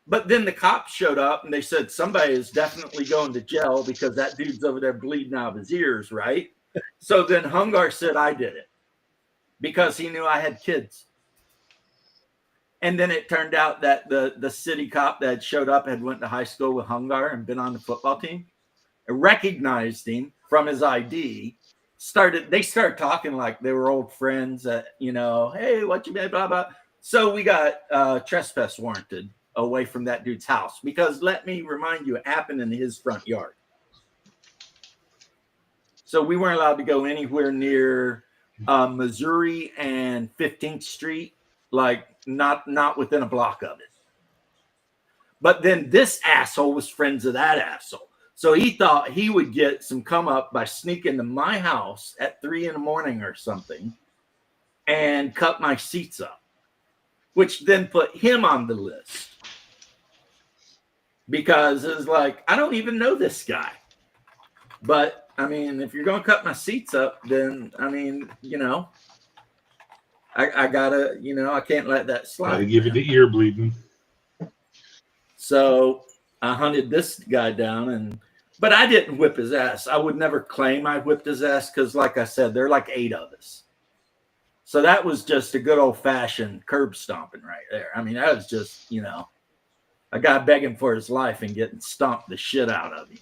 S1: but then the cops showed up and they said somebody is definitely going to jail because that dude's over there bleeding out of his ears, right? So then Hungar said I did it because he knew I had kids. And then it turned out that the city cop that showed up had went to high school with Hungar and been on the football team. And recognized him from his ID. They started talking like they were old friends. Hey, what you been? Blah blah. So we got trespass warranted away from that dude's house because let me remind you, it happened in his front yard. So we weren't allowed to go anywhere near Missouri and 15th Street, like not within a block of it. But then this asshole was friends of that asshole. So he thought he would get some come up by sneaking to my house at 3 a.m. or something and cut my seats up, which then put him on the list. Because it was like, I don't even know this guy. But, I mean, if you're going to cut my seats up, then, I mean, I gotta, I can't let that slide.
S4: Gotta give it the ear bleeding.
S1: So I hunted this guy down, but I didn't whip his ass. I would never claim I whipped his ass because, like I said, there are like 8 of us. So that was just a good old-fashioned curb stomping right there. I mean, that was just, a guy begging for his life and getting stomped the shit out of him.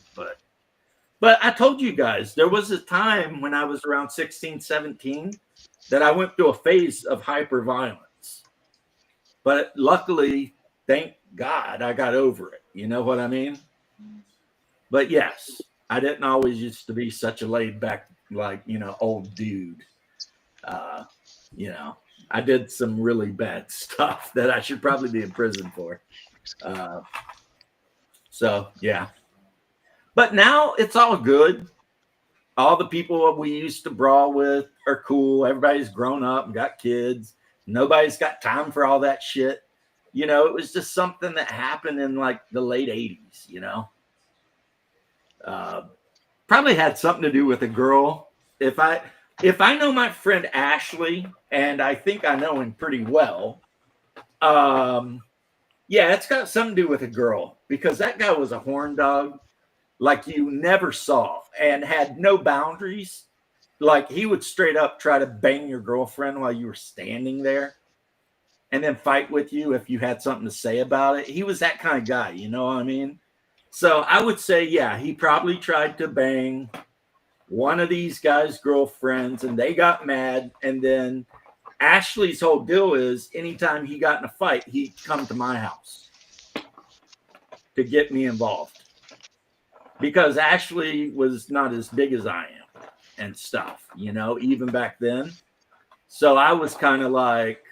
S1: But I told you guys, there was a time when I was around 16, 17 that I went through a phase of hyperviolence. But luckily, thank God, I got over it. You know what I mean? But yes, I didn't always used to be such a laid back, old dude. I did some really bad stuff that I should probably be in prison for. So yeah. But now it's all good. All the people we used to brawl with are cool. Everybody's grown up and got kids. Nobody's got time for all that shit. It was just something that happened in like the late 80s, probably had something to do with a girl. If I know my friend Ashley, and I think I know him pretty well, yeah, it's got something to do with a girl because that guy was a horn dog like you never saw and had no boundaries. Like he would straight up try to bang your girlfriend while you were standing there and then fight with you if you had something to say about it. He was that kind of guy, you know what I mean? So I would say, yeah, he probably tried to bang one of these guys' girlfriends and they got mad. And then Ashley's whole deal is anytime he got in a fight, he'd come to my house to get me involved. Because Ashley was not as big as I am and stuff, even back then. So I was kind of like,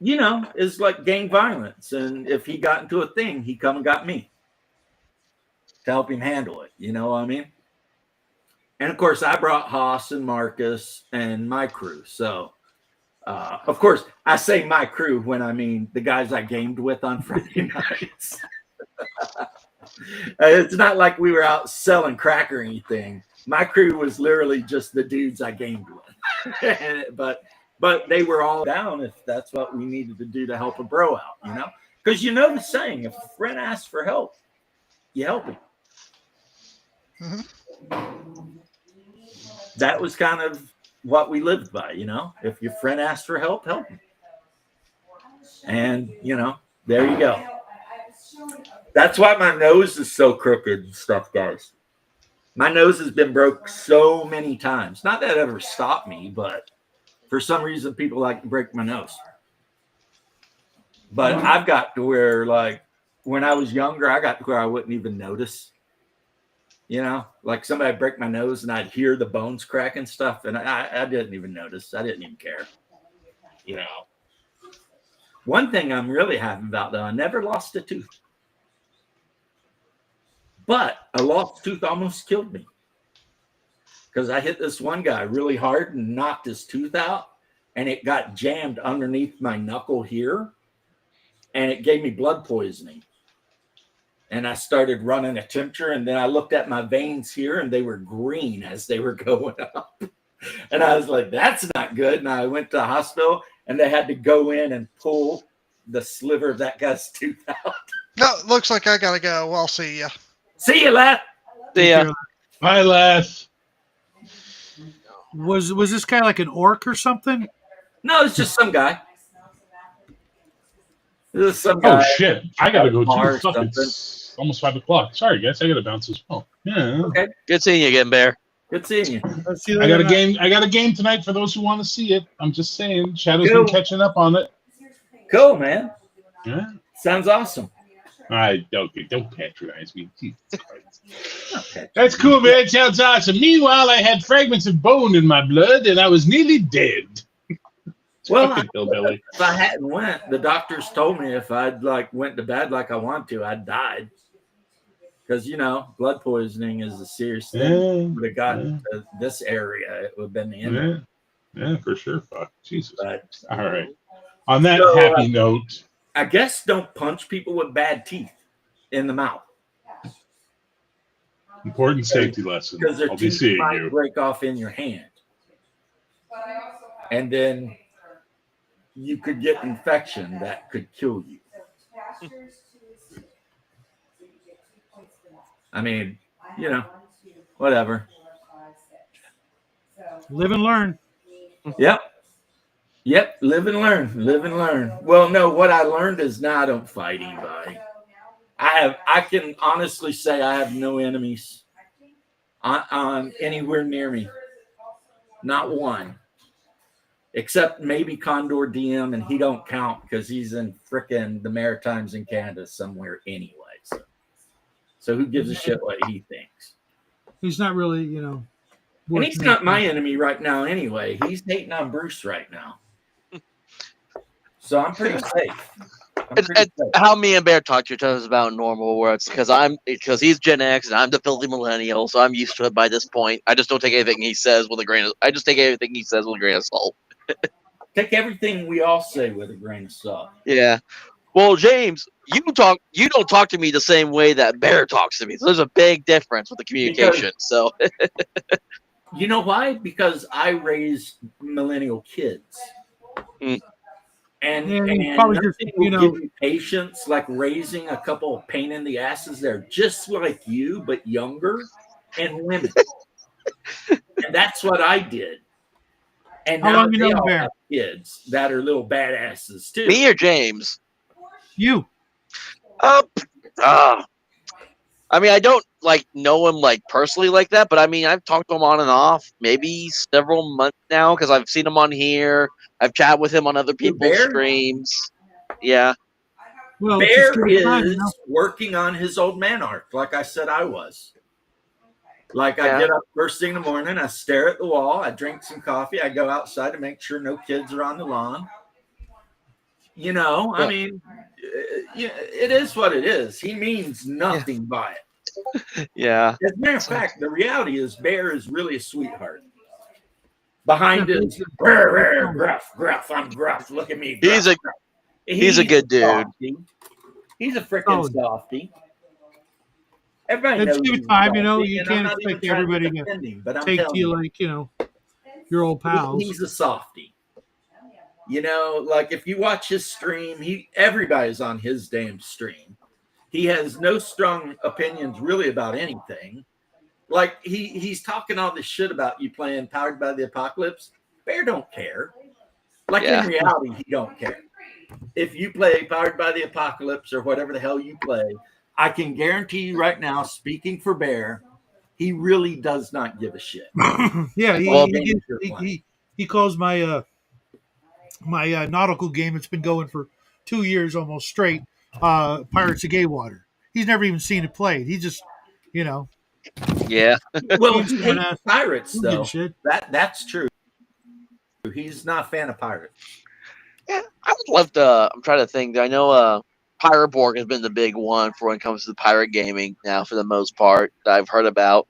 S1: it's like gang violence. And if he got into a thing, he come and got me to help him handle it. You know what I mean? And of course, I brought Haas and Marcus and my crew. So, of course, I say my crew when I mean the guys I gamed with on Friday nights. It's not like we were out selling crack or anything. My crew was literally just the dudes I gamed with. But they were all down if that's what we needed to do to help a bro out, Because the saying, if a friend asks for help, you help him.
S5: Mm-hmm.
S1: That was kind of what we lived by, If your friend asks for help, help him. And, there you go. That's why my nose is so crooked and stuff, guys. My nose has been broke so many times. Not that it ever stopped me, but for some reason, people like to break my nose. But I've got to where, like, when I was younger, I got to where I wouldn't even notice. Like somebody break my nose and I'd hear the bones crack and stuff. And I didn't even notice. I didn't even care. One thing I'm really happy about, though, I never lost a tooth. But a lost tooth almost killed me. Because I hit this one guy really hard and knocked his tooth out. And it got jammed underneath my knuckle here. and it gave me blood poisoning. And I started running a temperature, and then I looked at my veins here, and they were green as they were going up. And I was like, that's not good. And I went to the hospital, and they had to go in and pull the sliver of that guy's tooth out.
S5: No, looks like I gotta go. I'll see ya.
S1: See you, lad.
S2: Yeah.
S4: Bye, Les.
S8: Was this guy like an orc or something?
S1: No, it's just some guy. This is some
S4: Oh
S1: guy.
S4: shit! I gotta go
S1: Bar
S4: too.
S1: or
S4: Fuck,
S1: something.
S4: it's almost 5 o'clock. Sorry, guys. I gotta bounce as well. Yeah.
S1: Okay,
S2: Good seeing you again, Bear.
S1: good seeing you.
S8: Let's see
S4: I got a game. I got a game tonight for those who want to see it. I'm just saying. Shadow's
S1: Cool.
S4: been catching up on it.
S1: Cool, man.
S4: Yeah.
S1: Sounds awesome.
S4: Don't patronize me. Jesus Christ.
S1: Okay.
S4: That's cool, man. Sounds awesome. Meanwhile, I had fragments of bone in my blood, and I was nearly dead.
S1: Well,
S4: Fucking hillbilly.
S1: if I hadn't went, the doctors told me if I'd went to bed like I want to, I'd died. Because blood poisoning is a serious thing.
S4: Yeah,
S1: Would have gotten to this area, it would have been the end. of it.
S4: yeah, for sure. Fuck, Jesus.
S1: But
S4: All right. On that
S1: So,
S4: happy note,
S1: I guess don't punch people with bad teeth in the mouth
S4: important safety lesson.
S1: because their
S4: I'll be
S1: teeth
S4: seeing
S1: might
S4: you.
S1: break off in your hand, and then you could get infection that could kill you. I mean, whatever.
S8: Live and learn.
S1: Yep. Live and learn. Live and learn. Well, no, what I learned is now I don't fight anybody. I can honestly say I have no enemies on anywhere near me. Not one. Except maybe Condor DM, and he don't count because he's in frickin' the Maritimes in Canada somewhere anyway. So who gives a shit what he thinks?
S8: He's not really,
S1: And
S8: worth
S1: he's not my enemy right now anyway. He's hating on Bruce right now. So I'm pretty safe.
S2: And how me and Bear talk to each other is about normal, where it's because he's Gen X and I'm the filthy millennial, so I'm used to it by this point. I just don't take anything he says with a grain of. I just take everything he says with a grain of salt.
S1: Take everything we all say with a grain of salt.
S2: Yeah. Well, James, you don't talk to me the same way that Bear talks to me. So there's a big difference with the communication. So
S1: You know why? Because I raised millennial kids.
S2: Mm.
S1: And
S8: probably
S1: nothing
S8: just,
S1: will give you patience like raising a couple of pain in the asses. They're just like you, but younger and women. And that's what I did. And
S8: How
S1: now
S8: long you
S1: they
S8: known
S1: all
S8: Bear?
S1: have kids that are little badasses too.
S2: me or James?
S8: You.
S2: I mean, I don't know him personally like that, but I mean, I've talked to him on and off, maybe several months now, because I've seen him on here. I've chatted with him on other people's
S1: Bear?
S2: streams. Yeah,
S8: Well, it's just
S1: Bear
S8: good time,
S1: is working on his old man arc, like I said I was. Like I
S2: Yeah.
S1: get up first thing in the morning, I stare at the wall, I drink some coffee, I go outside to make sure no kids are on the lawn. I mean, it is what it is. He means nothing by it.
S2: yeah.
S1: As a matter of fact, the reality is Bear is really a sweetheart. Behind his gruff, I'm gruff. Look at me. Gruff, gruff.
S2: He's a good dude.
S1: Softy. He's a freaking softy. Everybody
S8: Let's
S1: knows
S8: give it
S1: he's
S8: time,
S1: softy,
S8: you
S1: and
S8: can't
S1: I'm not even
S8: expect
S1: trying
S8: everybody to
S1: defend him, but I'm
S8: take to
S1: telling
S8: you your old pals.
S1: He's a softy. Like if you watch his stream, everybody's on his damn stream. He has no strong opinions really about anything. Like he's talking all this shit about you playing Powered by the Apocalypse. Bear don't care. Like
S2: Yeah.
S1: in reality, he don't care. If you play Powered by the Apocalypse or whatever the hell you play, I can guarantee you right now, speaking for Bear, he really does not give a shit.
S8: Yeah,
S2: Well,
S8: he calls my my nautical game. It's been going for 2 years almost straight. Pirates of Gaywater. He's never even seen it played. He just,
S2: Yeah.
S1: Well, he hates pirates,
S8: who
S1: though.
S8: gives a shit?
S1: That's true. He's not a fan of pirates.
S2: Yeah, I would love to. I'm trying to think. I know Pirate Borg has been the big one for when it comes to pirate gaming now, for the most part, that I've heard about.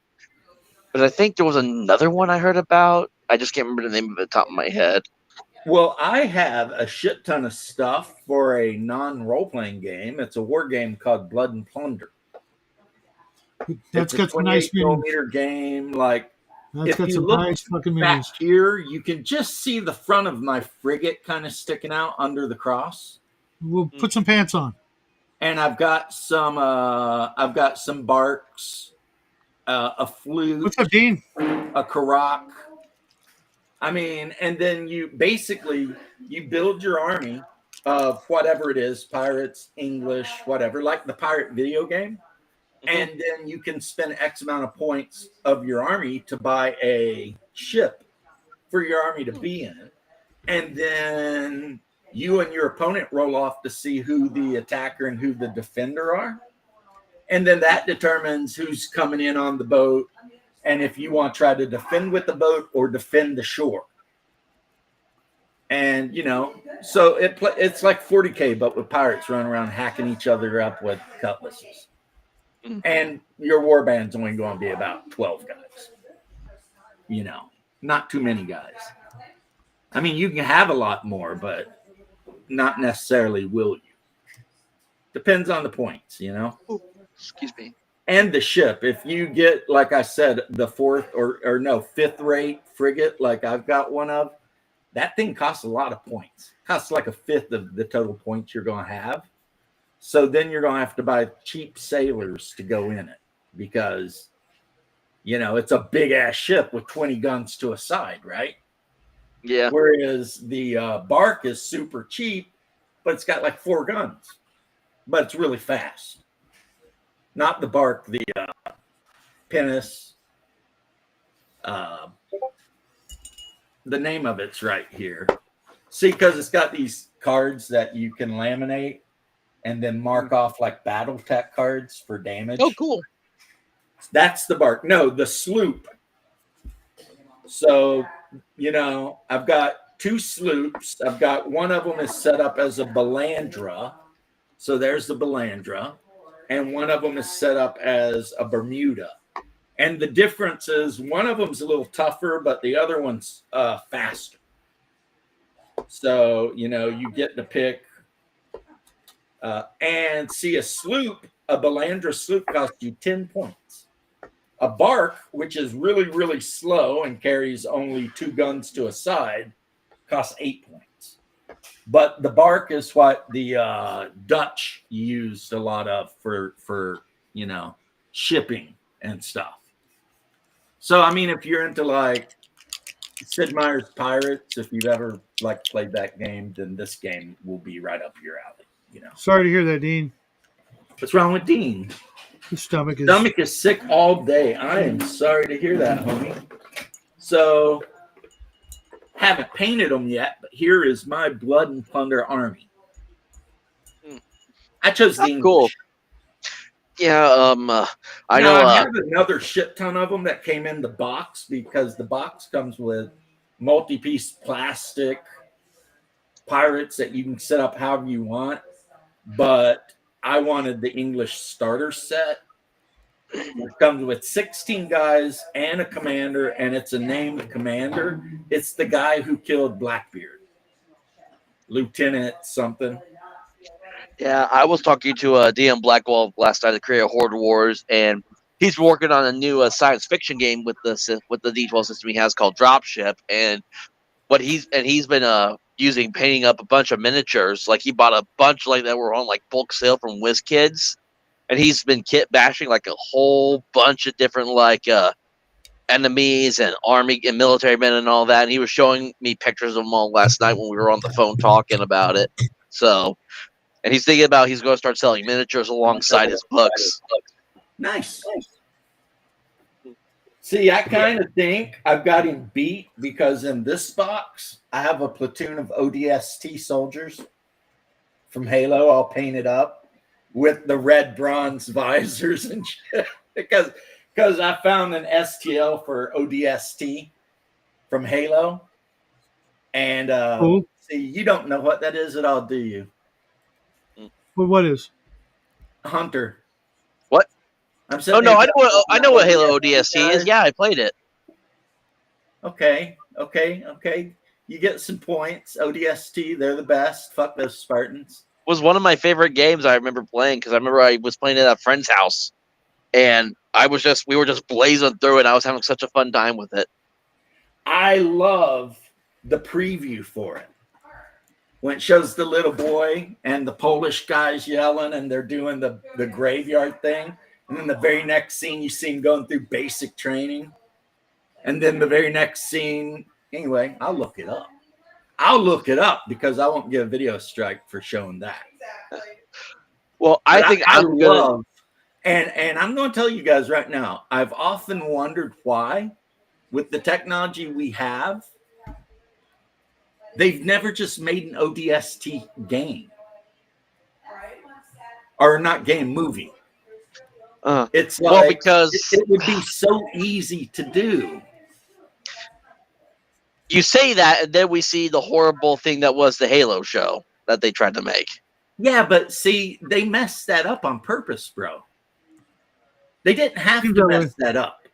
S2: But I think there was another one I heard about. I just can't remember the name of it off the top of my head.
S1: Well, I have a shit ton of stuff for a non-role playing game. It's a war game called Blood and Plunder.
S8: That's
S1: It's a
S8: got some nice
S1: 28
S8: minis.
S1: millimeter game. Like,
S8: That's
S1: if
S8: got
S1: you
S8: some
S1: look
S8: nice fucking
S1: back
S8: minis.
S1: here, you can just see the front of my frigate kind of sticking out under the cross.
S8: We'll put some pants on.
S1: And I've got some barks, a flute,
S8: What's up, Dean?
S1: a karak. I mean, and then you build your army of whatever it is, pirates, English, whatever, like the pirate video game. And then you can spend X amount of points of your army to buy a ship for your army to be in. And then you and your opponent roll off to see who the attacker and who the defender are. And then that determines who's coming in on the boat and if you want to try to defend with the boat or defend the shore. And, so it's like 40K, but with pirates running around hacking each other up with cutlasses. And your war band's only going to be about 12 guys. Not too many guys. I mean, you can have a lot more, but not necessarily will you. Depends on the points,
S2: Excuse me.
S1: And the ship. If you get, like I said, the fifth rate frigate, like I've got one of, that thing costs a lot of points. Costs like a fifth of the total points you're going to have. So then you're going to have to buy cheap sailors to go in it because, it's a big ass ship with 20 guns to a side, right?
S2: Yeah.
S1: Whereas the bark is super cheap, but it's got like 4 guns, but it's really fast. Not the bark, the pinnace. The name of it's right here. See, because it's got these cards that you can laminate and then mark off like battle tech cards for damage.
S2: Oh, cool.
S1: That's the bark. No, the sloop. So, I've got 2 sloops. I've got one of them is set up as a Balandra. So there's the Balandra. And one of them is set up as a Bermuda. And the difference is one of them's a little tougher, but the other one's faster. So, you get to pick. And see, a Balandra sloop costs you 10 points. A bark, which is really, really slow and carries only 2 guns to a side, costs 8 points. But the bark is what the Dutch used a lot of for shipping and stuff. So, I mean, if you're into like Sid Meier's Pirates, if you've ever played that game, then this game will be right up your alley.
S8: Sorry to hear that, Dean.
S1: What's wrong with Dean?
S8: His stomach is
S1: Sick all day. I am sorry to hear that, homie. So, haven't painted them yet, but here is my Blood and Plunder army. I chose the English.
S2: Cool. Yeah, I know.
S1: I have another shit ton of them that came in the box because the box comes with multi-piece plastic pirates that you can set up however you want. But I wanted the English starter set. It comes with 16 guys and a commander, and it's a named commander. It's the guy who killed Blackbeard. Lieutenant something.
S2: Yeah, I was talking to DM Blackwell last night to create Horde Wars, and he's working on a new science fiction game with the D12 system he has called Dropship, and he's been painting up a bunch of miniatures. Like he bought a bunch that were on bulk sale from WizKids, and he's been kit bashing a whole bunch of different enemies and army and military men and all that. And he was showing me pictures of them all last night when we were on the phone talking about it. So, and he's thinking about he's going to start selling miniatures alongside his books.
S1: Nice. See, I kind of think I've got him beat because in this box, I have a platoon of ODST soldiers from Halo all painted up with the red bronze visors and shit. because I found an STL for ODST from Halo. And
S8: cool.
S1: See, you don't know what that is at all, do you?
S8: Well, what is?
S1: Hunter.
S2: What?
S1: I'm
S2: Oh no, I know what Halo ODST is. Yeah, I played it.
S1: Okay. You get some points. ODST, they're the best. Fuck those Spartans.
S2: Was one of my favorite games I remember playing because I remember I was playing it at a friend's house, and we were just blazing through it. I was having such a fun time with it.
S1: I love the preview for it. When it shows the little boy and the Polish guys yelling and they're doing the graveyard thing. And then the very next scene, you see him going through basic training. And then the very next scene, anyway, I'll look it up. I'll look it up because I won't get a video strike for showing that.
S3: Exactly.
S2: Well, I think I'm gonna.
S1: love, and I'm going to tell you guys right now, I've often wondered why, with the technology we have, they've never just made an ODST game. Or not game, movie. It's like,
S2: Well, because
S1: it would be so easy to do.
S2: you say that, and then we see the horrible thing that was the Halo show that they tried to make.
S1: Yeah, but see, they messed that up on purpose, bro. They didn't have to mess that up.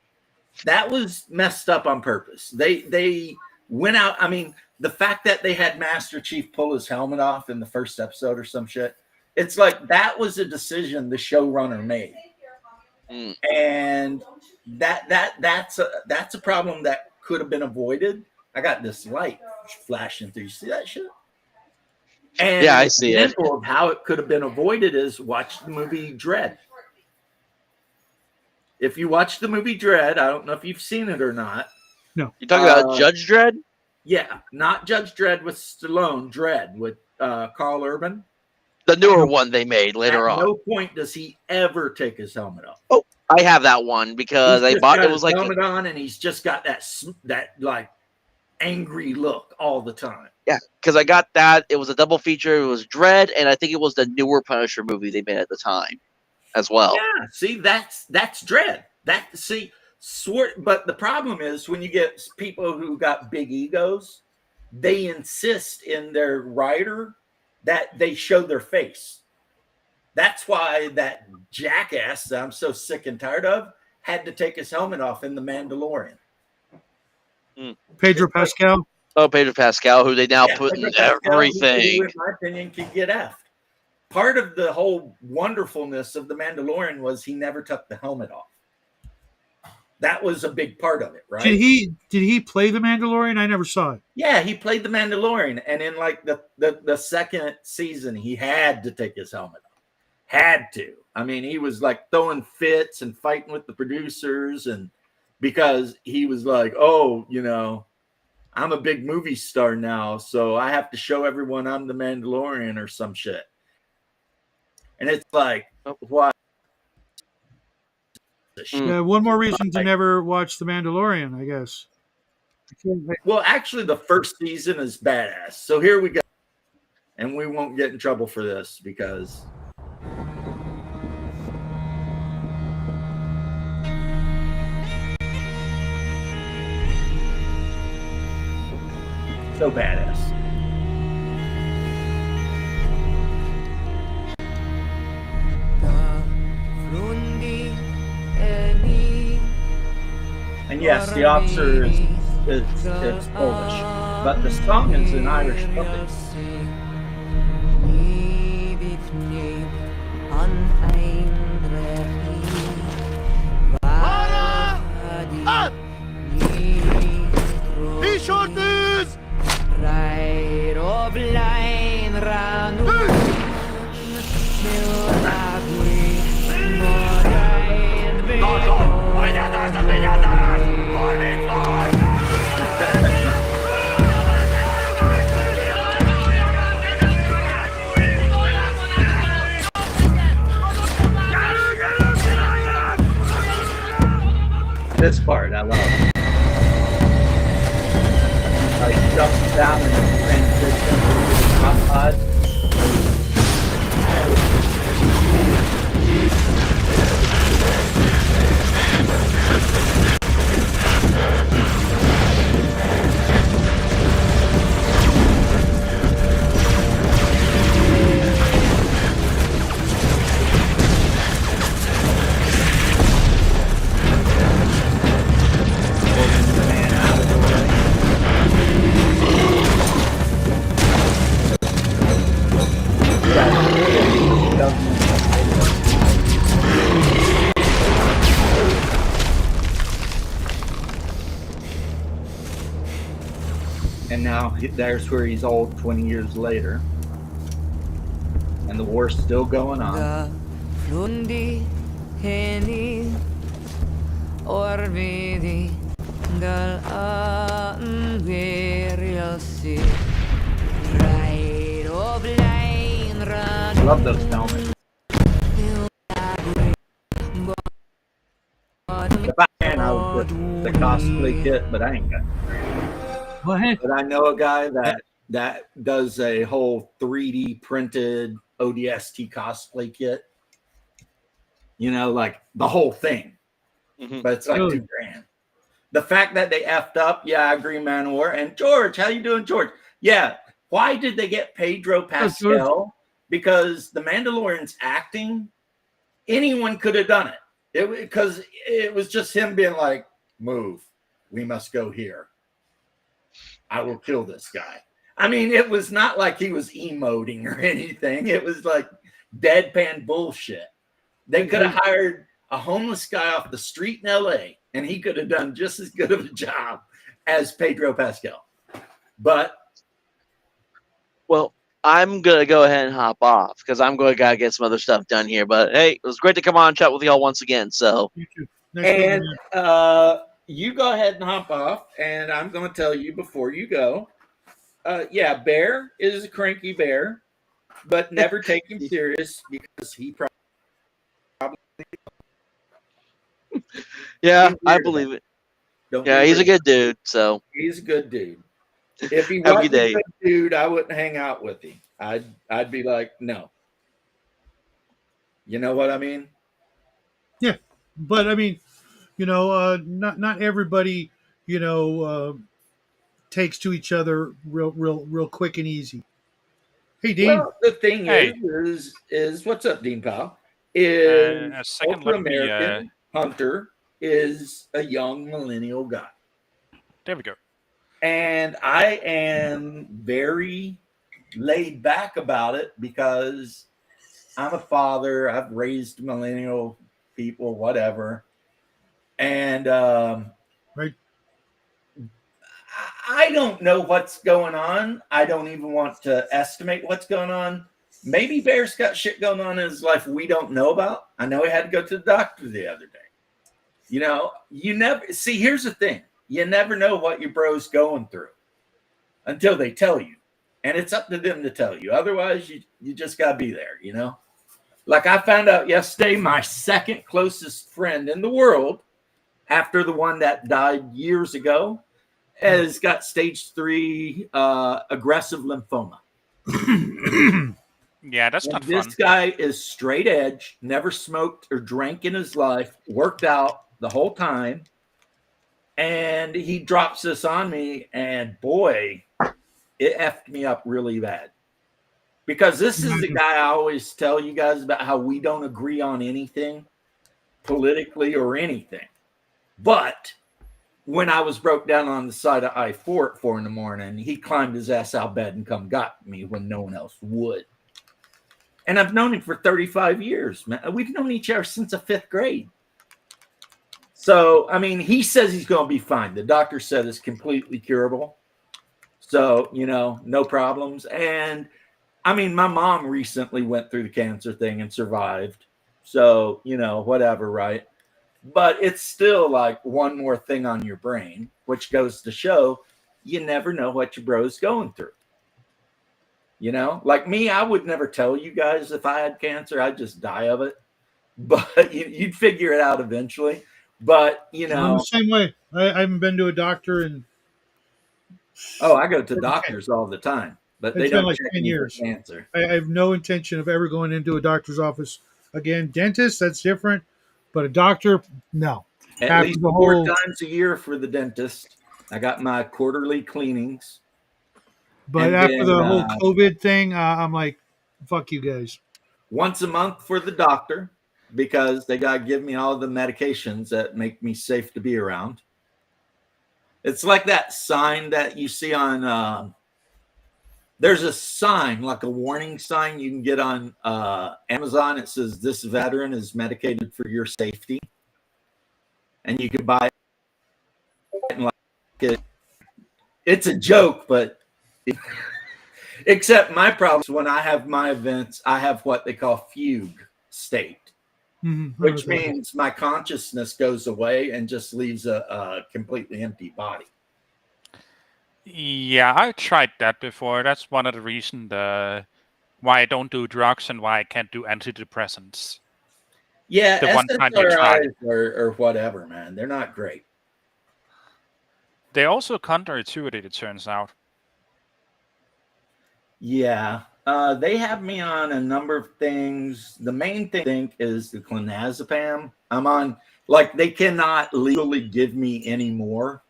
S1: That was messed up on purpose. They went out. I mean, the fact that they had Master Chief pull his helmet off in the first episode or some shit, it's like that was a decision the showrunner made. And that's a problem that could have been avoided. I got this light flashing through. You see that shit? And
S2: Yeah, I see it.
S1: the example of how it could have been avoided is watch the movie Dredd. If you watch the movie Dredd, I don't know if you've seen it or not.
S2: You talking about Judge Dredd?
S1: Yeah, not Judge Dredd with Stallone, Dredd with Carl Urban.
S2: The newer one they made later
S1: At
S2: on.
S1: no point does he ever take his helmet off.
S2: I have that one because
S1: He's
S2: I
S1: just
S2: bought
S1: got
S2: it.
S1: his
S2: Was like
S1: helmet on, and he's just got that like angry look all the time.
S2: Yeah, because I got that. It was a double feature. It was Dread, and I think it was the newer Punisher movie they made at the time as well.
S1: Yeah, see, that's Dread. But the problem is when you get people who got big egos, they insist in their writer that they show their face. That's why that jackass that I'm so sick and tired of had to take his helmet off in The Mandalorian.
S8: Pedro Pascal.
S2: Oh, Pedro Pascal, who they now put in
S1: Pedro Pascal, who,
S2: everything.
S1: in my opinion, could get effed. Part of the whole wonderfulness of The Mandalorian was he never took the helmet off. That was a big part of it, right?
S8: Did he play the Mandalorian? I never saw it.
S1: Yeah, he played the Mandalorian, and in like the second season, he had to take his helmet off. Had to. I mean, he was like throwing fits and fighting with the producers, and because he was like, "Oh, I'm a big movie star now, so I have to show everyone I'm the Mandalorian or some shit." And it's like, why?
S8: Yeah, one more reason to never watch The Mandalorian, I guess.
S1: Well, actually, the first season is badass. So here we go. And we won't get in trouble for this because so badass. And yes, the officer is Polish, but the song is an Irish puppet. This part I love. He jumps down and transitions into the top pod. Pulling the man out of the way. now there's where he's old 20 years later. And the war's still going on.
S9: Flundi heni orbidi dal anverialsi right of line
S1: Love those helmets. If I can, I would put the cosplay kit, but I ain't got it.
S8: Go ahead.
S1: But I know a guy that does a whole 3D printed ODST cosplay kit. You know, like the whole thing.
S2: Mhm.
S1: But it's like
S8: Really?
S1: $2,000. The fact that they effed up, yeah, I agree, Manowar. And George, how you doing, George? Yeah. Why did they get Pedro Pascal? Because the Mandalorian's acting, anyone could have done it. Because it was just him being like, move. We must go here. I will kill this guy. I mean, it was not like he was emoting or anything. It was like deadpan bullshit. They could have hired a homeless guy off the street in LA, and he could have done just as good of a job as Pedro Pascal. But
S2: Well, I'm gonna go ahead and hop off because I'm going to gotta get some other stuff done here. But hey, it was great to come on and chat with y'all once again. So
S8: You too. Next week,
S1: and
S8: man.
S1: you go ahead and hop off, and I'm going to tell you before you go. Yeah, Bear is a cranky bear, but never take him serious because he probably
S2: yeah,
S1: He's
S2: I
S1: weird.
S2: believe it.
S1: don't.
S2: Yeah,
S1: be
S2: he's a
S1: weird.
S2: good dude. So
S1: He's a good dude. If he
S2: Have a
S1: wasn't
S2: good
S1: a
S2: day.
S1: good dude, I wouldn't hang out with him. I'd be like, no. You know what I mean?
S8: But I mean, not everybody, takes to each other real quick and easy. Hey, Dean.
S1: Well, the thing
S10: Hey.
S1: is what's up, Dean Powell? Is
S10: A second,
S1: Ultra
S10: let me.
S1: American Hunter is a young millennial guy.
S10: There we go.
S1: And I am very laid back about it because I'm a father. I've raised millennial people, whatever. And
S8: Right.
S1: I don't know what's going on. I don't even want to estimate what's going on. Maybe Bear's got shit going on in his life we don't know about. I know he had to go to the doctor the other day. You know, you never see. Here's the thing. You never know what your bro's going through until they tell you. And it's up to them to tell you. Otherwise, you just got to be there, you know? Like I found out yesterday, my second closest friend in the world, after the one that died years ago, has got stage 3 aggressive lymphoma.
S10: Yeah, that's
S1: And
S10: not
S1: this
S10: fun.
S1: guy is straight edge, never smoked or drank in his life, worked out the whole time. And he drops this on me, and boy, it effed me up really bad. Because this is the guy I always tell you guys about how we don't agree on anything politically or anything. But when I was broke down on the side of I-4 at 4 a.m, he climbed his ass out of bed and come got me when no one else would. And I've known him for 35 years, man. We've known each other since the 5th grade. So, I mean, he says he's going to be fine. The doctor said it's completely curable. So, you know, no problems. And, I mean, my mom recently went through the cancer thing and survived. So, you know, whatever, right? But it's still like one more thing on your brain, which goes to show you never know what your bro's going through. You know, like me, I would never tell you guys if I had cancer. I'd just die of it. But you'd figure it out eventually. But, you
S8: I'm
S1: know,
S8: the same way. I haven't been to a doctor in
S1: oh, I go to doctors all the time, but they
S8: It's been
S1: don't
S8: like
S1: check
S8: 10
S1: me for
S8: years.
S1: cancer.
S8: I have no intention of ever going into a doctor's office again. Dentist, that's different, but a doctor, no.
S1: At
S8: After
S1: least
S8: the
S1: 4
S8: whole-
S1: times a year for the dentist. I got my quarterly cleanings.
S8: But
S1: And
S8: after
S1: then,
S8: the whole COVID thing, I'm like, fuck you guys.
S1: Once a month for the doctor because they got to give me all the medications that make me safe to be around. It's like that sign that you see on, there's a sign, like a warning sign you can get on Amazon. It says, this veteran is medicated for your safety. And you can buy it and like it. It's a joke, but Except my problem is when I have my events, I have what they call fugue state, which means my consciousness goes away and just leaves a completely empty body.
S10: Yeah, I tried that before. That's one of the reasons why I don't do drugs and why I can't do antidepressants.
S1: Yeah,
S10: The one time you tried.
S1: SSRIs or whatever, man, they're not great.
S10: They're also counterintuitive, it turns out.
S1: Yeah, they have me on a number of things. The main thing I think is the clonazepam. I'm on, like, they cannot legally give me any more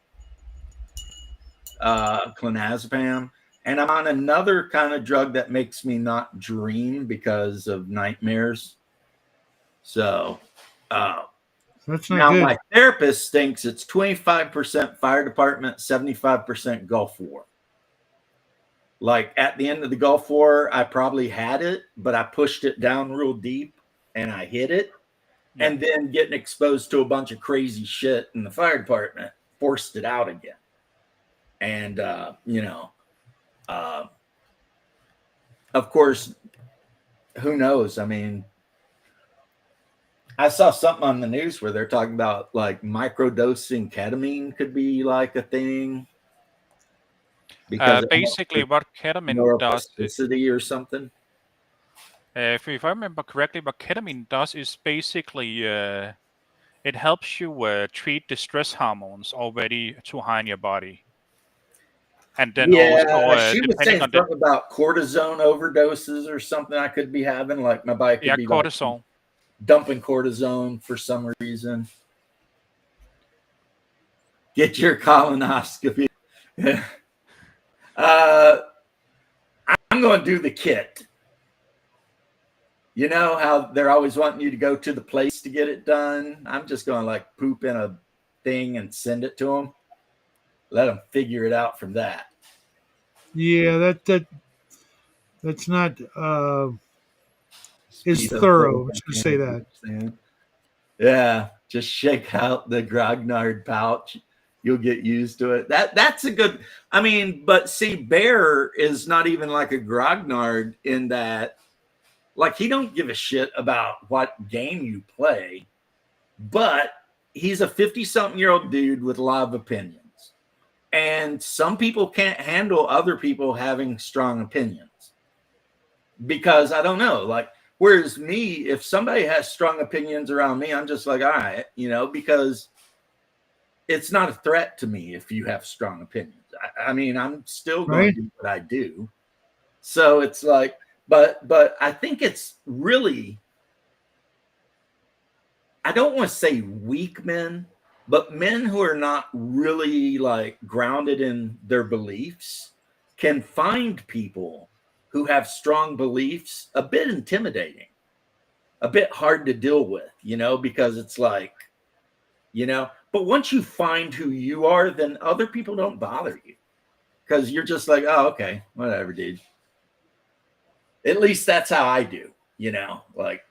S1: clonazepam. And I'm on another kind of drug that makes me not dream because of nightmares. So
S8: That's
S1: now
S8: not good.
S1: my therapist thinks it's 25% fire department, 75% Gulf War. Like at the end of the Gulf War, I probably had it, but I pushed it down real deep and I hit it.
S10: Yeah.
S1: And then getting exposed to a bunch of crazy shit in the fire department forced it out again. And, of course, who knows? I mean, I saw something on the news where they're talking about like microdosing ketamine could be like a thing. Because
S10: Basically, what ketamine does is,
S1: neuroplasticity or something.
S10: if I remember correctly, what ketamine does is basically it helps you treat the stress hormones already too high in your body. And then also,
S1: she was saying something about cortisone overdoses or something I could be having. Like my body could be
S10: cortisol.
S1: Like dumping cortisone for some reason. Get your colonoscopy. I'm going to do the kit. You know how they're always wanting you to go to the place to get it done? I'm just going to like poop in a thing and send it to them. Let them figure it out from that.
S8: Yeah, that's not is thorough. Let's just say that.
S1: Yeah, just shake out the grognard pouch. You'll get used to it. That's a good. I mean, but see, Bear is not even like a grognard in that, like, he don't give a shit about what game you play, but he's a 50-something-year-old dude with a lot of opinions. And some people can't handle other people having strong opinions because I don't know, like, whereas me, if somebody has strong opinions around me, I'm just like, all right, because it's not a threat to me if you have strong opinions. I mean, I'm still going to do what I do. So it's like, but I think it's really, I don't want to say weak men, but men who are not really like grounded in their beliefs can find people who have strong beliefs a bit intimidating, a bit hard to deal with, because it's like, but once you find who you are, then other people don't bother you because you're just like, oh, okay, whatever, dude. At least that's how I do, like.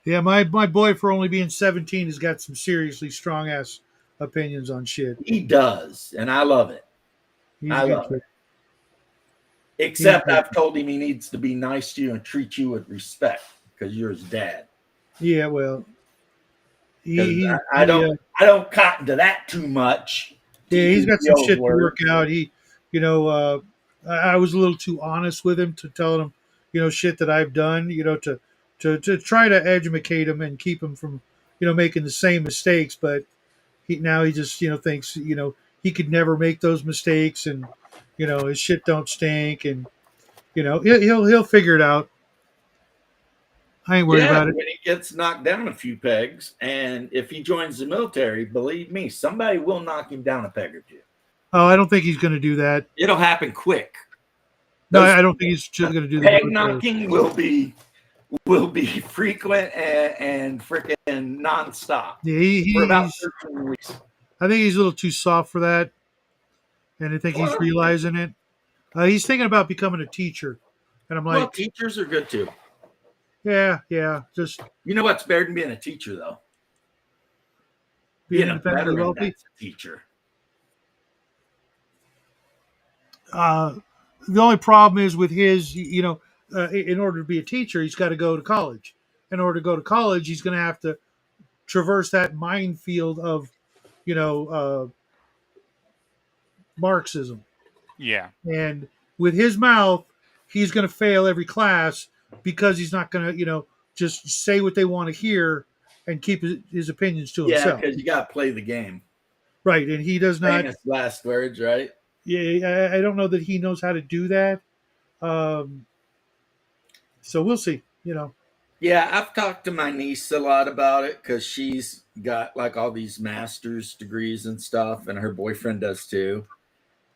S8: Yeah, my boy, for only being 17, has got some seriously strong ass opinions on shit.
S1: He does, and I love it. I love it. Except I've told him he needs to be nice to you and treat you with respect because you're his dad.
S8: Yeah, well,
S1: I don't cotton to that too much.
S8: Yeah, he's got some shit to work out. I was a little too honest with him to tell him, shit that I've done, to try to educate him and keep him from, making the same mistakes. But he just, thinks, he could never make those mistakes, and, his shit don't stink, and, he'll figure it out. I ain't worried about it.
S1: When he gets knocked down a few pegs, and if he joins the military, believe me, somebody will knock him down a peg or two.
S8: Oh, I don't think he's going to do that.
S1: It'll happen quick.
S8: No, I don't think he's going to do that.
S1: Peg knocking will be frequent and freaking nonstop.
S8: Yeah,
S1: for about 13 weeks.
S8: I think he's a little too soft for that, and I think he's realizing it. He's thinking about becoming a teacher, and I'm like,
S1: well, teachers are good too.
S8: Yeah. Just
S1: what's better than being a teacher though? Being a veteran that's a teacher.
S8: The only problem is with his, in order to be a teacher, he's got to go to college. In order to go to college, he's going to have to traverse that minefield of, Marxism.
S10: Yeah.
S8: And with his mouth, he's going to fail every class because he's not going to, just say what they want to hear and keep his opinions to
S1: Yeah,
S8: himself.
S1: because you got to play the game.
S8: Right. And he does not.
S1: Famous last words, right?
S8: Yeah, I don't know that he knows how to do that. So we'll see,
S1: Yeah, I've talked to my niece a lot about it because she's got like all these master's degrees and stuff, and her boyfriend does too.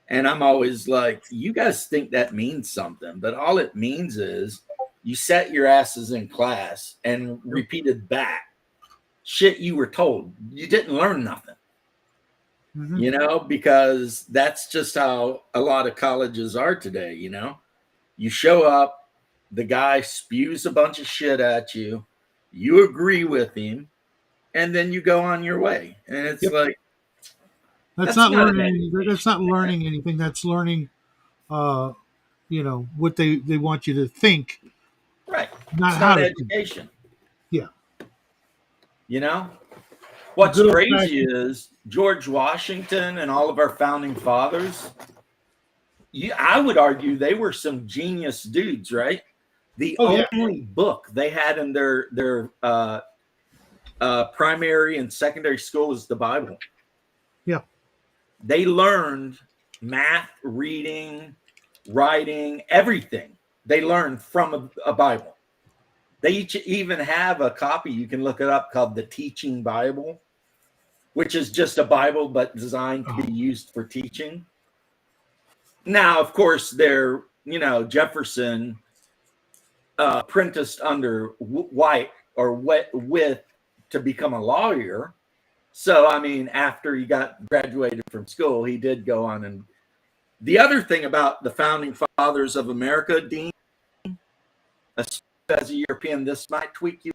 S1: And I'm always like, you guys think that means something, but all it means is you sat your asses in class and repeated back shit you were told. You didn't learn nothing.
S8: Mhm.
S1: Because that's just how a lot of colleges are today. You show up, the guy spews a bunch of shit at you, you agree with him, and then you go on your way. And it's
S8: Yep.
S1: like,
S8: That's
S1: That's
S8: not
S1: not
S8: learning. That's not learning anything. That's learning, what they want you to think,
S1: right.
S8: not
S1: It's
S8: how
S1: not
S8: to think.
S1: education.
S8: Yeah.
S1: What's
S8: Good
S1: crazy
S8: old-fashioned-
S1: is George Washington and all of our founding fathers, I would argue they were some genius dudes, right? The
S8: Oh, yeah.
S1: only book they had in their primary and secondary school was the Bible.
S8: Yeah.
S1: They learned math, reading, writing, everything. They learned from a Bible. They each even have a copy, you can look it up, called the Teaching Bible, which is just a Bible but designed to be used for teaching. Now, of course, they're, Jefferson apprenticed under White or with to become a lawyer. So, after he graduated from school, he did go on. And the other thing about the founding fathers of America, Dean, as a European, this might tweak you.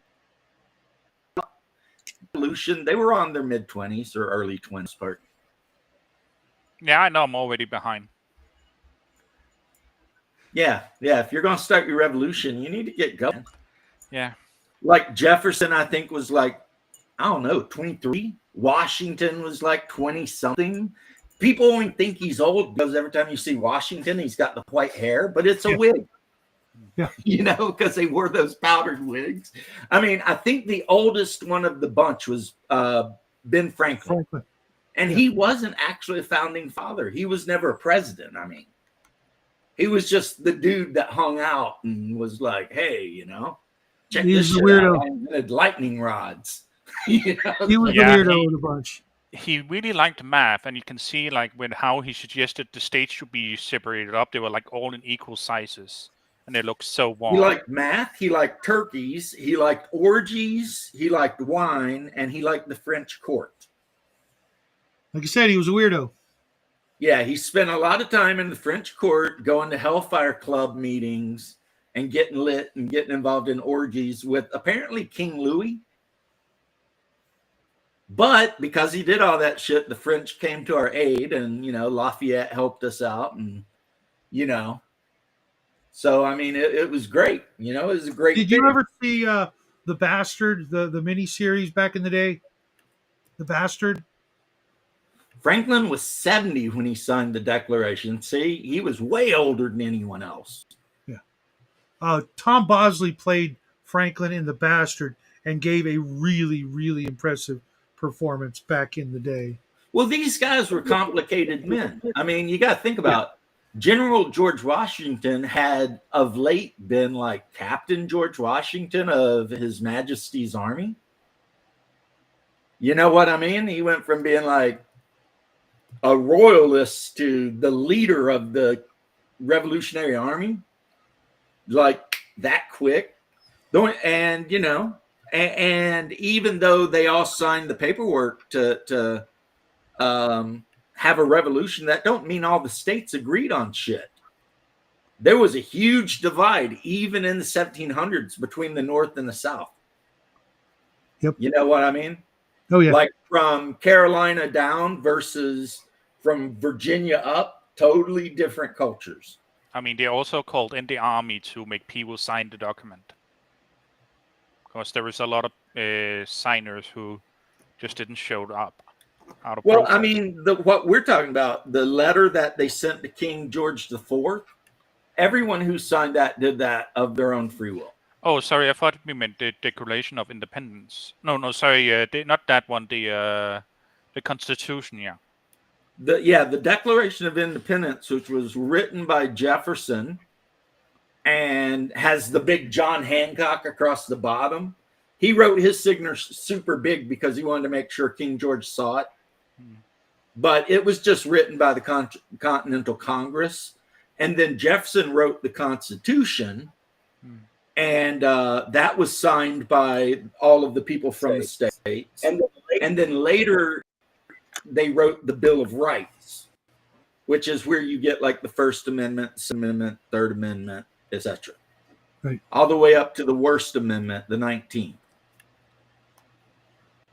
S1: Revolution, they were on their mid-20s or early 20s part.
S10: Yeah, I know I'm already behind.
S1: Yeah. If you're going to start your revolution, you need to get going.
S10: Yeah.
S1: Like Jefferson, I think, was like, I don't know, 23. Washington was like 20-something. People only think he's old because every time you see Washington, he's got the white hair, but it's a wig.
S8: Yeah.
S1: Because they wore those powdered wigs. I think the oldest one of the bunch was Ben Franklin. And he wasn't actually a founding father. He was never a president. He was just the dude that hung out and was like, hey, check
S8: He's
S1: this
S8: the
S1: shit
S8: weirdo.
S1: out. I invented lightning rods.
S8: He was the
S10: Yeah,
S8: weirdo of the bunch.
S10: He really liked math, and you can see like with how he suggested the states should be separated up. They were like all in equal sizes, and they looked so warm.
S1: He liked math. He liked turkeys. He liked orgies. He liked wine, and he liked the French court.
S8: Like I said, he was a weirdo.
S1: Yeah, he spent a lot of time in the French court, going to Hellfire Club meetings and getting lit and getting involved in orgies with apparently King Louis. But because he did all that shit, the French came to our aid, and Lafayette helped us out, and so it was great. It was a great.
S8: Did you ever see The Bastard, the miniseries back in the day? The Bastard.
S1: Franklin was 70 when he signed the Declaration. See, he was way older than anyone else.
S8: Yeah. Tom Bosley played Franklin in The Bastard and gave a really, really impressive performance back in the day.
S1: Well, these guys were complicated men. You got to think about General George Washington had of late been like Captain George Washington of His Majesty's Army. You know what I mean? He went from being like a royalist to the leader of the Revolutionary Army, like that quick. And and even though they all signed the paperwork to have a revolution, that don't mean all the states agreed on shit. There was a huge divide, even in the 1700s, between the North and the South.
S8: Yep.
S1: You know what I mean?
S8: Oh, yeah.
S1: Like from Carolina down versus from Virginia up. Totally different cultures.
S10: I mean, they also called in the army to make people sign the document. Because there was a lot of signers who just didn't show up out of
S1: Well,
S10: protest.
S1: I mean, what we're talking about, the letter that they sent to King George IV, everyone who signed that did that of their own free will.
S10: Oh, sorry, I thought we meant the Declaration of Independence. No, sorry, not that one. The Constitution, yeah.
S1: The Declaration of Independence, which was written by Jefferson and has the big John Hancock across the bottom. He wrote his signature super big because he wanted to make sure King George saw it. But it was just written by the Continental Congress. And then Jefferson wrote the Constitution. And that was signed by all of the people from the states. And then later, they wrote the Bill of Rights, which is where you get like the First Amendment, Second Amendment, Third Amendment, etc.
S8: Right.
S1: All the way up to the worst amendment, the 19th.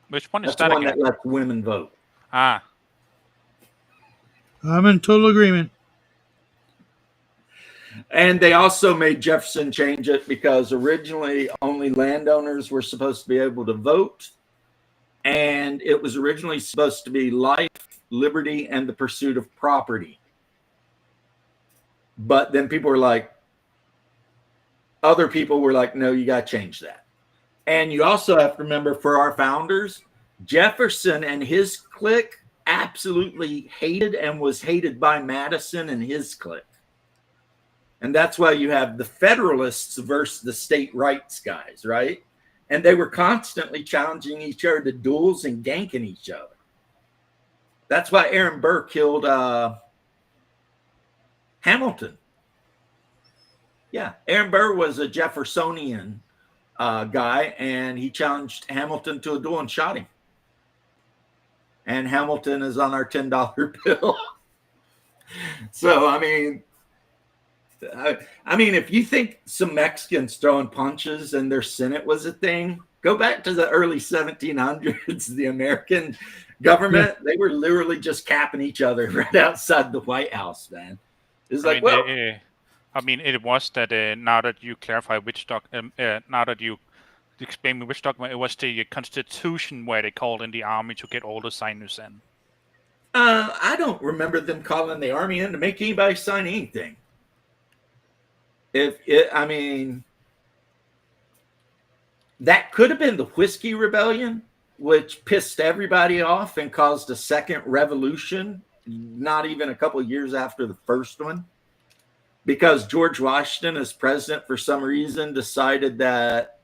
S10: Which one is
S1: That's the
S10: that
S1: one
S10: again?
S1: that lets women vote.
S10: Ah,
S8: I'm in total agreement.
S1: And they also made Jefferson change it because originally only landowners were supposed to be able to vote. And it was originally supposed to be life, liberty, and the pursuit of property. But then other people were like, no, you got to change that. And you also have to remember, for our founders, Jefferson and his clique absolutely hated and was hated by Madison and his clique. And that's why you have the Federalists versus the state rights guys, right? And they were constantly challenging each other to duels and ganking each other. That's why Aaron Burr killed Hamilton. Yeah, Aaron Burr was a Jeffersonian guy, and he challenged Hamilton to a duel and shot him. And Hamilton is on our $10 bill. So, I mean, if you think some Mexicans throwing punches and their Senate was a thing, go back to the early 1700s. The American government, they were literally just capping each other right outside the White House, man. It's like,
S10: it was that now that you clarify now that you explain me which document, it was the Constitution where they called in the army to get all the signers in.
S1: I don't remember them calling the army in to make anybody sign anything. That could have been the Whiskey Rebellion, which pissed everybody off and caused a second revolution, not even a couple of years after the first one, because George Washington, as president, for some reason decided that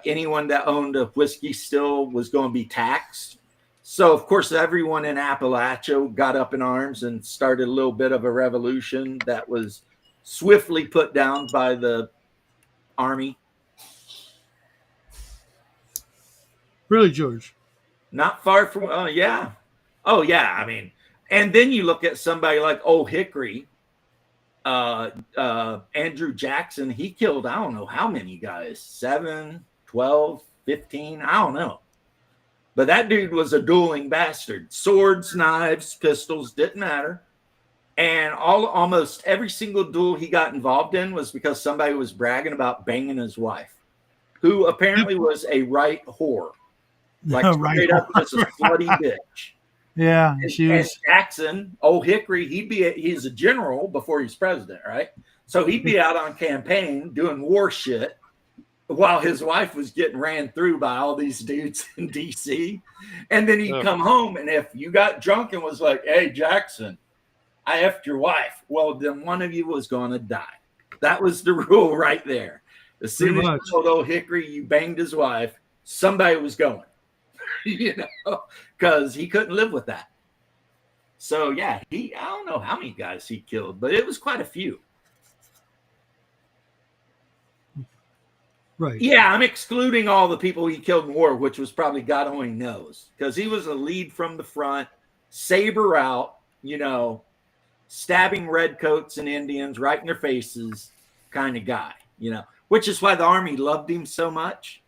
S1: anyone that owned a whiskey still was going to be taxed. So, of course, everyone in Appalachia got up in arms and started a little bit of a revolution that was swiftly put down by the army.
S8: Really, George?
S1: Not far from, yeah. Oh, yeah. I mean, and then you look at somebody like Old Hickory, Andrew Jackson. He killed, I don't know how many guys, 7, 12, 15, I don't know. But that dude was a dueling bastard. Swords, knives, pistols, didn't matter. And almost every single duel he got involved in was because somebody was bragging about banging his wife, who apparently was a right whore. Like straight up just a slutty bitch.
S8: Yeah,
S1: and Jackson, Old Hickory, he's a general before he's president, right? So he'd be out on campaign doing war shit while his wife was getting ran through by all these dudes in DC. And then he'd come home, and if you got drunk and was like, hey, Jackson, I effed your wife, well, then one of you was going to die. That was the rule right there. As soon as you told Old Hickory you banged his wife, somebody was going, because he couldn't live with that. So, yeah, I don't know how many guys he killed, but it was quite a few.
S8: Right.
S1: Yeah, I'm excluding all the people he killed in war, which was probably God only knows, because he was a lead from the front, saber out, stabbing redcoats and Indians right in their faces kind of guy, which is why the army loved him so much.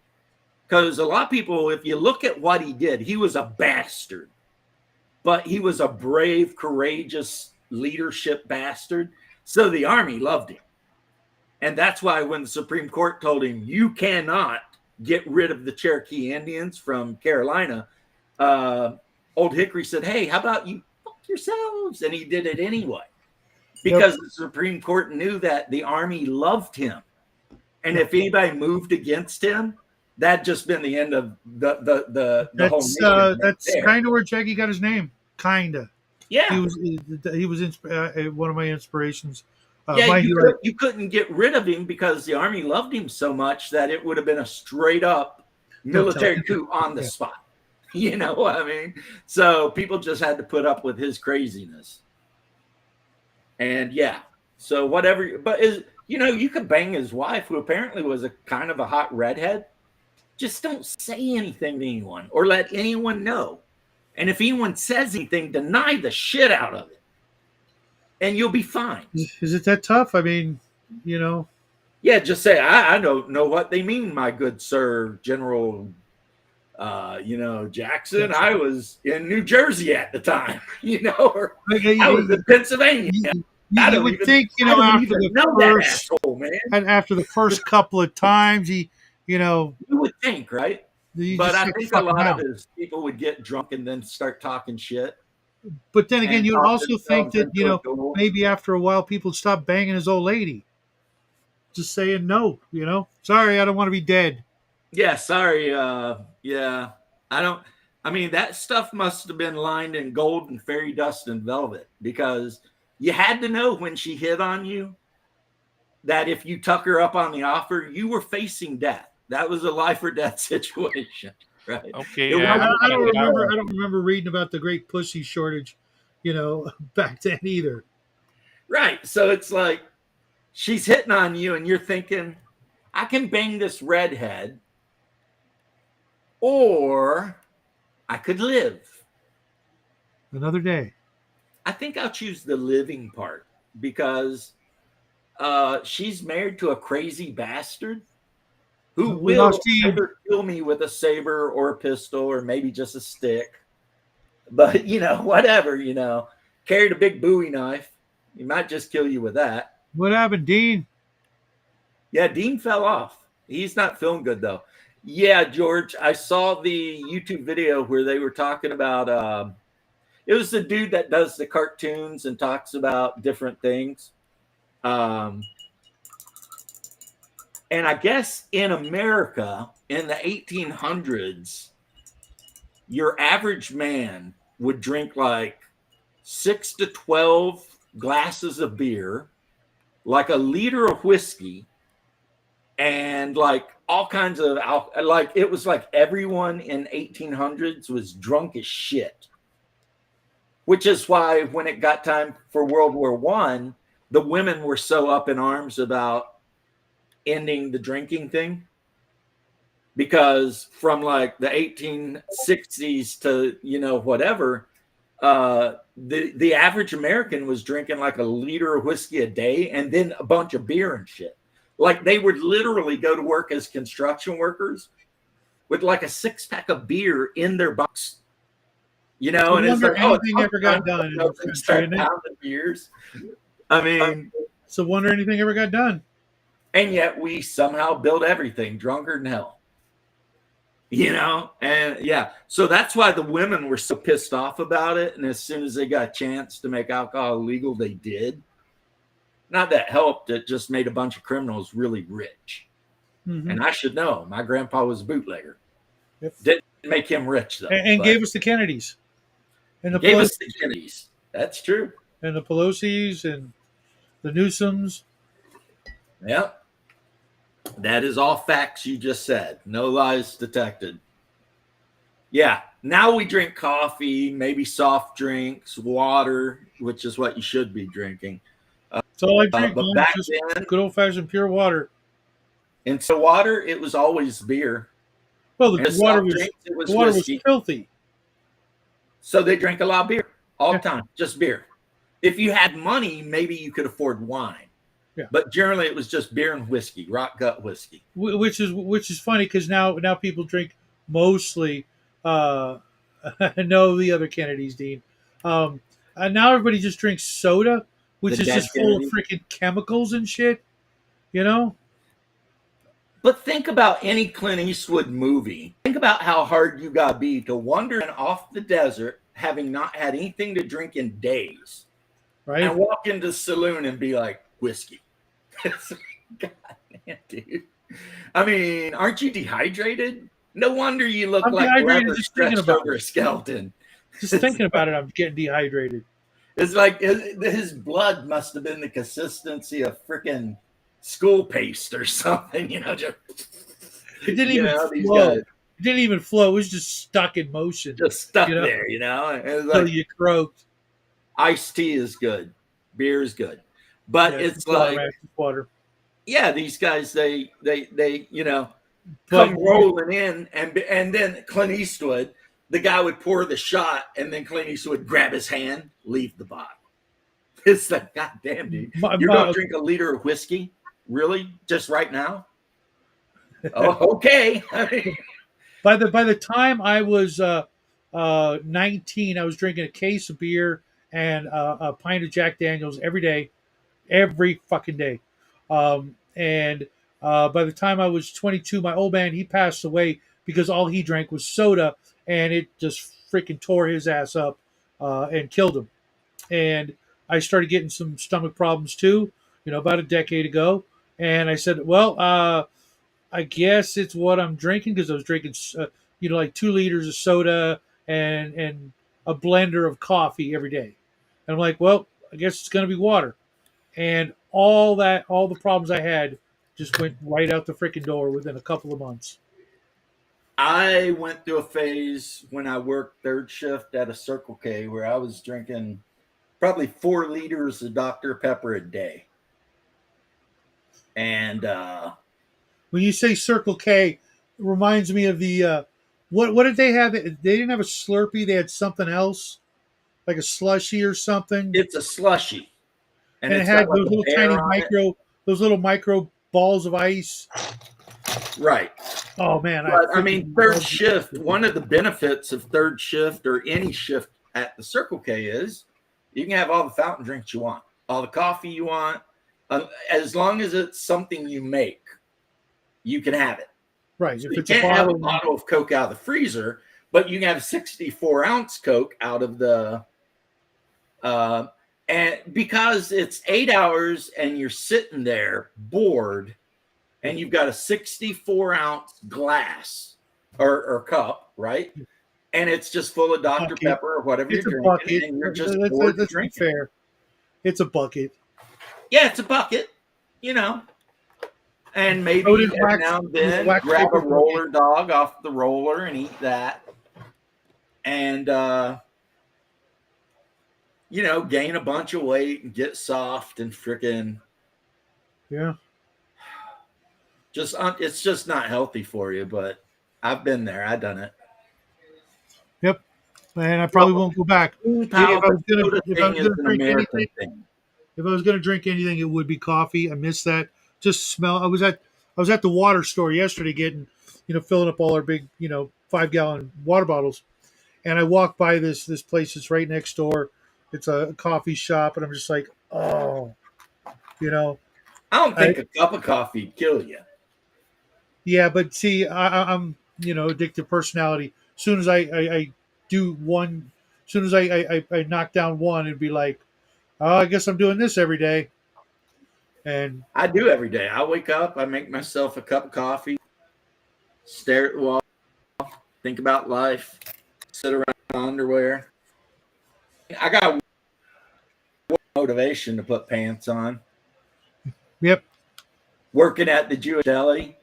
S1: Because a lot of people, if you look at what he did, he was a bastard, but he was a brave, courageous leadership bastard. So the Army loved him. And that's why when the Supreme Court told him, you cannot get rid of the Cherokee Indians from Carolina, Old Hickory said, hey, how about you fuck yourselves? And he did it anyway. Because the Supreme Court knew that the Army loved him. And if anybody moved against him, that'd just been the end of the whole nation.
S8: That's kind of where Jackie got his name. Kinda.
S1: Yeah.
S8: He was one of my inspirations.
S1: You couldn't get rid of him because the Army loved him so much that it would have been a straight up military coup on the spot. You know what I mean? So people just had to put up with his craziness. And so whatever, but you could bang his wife, who apparently was a kind of a hot redhead. Just don't say anything to anyone or let anyone know. And if anyone says anything, deny the shit out of it. And you'll be fine.
S8: Is it that tough? I mean,
S1: Yeah, just say, I don't know what they mean, my good sir, General, Jackson. I was in New Jersey at the time, or I was in Pennsylvania.
S8: You would think, after the first couple of times, you
S1: would think, right? But I think a lot of his people would get drunk and then start talking shit.
S8: But then again, you'd also think that, maybe after a while, people stop banging his old lady. Just saying no, Sorry, I don't want to be dead.
S1: Yeah, sorry. I mean, that stuff must have been lined in gold and fairy dust and velvet, because you had to know when she hit on you that if you tuck her up on the offer, you were facing death. That was a life or death situation, right?
S10: Okay.
S8: I don't remember reading about the great pussy shortage, back then either.
S1: Right. So it's like she's hitting on you, and you're thinking, I can bang this redhead, or I could live
S8: another day.
S1: I think I'll choose the living part, because she's married to a crazy bastard who will either kill me with a saber or a pistol or maybe just a stick. But, whatever, carried a big Bowie knife. He might just kill you with that.
S8: What happened, Dean?
S1: Yeah, Dean fell off. He's not feeling good, though. Yeah, George, I saw the YouTube video where they were talking about, it was the dude that does the cartoons and talks about different things. And I guess in America in the 1800s, your average man would drink like 6 to 12 glasses of beer, like a liter of whiskey, and like all kinds of alcohol. Like it was like everyone in 1800s was drunk as shit. Which is why when it got time for World War I, the women were so up in arms about ending the drinking thing. Because from like the 1860s to, whatever, the average American was drinking like a liter of whiskey a day and then a bunch of beer and shit. Like they would literally go to work as construction workers with like a 6-pack of beer in their box. And it's like,
S8: anything ever got done.
S1: Beers. I mean,
S8: so wonder anything ever got done.
S1: And yet we somehow build everything drunker than hell. And yeah, so that's why the women were so pissed off about it. And as soon as they got a chance to make alcohol illegal, they did. Not that helped, it just made a bunch of criminals really rich. Mm-hmm. And I should know, my grandpa was a bootlegger. Yep. Didn't make him rich though.
S8: And gave us the Kennedys. And
S1: gave us the Kennedys. That's true.
S8: And the Pelosi's and the Newsoms.
S1: Yep. That is all facts you just said. No lies detected. Yeah. Now we drink coffee, maybe soft drinks, water, which is what you should be drinking.
S8: So I drink
S1: but back
S8: just
S1: then,
S8: good old-fashioned pure water.
S1: And so water, it was always beer.
S8: Well, the water was filthy.
S1: So they drank a lot of beer all the time, just beer. If you had money, maybe you could afford wine.
S8: Yeah.
S1: But generally, it was just beer and whiskey, rock gut whiskey.
S8: Which is funny because now people drink mostly. I know the other Kennedys, Dean. now everybody just drinks soda, which
S1: The
S8: is
S1: Dead
S8: just full of
S1: Kennedy.
S8: freaking chemicals and shit. You know?
S1: But think about any Clint Eastwood movie. Think about how hard you gotta be to wander off the desert, having not had anything to drink in days,
S8: Right?
S1: and walk into the saloon and be like, whiskey. God damn, dude. I mean, aren't you dehydrated? No wonder you look
S8: I'm
S1: like
S8: dehydrated
S1: leather
S8: just thinking
S1: stretched
S8: about
S1: over a
S8: it.
S1: skeleton.
S8: Just thinking about it, I'm getting dehydrated.
S1: It's like his blood must have been the consistency of freaking school paste or something, you know. Just
S8: It didn't
S1: you
S8: even
S1: know, these
S8: flow.
S1: guys
S8: It didn't even flow. It was just stuck in motion
S1: just stuck
S8: You know?
S1: there, you know. And it's
S8: until
S1: like
S8: you croaked.
S1: iced tea is good, beer is good, but
S8: Yeah,
S1: it's
S8: water,
S1: like,
S8: man, it's water.
S1: yeah, these guys they you know
S8: But
S1: come rolling in, and then Clint Eastwood, the guy would pour the shot, and then Clint Eastwood would grab his hand, leave the bottle. It's like, God damn, dude, you're gonna drink a liter of whiskey, really, just right now? Oh, okay.
S8: by the time I was 19, I was drinking a case of beer and a pint of Jack Daniels every day, every fucking day. And by the time I was 22, my old man, he passed away because all he drank was soda, and it just freaking tore his ass up and killed him. And I started getting some stomach problems too, about a decade ago. And I said, well, I guess it's what I'm drinking, because I was drinking, like 2 liters of soda and a blender of coffee every day. And I'm like, well, I guess it's going to be water. And all the problems I had just went right out the freaking door within a couple of months.
S1: I went through a phase when I worked third shift at a Circle K where I was drinking probably 4 liters of Dr. Pepper a day. And
S8: When you say Circle K, it reminds me of the what did they have? They didn't have a Slurpee. They had something else, like a slushy or something.
S1: it's a slushy.
S8: And it
S1: it's
S8: had
S1: got like
S8: those
S1: a
S8: little
S1: bear
S8: tiny
S1: on it.
S8: those little micro balls of ice.
S1: Right.
S8: Oh man,
S1: But I mean, third
S8: love-
S1: shift, one of the benefits of third shift or any shift at the Circle K is you can have all the fountain drinks you want, all the coffee you want, as long as it's something you make, you can have it.
S8: right.
S1: So
S8: If
S1: you
S8: it's a
S1: can't have a
S8: bottle,
S1: bottle of Coke out of the freezer, but you can have 64-ounce Coke out of the and because it's 8 hours and you're sitting there bored and you've got a 64-ounce glass or cup, right? And it's just full of Dr.
S8: Bucket.
S1: Pepper or whatever
S8: it's a
S1: you're
S8: bucket.
S1: drinking, and you're just
S8: Let's
S1: bored
S8: be
S1: drinking.
S8: fair. It's a bucket.
S1: Yeah, it's a bucket, you know. And maybe
S8: So does
S1: every
S8: wax-
S1: now and then
S8: wax
S1: grab a
S8: paper
S1: roller dog off the roller and eat that. And gain a bunch of weight and get soft and freaking
S8: Yeah.
S1: it's just not healthy for you, but I've been there. I've done it.
S8: Yep. And I probably won't go back. If I was gonna
S1: Soda
S8: if I
S1: thing
S8: was
S1: is
S8: gonna
S1: an
S8: drink
S1: American
S8: anything,
S1: thing.
S8: if I was gonna drink anything, it would be coffee. I miss that. Just smell. I was at the water store yesterday getting, filling up all our big, 5-gallon water bottles, and I walked by this place that's right next door. It's a coffee shop, and I'm just like, oh,
S1: I don't think a cup of coffee would kill you.
S8: yeah. But see, I'm addictive personality. As soon as I do one, as soon as I knock down one, it'd be like, oh, I guess I'm doing this every day. And
S1: I do every day. I wake up, I make myself a cup of coffee, stare at the wall, think about life, sit around in underwear. I got motivation to put pants on.
S8: yep,
S1: Working at the Jewish deli.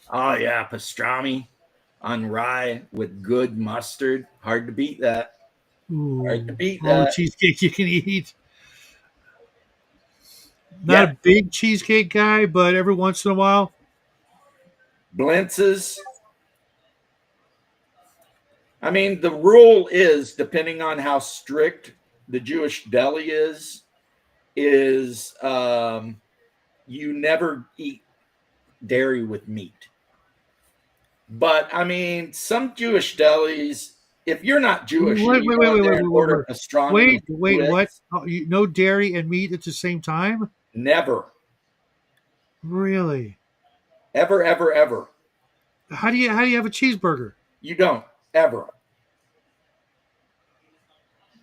S1: Oh yeah, pastrami on rye with good mustard. Hard to beat that.
S8: ooh,
S1: Hard to beat
S8: all the
S1: that.
S8: cheesecake you can eat. Not a big cheesecake guy, but every once in a while.
S1: Blintzes. I mean, the rule is, depending on how strict the Jewish deli is you never eat dairy with meat. But I mean, some Jewish delis If you're not Jewish,
S8: Wait,
S1: and you
S8: wait,
S1: go
S8: wait,
S1: in
S8: wait,
S1: there
S8: wait,
S1: and
S8: wait,
S1: order pastrami.
S8: Wait,
S1: with
S8: what?
S1: Swiss,
S8: Oh, no dairy and meat at the same time?
S1: Never,
S8: Really?
S1: ever, ever, ever.
S8: How do you have a cheeseburger?
S1: You don't ever.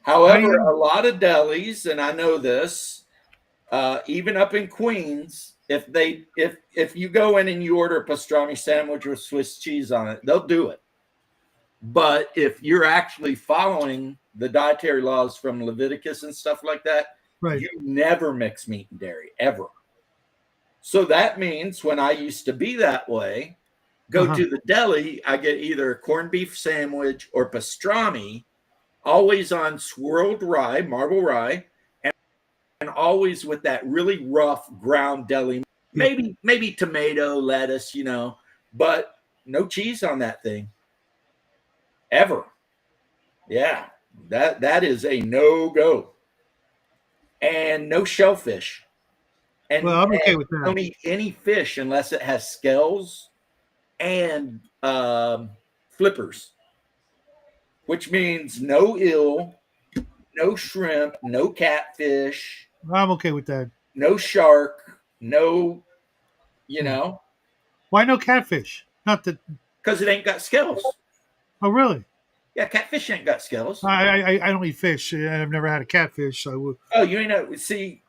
S8: How do
S1: However,
S8: you-
S1: a lot of delis, and I know this, even up in Queens, if you go in and you order a pastrami sandwich with Swiss cheese on it, they'll do it. But if you're actually following the dietary laws from Leviticus and stuff like that,
S8: Right.
S1: you never mix meat and dairy ever. So that means when I used to be that way, go
S8: Uh-huh.
S1: to the deli, I get either a corned beef sandwich or pastrami, always on swirled rye, marble rye, and always with that really rough ground deli. Maybe tomato, lettuce, but no cheese on that thing. Ever. Yeah. That is a no-go. And no shellfish. And
S8: Well, I'm okay with
S1: don't
S8: that.
S1: eat any fish unless it has scales and flippers, which means no eel, no shrimp, no catfish,
S8: I'm okay with that.
S1: no shark, no,
S8: Why no catfish? Not that.
S1: because it ain't got scales.
S8: Oh, really?
S1: Yeah, catfish ain't got scales.
S8: I don't eat fish, and I've never had a catfish. So I would.
S1: Oh, you ain't know. See,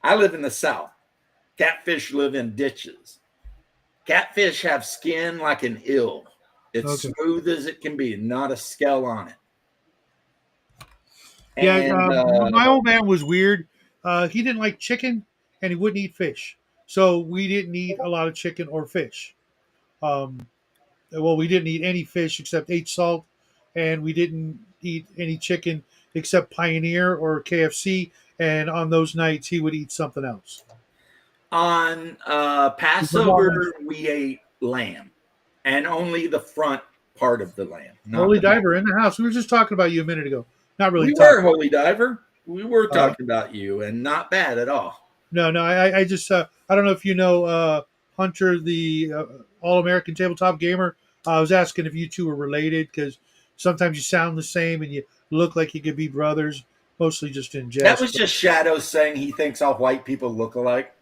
S1: I live in the South. Catfish live in ditches. Catfish have skin like an eel. It's
S8: Okay.
S1: smooth as it can be, not a scale on it.
S8: Yeah,
S1: And,
S8: my old man was weird. He didn't like chicken, and he wouldn't eat fish. So we didn't eat a lot of chicken or fish. We didn't eat any fish except ate salt, and we didn't eat any chicken except Pioneer or KFC. And on those nights, he would eat something else.
S1: on Passover, we ate lamb, and only the front part of the lamb. not
S8: Holy
S1: the back.
S8: Diver in the house. We were just talking about you a minute ago. Not really.
S1: We
S8: talking.
S1: were Holy Diver. We were talking about you, and not bad at all.
S8: No. I just I don't know if you know Hunter, the All American Tabletop Gamer. I was asking if you two were related because sometimes you sound the same and you look like you could be brothers. Mostly just in jest.
S1: That was just Shadow saying he thinks all white people look alike.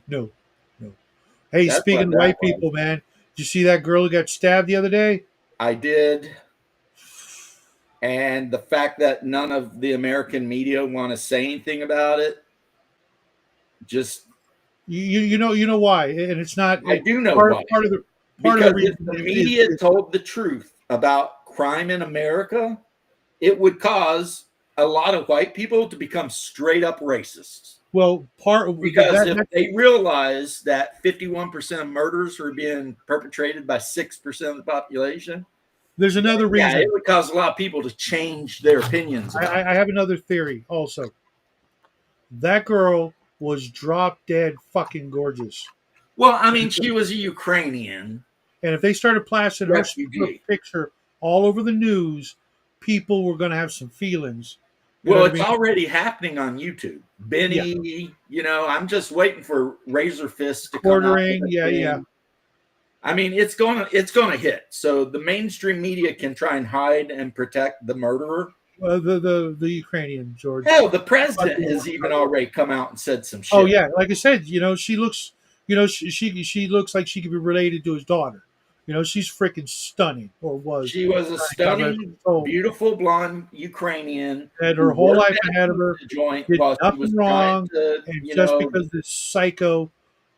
S8: no. Hey,
S1: That's
S8: speaking
S1: what
S8: of white
S1: that was.
S8: people, man, did you see that girl who got stabbed the other day?
S1: I did. And the fact that none of the American media want to say anything about it, just
S8: You know why, and it's not.
S1: I do know
S8: part,
S1: why.
S8: Part of the
S1: Because
S8: reason
S1: if the
S8: is-
S1: media
S8: is-
S1: told the truth about crime in America, it would cause a lot of white people to become straight up racists.
S8: well,
S1: Because if they realize that 51% of murders are being perpetrated by 6% of the population,
S8: there's another reason.
S1: yeah, it would cause a lot of people to change their opinions. about it.
S8: I have another theory also. That girl was drop dead fucking gorgeous.
S1: Well, I mean, she was a Ukrainian.
S8: And if they started plastering her
S1: Refugee.
S8: picture all over the news, people were going to have some feelings. You know
S1: Well,
S8: what I
S1: it's
S8: mean?
S1: already happening on YouTube. Benny, I'm just waiting for Razor Fist to come out with
S8: Ordering,
S1: a
S8: yeah,
S1: thing.
S8: yeah.
S1: I mean, it's gonna hit. So the mainstream media can try and hide and protect the murderer.
S8: The Ukrainian George.
S1: Hell, the president has even already come out and said some shit.
S8: Oh yeah, like I said, she looks, she looks like she could be related to his daughter. She's freaking stunning, or was.
S1: She was a stunning, beautiful blonde Ukrainian.
S8: Had her
S1: who
S8: whole
S1: worked
S8: life
S1: at
S8: ahead of her.
S1: the joint
S8: Did
S1: while she
S8: nothing
S1: was
S8: wrong,
S1: trying to,
S8: and just because this psycho,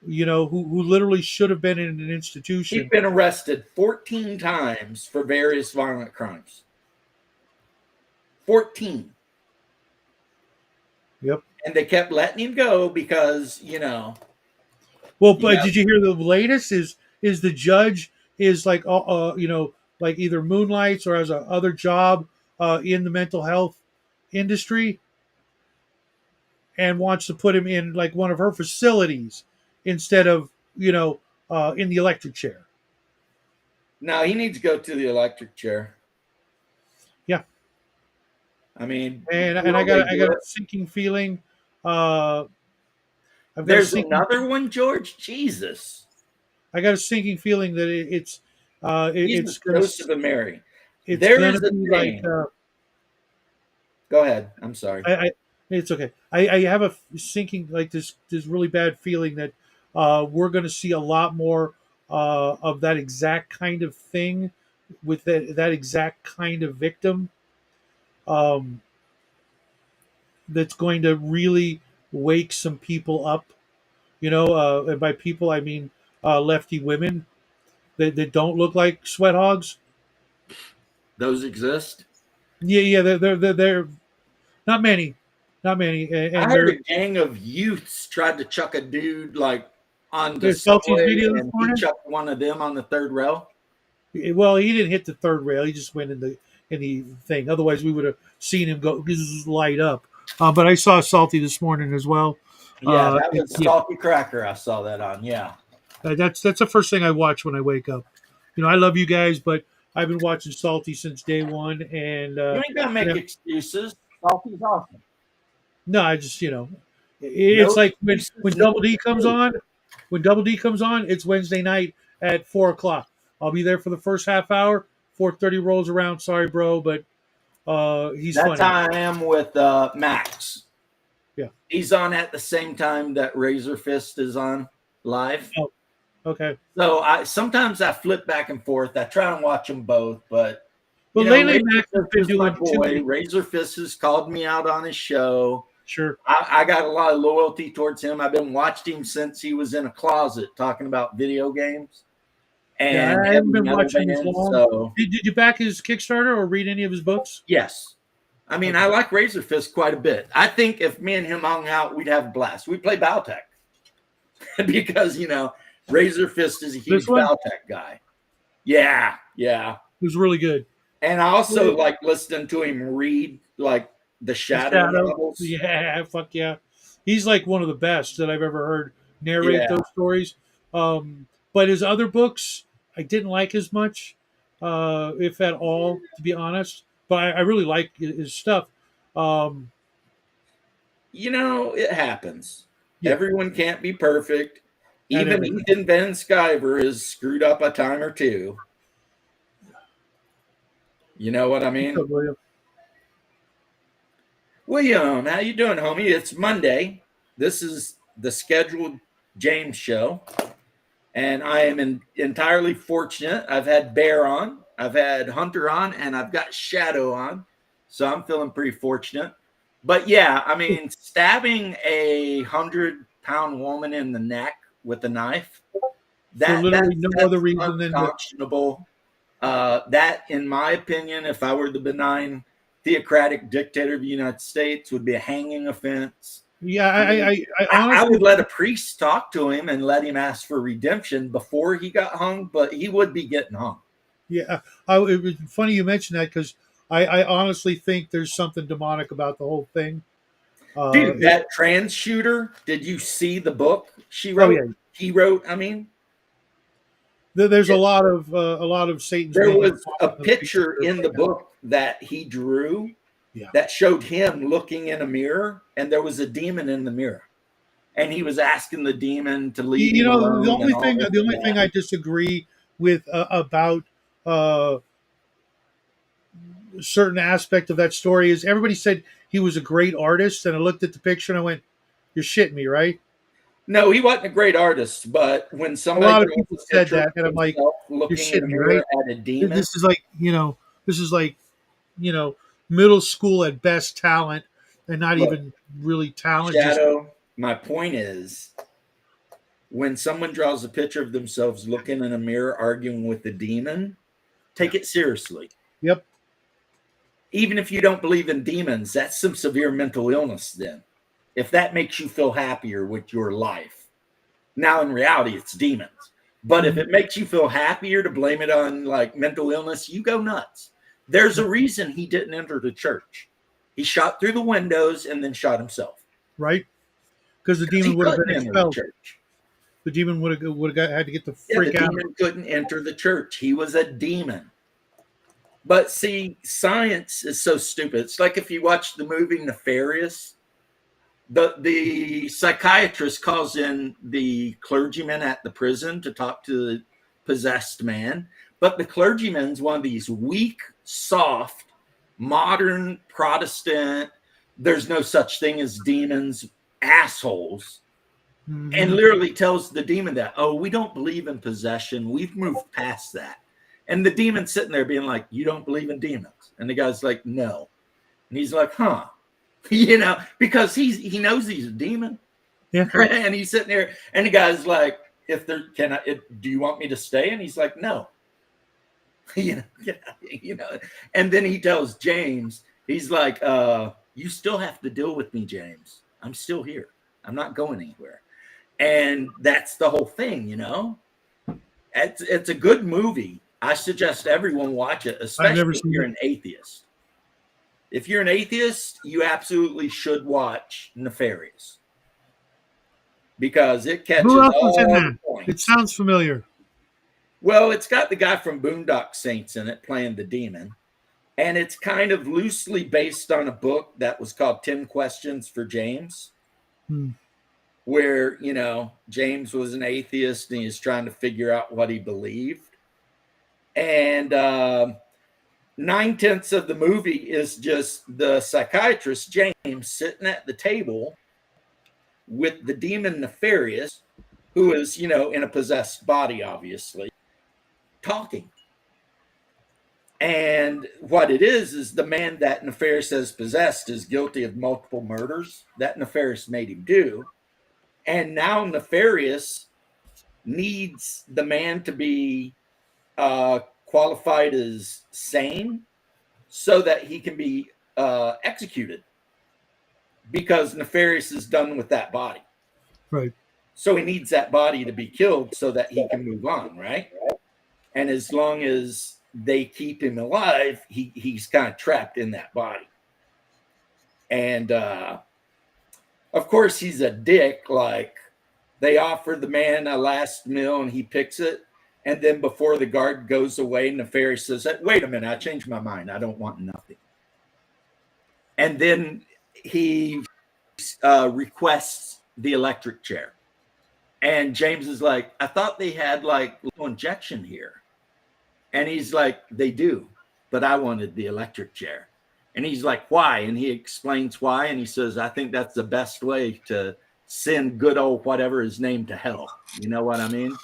S8: who literally should have been in an institution.
S1: he'd been arrested 14 times for various violent crimes. 14.
S8: Yep.
S1: And they kept letting him go because,
S8: Well, but
S1: Yeah.
S8: did you hear the latest? Is the judge is like like either moonlights or has a other job in the mental health industry, and wants to put him in like one of her facilities instead of in the electric chair.
S1: no, he needs to go to the electric chair.
S8: Yeah.
S1: I mean,
S8: And
S1: will
S8: I
S1: they
S8: got
S1: do
S8: a
S1: it?
S8: sinking feeling. I've got a
S1: There's
S8: sinking-
S1: another one, George. Jesus.
S8: I got a sinking feeling that it's
S1: Jesus,
S8: it's gonna
S1: Joseph, and Mary.
S8: it's
S1: There
S8: gonna
S1: is a
S8: be
S1: thing.
S8: like
S1: Go ahead. I'm sorry.
S8: it's okay. I have a sinking like this really bad feeling that we're going to see a lot more of that exact kind of thing with that exact kind of victim. Um, that's going to really wake some people up. And by people I mean lefty women that don't look like sweat hogs.
S1: Those exist.
S8: Yeah, they're not many, and
S1: I heard
S8: they're
S1: a gang of youths tried to chuck a dude like on the
S8: there's Salty's
S1: subway,
S8: video this
S1: and he
S8: morning.
S1: chucked one of them on the third rail.
S8: Well, he didn't hit the third rail. He just went in the thing. Otherwise, we would have seen him go light up. But I saw Salty this morning as well.
S1: Yeah, that was
S8: yeah,
S1: Salty Cracker. I saw that on. Yeah.
S8: that's the first thing I watch when I wake up. I love you guys, but I've been watching Salty since day one, and
S1: You ain't gonna make excuses. Salty's awesome.
S8: no, I just it's like when Double D comes on. When Double D comes on, it's Wednesday night at 4:00. I'll be there for the first half hour. 4:30 rolls around. Sorry, bro, but he's
S1: That's
S8: funny.
S1: how I am with Max.
S8: Yeah.
S1: He's on at the same time that Razor Fist is on live.
S8: Oh, okay.
S1: So sometimes I flip back and forth. I try and watch them both, but
S8: Well, lately Max has been doing
S1: boy. Razor Fist has called me out on his show.
S8: Sure.
S1: I got a lot of loyalty towards him. I've been watching him since he was in a closet talking about video games. And
S8: I haven't been watching
S1: his
S8: his long.
S1: So
S8: Did you back his Kickstarter or read any of his books?
S1: yes. I mean, I like Razor Fist quite a bit. I think if me and him hung out, we'd have a blast. We'd play Battletech because, Razor Fist is a huge Battletech guy. Yeah.
S8: It was really good.
S1: And I also like listening to him read like the Shadow novels.
S8: Yeah, fuck yeah. He's like one of the best that I've ever heard narrate those stories. But his other books, I didn't like as much, if at all, to be honest. But I really like his stuff.
S1: It happens.
S8: Yeah.
S1: Everyone can't be perfect.
S8: Not
S1: Even
S8: everyone.
S1: Ethan Van Sciver is screwed up a time or two. You know what I mean? William, how you doing, homie? It's Monday. This is the scheduled James show. And I am entirely fortunate. I've had Bear on, I've had Hunter on, and I've got Shadow on. So I'm feeling pretty fortunate. But yeah, I mean, stabbing a 100-pound woman in the neck with a knife, that's
S8: no other reason than
S1: unconscionable. That, in my opinion, if I were the benign theocratic dictator of the United States, would be a hanging offense.
S8: Yeah, I honestly,
S1: I would let a priest talk to him and let him ask for redemption before he got hung, but he would be getting hung.
S8: Yeah, it was funny you mentioned that because I honestly think there's something demonic about the whole thing.
S1: Dude, that trans shooter, did you see the book she wrote?
S8: Oh, yeah.
S1: He wrote, I mean.
S8: There's a lot of Satan's.
S1: There was a picture in the book that he drew that showed him looking in a mirror, and there was a demon in the mirror, and he was asking the demon to leave.
S8: The only thing I disagree with about certain aspect of that story is everybody said he was a great artist, and I looked at the picture and I went, "You're shitting me, right?"
S1: No, he wasn't a great artist, but when somebody
S8: a lot of people said that, and I'm like, "You're shitting me, right?"
S1: At a demon,
S8: this is like middle school at best talent, and not even really talent.
S1: Shadow. My point is, when someone draws a picture of themselves looking in a mirror arguing with the demon, take it seriously.
S8: Yep.
S1: Even if you don't believe in demons, that's some severe mental illness then. If that makes you feel happier with your life. Now, in reality, it's demons. But if it makes you feel happier to blame it on like mental illness, you go nuts. There's a reason he didn't enter the church. He shot through the windows and then shot himself.
S8: Right? Because the demon would have been expelled. The demon would have had to get the freak out.
S1: The demon couldn't enter the church. He was a demon. But see, science is so stupid. It's like if you watch the movie Nefarious, the psychiatrist calls in the clergyman at the prison to talk to the possessed man. But the clergyman's one of these weak, soft, modern Protestant, there's no such thing as demons, assholes. And literally tells the demon that, oh, we don't believe in possession. We've moved past that. And the demon's sitting there being like, you don't believe in demons? And the guy's like, no. And he's like, huh. You know, because he knows he's a demon.
S8: Yeah.
S1: And he's sitting there, and the guy's like, do you want me to stay? And he's like, no. You know. And then he tells James, he's like, you still have to deal with me, James. I'm still here. I'm not going anywhere. And that's the whole thing, you know. It's a good movie. I suggest everyone watch it, especially if you're an atheist. If you're an atheist, you absolutely should watch Nefarious, because it catches
S8: Who else
S1: all
S8: was in
S1: the
S8: that?
S1: points.
S8: It sounds familiar.
S1: Well, it's got the guy from Boondock Saints in it playing the demon. And it's kind of loosely based on a book that was called 10 Questions for James, where, you know, James was an atheist and he was trying to figure out what he believed. And 9/10 of the movie is just the psychiatrist, James, sitting at the table with the demon Nefarious, who is, you know, in a possessed body, obviously, talking. And what it is the man that Nefarious has possessed is guilty of multiple murders that Nefarious made him do. And now Nefarious needs the man to be qualified as sane so that he can be executed, because Nefarious is done with that body.
S8: Right.
S1: So he needs that body to be killed so that he can move on, right? And as long as they keep him alive, he's kind of trapped in that body. And of course, he's a dick. Like, they offer the man a last meal and he picks it. And then before the guard goes away, Nefarious says, wait a minute, I changed my mind. I don't want nothing. And then he requests the electric chair. And James is like, I thought they had like a little injection here. And he's like, they do, but I wanted the electric chair. And he's like, why? And he explains why. And he says, I think that's the best way to send good old whatever his name to hell. You know what I mean?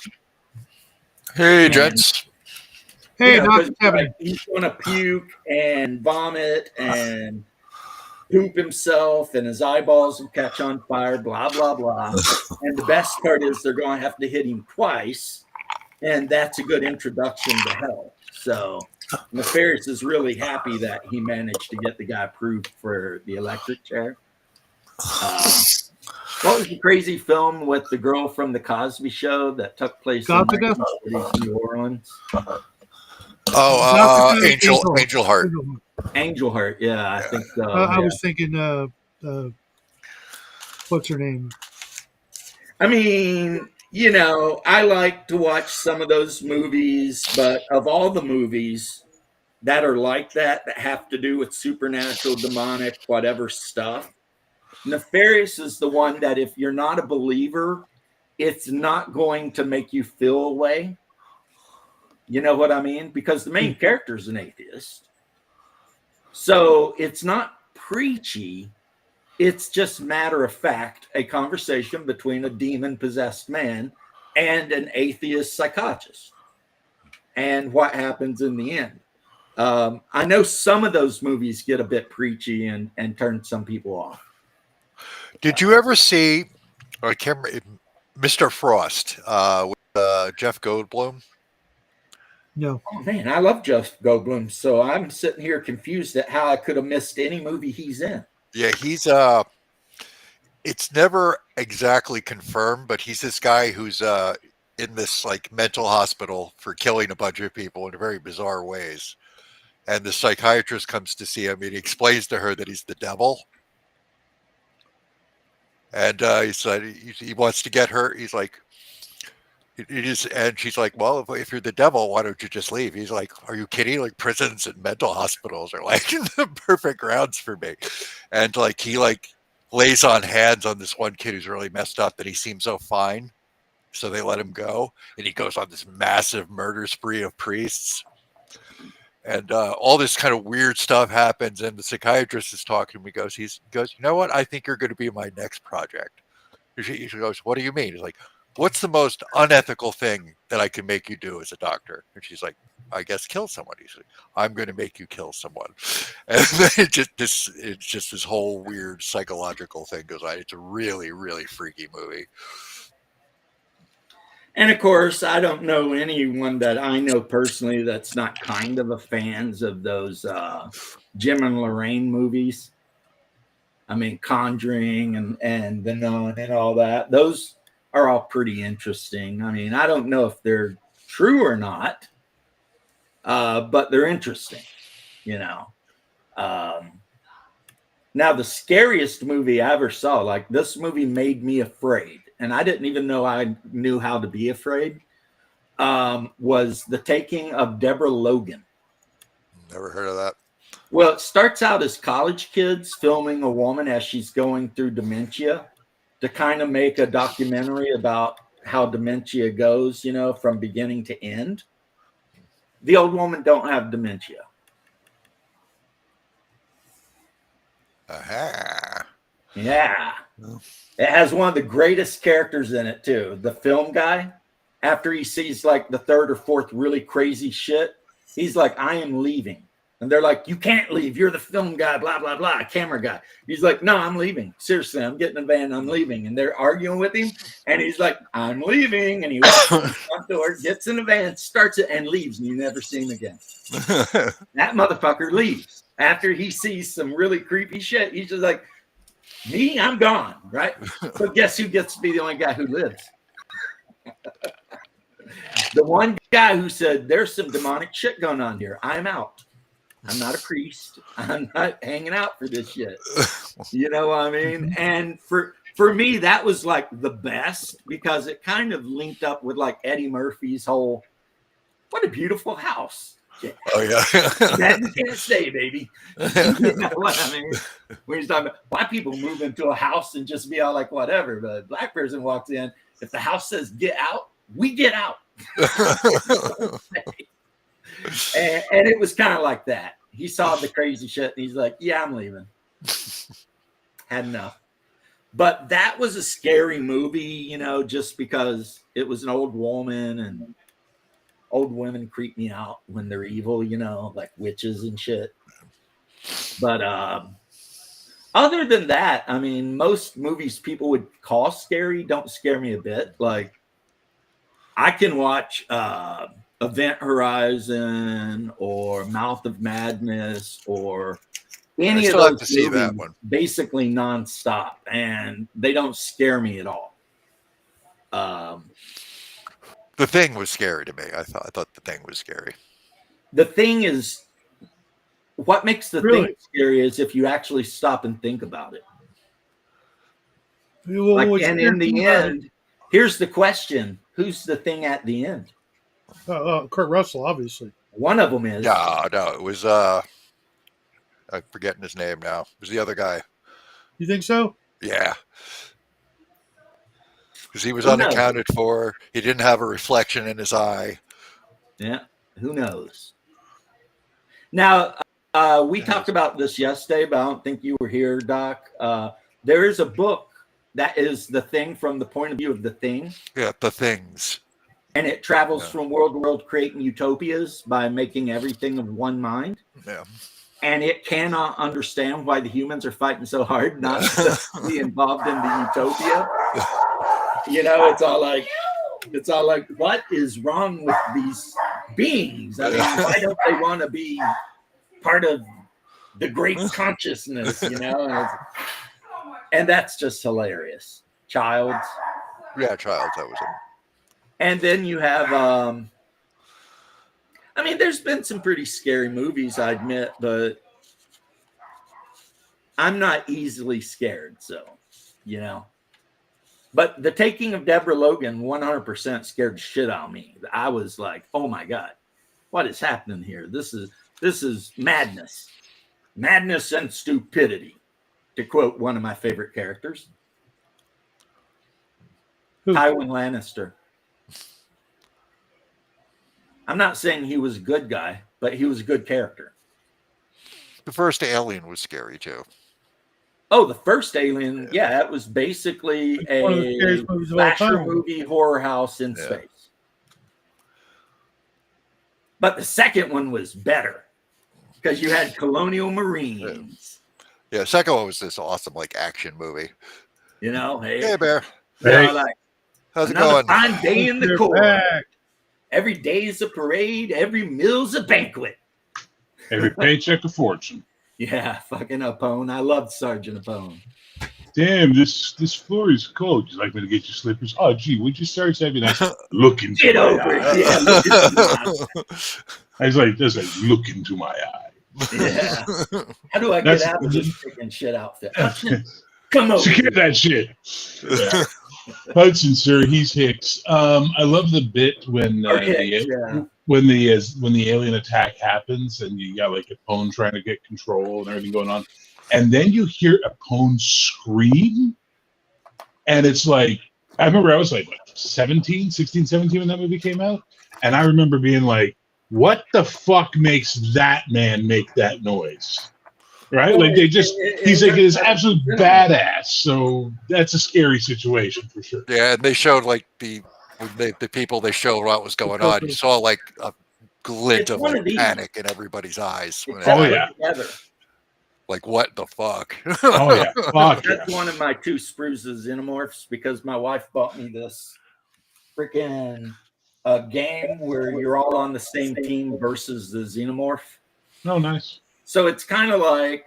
S11: Hey, gents.
S8: Hey,
S1: you know,
S8: Dr. Kevin.
S1: like, he's going to puke and vomit and poop himself, and his eyeballs will catch on fire, blah, blah, blah. And the best part is they're going to have to hit him twice. And that's a good introduction to hell. So Nefarious is really happy that he managed to get the guy approved for the electric chair. What was the crazy film with the girl from the Cosby Show that took place
S8: Gothika?
S1: in New Orleans?
S11: Angel Heart.
S1: Angel Heart, yeah, I think so.
S8: I
S1: yeah.
S8: was thinking, what's her name?
S1: I mean, you know, I like to watch some of those movies, but of all the movies that are like that have to do with supernatural, demonic, whatever stuff, Nefarious is the one that if you're not a believer, it's not going to make you feel a way. You know what I mean? Because the main character is an atheist. So it's not preachy. It's just matter of fact, a conversation between a demon-possessed man and an atheist psychologist. And what happens in the end. I know some of those movies get a bit preachy and turn some people off.
S11: Did you ever see, I can't remember, Mr. Frost with Jeff Goldblum?
S8: No.
S1: Oh, man, I love Jeff Goldblum. So I'm sitting here confused at how I could have missed any movie he's in.
S11: Yeah, he's it's never exactly confirmed, but he's this guy who's in this like mental hospital for killing a bunch of people in very bizarre ways. And the psychiatrist comes to see him and he explains to her that he's the devil. And he said he wants to get her. He's like, and she's like, well, if you're the devil, why don't you just leave? He's like, are you kidding? Like, prisons and mental hospitals are like the perfect grounds for me. And like he like lays on hands on this one kid who's really messed up, that he seems so fine. So they let him go, and he goes on this massive murder spree of priests. And all this kind of weird stuff happens, and the psychiatrist is talking to him. He goes, you know what? I think you're going to be my next project. She goes, what do you mean? He's like, what's the most unethical thing that I can make you do as a doctor? And she's like, I guess kill someone. He's like, I'm going to make you kill someone. And then it's just this whole weird psychological thing goes on. It's a really, really freaky movie.
S1: And of course, I don't know anyone that I know personally that's not kind of a fans of those Jim and Lorraine movies. I mean, Conjuring and The Nun and all that. Those are all pretty interesting. I mean, I don't know if they're true or not, but they're interesting, you know. Now, the scariest movie I ever saw, like this movie made me afraid. And I didn't even know I knew how to be afraid, was The Taking of Deborah Logan.
S11: Never heard of that.
S1: Well, it starts out as college kids filming a woman as she's going through dementia to kind of make a documentary about how dementia goes, you know, from beginning to end. The old woman don't have dementia.
S11: Aha.
S1: Yeah. It has one of the greatest characters in it too. The film guy, after he sees like the third or fourth really crazy shit, he's like, I am leaving. And they're like, you can't leave. You're the film guy, blah, blah, blah, camera guy. He's like, no, I'm leaving. Seriously, I'm getting a van. I'm leaving. And they're arguing with him. And he's like, I'm leaving. And he walks to the front door, gets in the van, starts it, and leaves. And you never see him again. That motherfucker leaves. After he sees some really creepy shit, he's just like, me, I'm gone, right? So guess who gets to be the only guy who lives? The one guy who said, there's some demonic shit going on here. I'm out. I'm not a priest. I'm not hanging out for this shit. You know what I mean? And for me, that was like the best because it kind of linked up with like Eddie Murphy's whole, what a beautiful house.
S11: Oh, yeah.
S1: That you can't say, baby. You know what I mean? When he's talking about white people move into a house and just be all like, whatever. But a black person walks in. If the house says get out, we get out. and it was kind of like that. He saw the crazy shit and he's like, yeah, I'm leaving. Had enough. But that was a scary movie, you know, just because it was an old woman and old women creep me out when they're evil, you know, like witches and shit. But other than that, I mean, most movies people would call scary don't scare me a bit. Like I can watch Event Horizon or Mouth of Madness or any of those
S11: see
S1: movies
S11: that one.
S1: Basically nonstop, and they don't scare me at all.
S11: The Thing was scary to me. I thought The Thing was scary.
S1: The Thing is, what makes the
S8: Really?
S1: thing scary is if you actually stop and think about it.
S8: Well,
S1: Like,
S8: what's
S1: and in the
S8: weird about it-
S1: end, here's the question: who's the thing at the end?
S8: Kurt Russell, obviously.
S1: One of them is.
S11: No, it was I'm forgetting his name now. It was the other guy.
S8: You think so?
S11: Yeah. Because he was
S1: Who knows?
S11: unaccounted for. He didn't have a reflection in his eye.
S1: Yeah, who knows? Now, we talked about this yesterday, but I don't think you were here, Doc. There is a book that is The Thing from the point of view of the thing.
S11: Yeah, The Things.
S1: And it travels from world to world, creating utopias by making everything of one mind.
S11: Yeah.
S1: And it cannot understand why the humans are fighting so hard not to be involved in the utopia. You know, it's all like, what is wrong with these beings? I mean, why don't they want to be part of the great consciousness, you know? And that's just hilarious. Childs.
S11: Yeah, Childs, that was it.
S1: And then you have, I mean, there's been some pretty scary movies, I admit, but I'm not easily scared. So, you know. But The Taking of Deborah Logan 100% scared the shit out of me. I was like, oh my God, what is happening here? This is madness. Madness and stupidity, to quote one of my favorite characters.
S8: Who?
S1: Tywin Lannister. I'm not saying he was a good guy, but he was a good character.
S11: The first Alien was scary too.
S1: Oh, the first Alien, yeah, it was basically
S8: It's one of the
S1: a
S8: scariest movies of all
S1: slasher
S8: time.
S1: movie horror house in
S11: Yeah.
S1: space. But the second one was better because you had colonial marines.
S11: Yeah, second one was this awesome like action movie.
S1: You know, hey,
S11: Hey, Bear.
S1: they're
S4: Hey.
S1: like
S11: How's it
S1: another
S11: going?
S1: fine day in the
S8: They're
S1: Corps.
S8: back.
S1: Every day's a parade. Every meal's a banquet.
S4: Every paycheck a fortune.
S1: Yeah, fucking Apone. I loved Sergeant Apone.
S4: Damn, this floor is cold. Would you like me to get you slippers? Oh, gee, would you start having that look into
S1: Get
S4: my
S1: over
S4: eye?
S1: it. Yeah, look at the
S4: I was like, there's a look into my eye.
S1: yeah. How do I get
S4: That's-
S1: out of this freaking shit outfit? Hudson, come over.
S4: Secure that shit. Hudson, sir, he's Hicks. I love the bit when
S1: Or Hicks, yeah.
S4: when the alien attack happens and you got like Apone trying to get control and everything going on, and then you hear Apone scream, and it's like I remember I was like what, 16, 17 when that movie came out, and I remember being like, what the fuck makes that man make that noise? Right? Like they just he's like his absolute badass. So that's a scary situation for sure.
S11: Yeah, and they showed like the people they showed what was going on. You saw like a glint
S1: It's
S11: of
S1: one
S11: like
S1: of these.
S11: panic in everybody's eyes. When it
S4: Oh,
S11: happened.
S4: yeah.
S1: Together.
S11: Like what the fuck?
S4: Oh yeah. Fuck yeah.
S1: That's one of my two spruces xenomorphs because my wife bought me this freaking game where you're all on the same team versus the xenomorph.
S4: Oh, nice.
S1: So it's kind of like,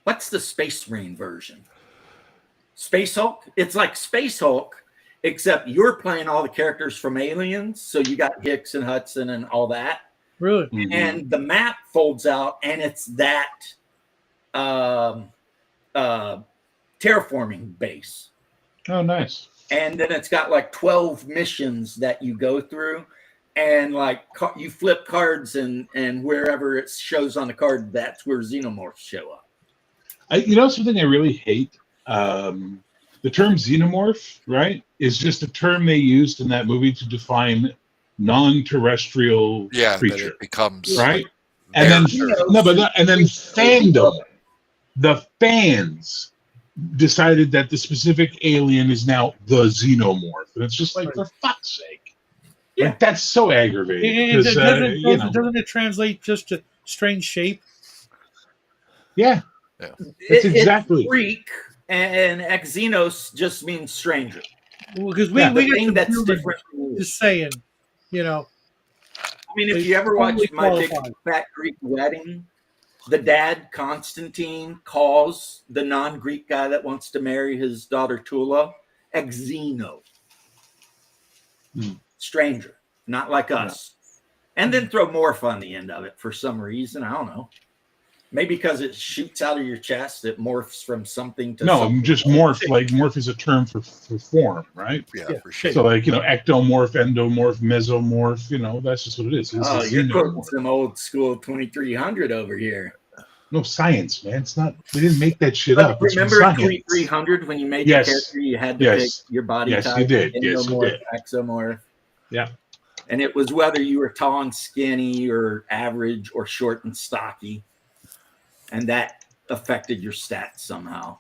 S1: what's the Space Marine version? Space Hulk? It's like Space Hulk, except you're playing all the characters from Aliens. So you got Hicks and Hudson and all that.
S8: Really?
S4: Mhm.
S1: And the map folds out and it's that terraforming base.
S4: Oh, nice.
S1: And then it's got like 12 missions that you go through. And like you flip cards and wherever it shows on the card, that's where xenomorphs show up.
S4: You know something I really hate? The term xenomorph, right, is just a term they used in that movie to define non-terrestrial
S11: Yeah, that
S4: creature,
S11: it becomes
S4: right?
S11: like,
S4: And then
S11: their-
S4: and then fandom, the fans decided that the specific alien is now the xenomorph, and it's just like for fuck's sake,
S1: Yeah.
S4: like that's so aggravating.
S8: And
S4: Because
S8: doesn't it translate just to strange shape?
S4: yeah,
S1: It's
S4: exactly-
S1: Greek, and Xenos just means stranger.
S8: Because we
S1: The
S8: get
S1: thing
S8: some
S1: that's
S8: humor,
S1: different. from you.
S8: just saying, you know.
S1: I mean, if
S8: They
S1: you ever watched
S8: totally
S1: My Big
S8: qualified.
S1: Fat Greek Wedding, the dad Constantine calls the non-Greek guy that wants to marry his daughter Tula Xeno,
S4: Hmm.
S1: stranger, not like us. And then throw morph on the end of it for some reason. I don't know. Maybe because it shoots out of your chest, it morphs from something to
S4: no,
S1: something.
S4: just morph. Like morph is a term for form, right?
S11: yeah, for sure.
S4: So like ectomorph, endomorph, mesomorph. That's just what it is. It's
S1: Oh,
S4: a
S1: you're quoting
S4: xenomorph.
S1: some old school 2300 over here.
S4: No science, man. It's not. We didn't make that shit
S1: But
S4: up. It's from
S1: remember
S4: science.
S1: 2300 when you made
S4: Yes.
S1: the character, you had to
S4: Yes.
S1: pick your body
S4: Yes,
S1: type.
S4: you did. Yes, you
S1: endomorph,
S4: did.
S1: Exomorph.
S4: Yeah.
S1: And it was whether you were tall and skinny or average or short and stocky. And that affected your stats somehow.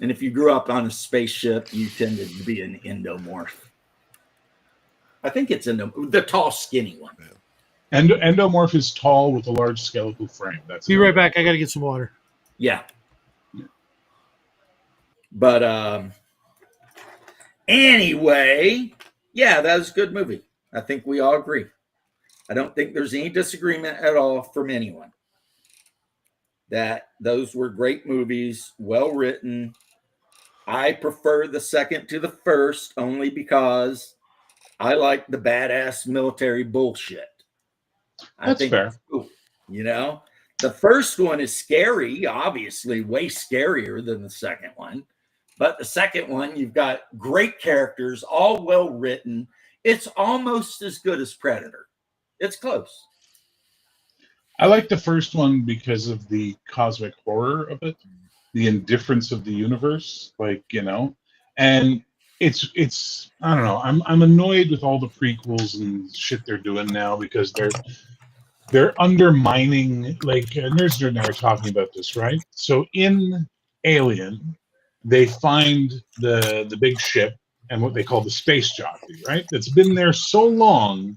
S1: And if you grew up on a spaceship, you tended to be an endomorph. I think it's the tall, skinny one.
S4: Endomorph is tall with a large skeletal frame. That's
S8: Be right back. I got to get some water.
S1: Yeah. But anyway, yeah, that was a good movie. I think we all agree. I don't think there's any disagreement at all from anyone that those were great movies, well written. I prefer the second to the first only because I like the badass military bullshit. I
S4: That's
S1: think
S4: fair.
S1: it's cool, The first one is scary, obviously, way scarier than the second one. But the second one, you've got great characters, all well written. It's almost as good as Predator. It's close.
S4: I like the first one because of the cosmic horror of it, the indifference of the universe. And it's I don't know. I'm annoyed with all the prequels and shit they're doing now because they're undermining, like Nerds Nerd and I were talking about this, right? So in Alien, they find the big ship and what they call the space jockey, right? That's been there so long,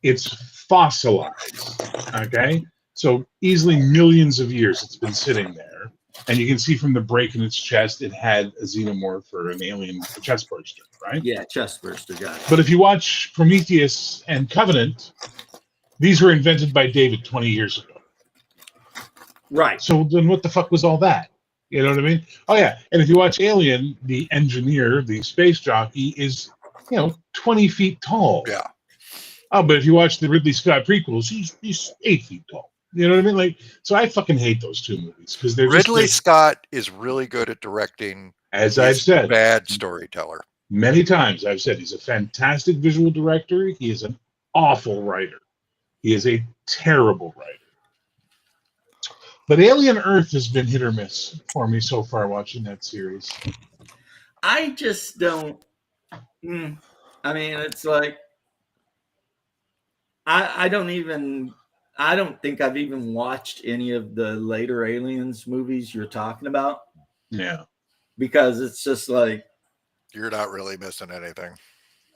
S4: it's fossilized. Okay, so easily millions of years it's been sitting there, and you can see from the break in its chest, it had a xenomorph or an alien chest burster, right?
S1: Yeah, chest burster guy.
S4: But if you watch Prometheus and Covenant, these were invented by David 20 years ago.
S1: Right.
S4: So then what the fuck was all that? You know what I mean? Oh, yeah. And if you watch Alien, the engineer, the space jockey, is, 20 feet tall.
S11: Yeah.
S4: Oh, but if you watch the Ridley Scott prequels, he's 8 feet tall. You know what I mean? Like, so I fucking hate those two movies because they're
S11: Ridley
S4: just,
S11: Scott is really good at directing.
S4: as
S11: He's
S4: I've said
S11: bad storyteller.
S4: many times, I've said he's a fantastic visual director. He is an awful writer. He is a terrible writer. But Alien Earth has been hit or miss for me so far watching that series.
S1: I just don't. I mean, it's like I don't think I've even watched any of the later Aliens movies you're talking about.
S4: Yeah,
S1: because it's just like
S11: you're not really missing anything.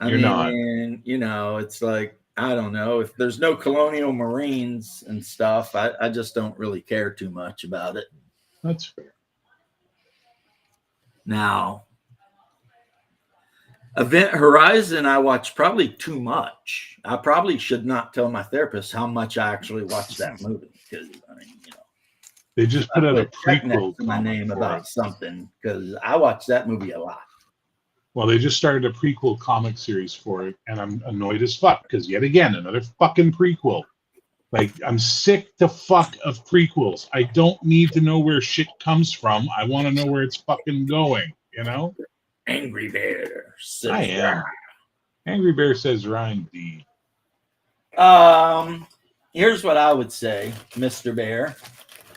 S4: You're not.
S1: It's like, I don't know, if there's no colonial marines and stuff, I just don't really care too much about it.
S4: That's fair.
S1: Now, Event Horizon, I watched probably too much. I probably should not tell my therapist how much I actually watched that movie because
S4: they just put out a
S1: check
S4: prequel
S1: next to my
S4: comic
S1: name
S4: for
S1: about
S4: it.
S1: something because I watched that movie a lot.
S4: Well, they just started a prequel comic series for it, and I'm annoyed as fuck because yet again, another fucking prequel. Like, I'm sick to fuck of prequels. I don't need to know where shit comes from. I want to know where it's fucking going,
S1: Angry Bear.
S4: I am. Angry Bear says Ryan D.
S1: Here's what I would say, Mr. Bear.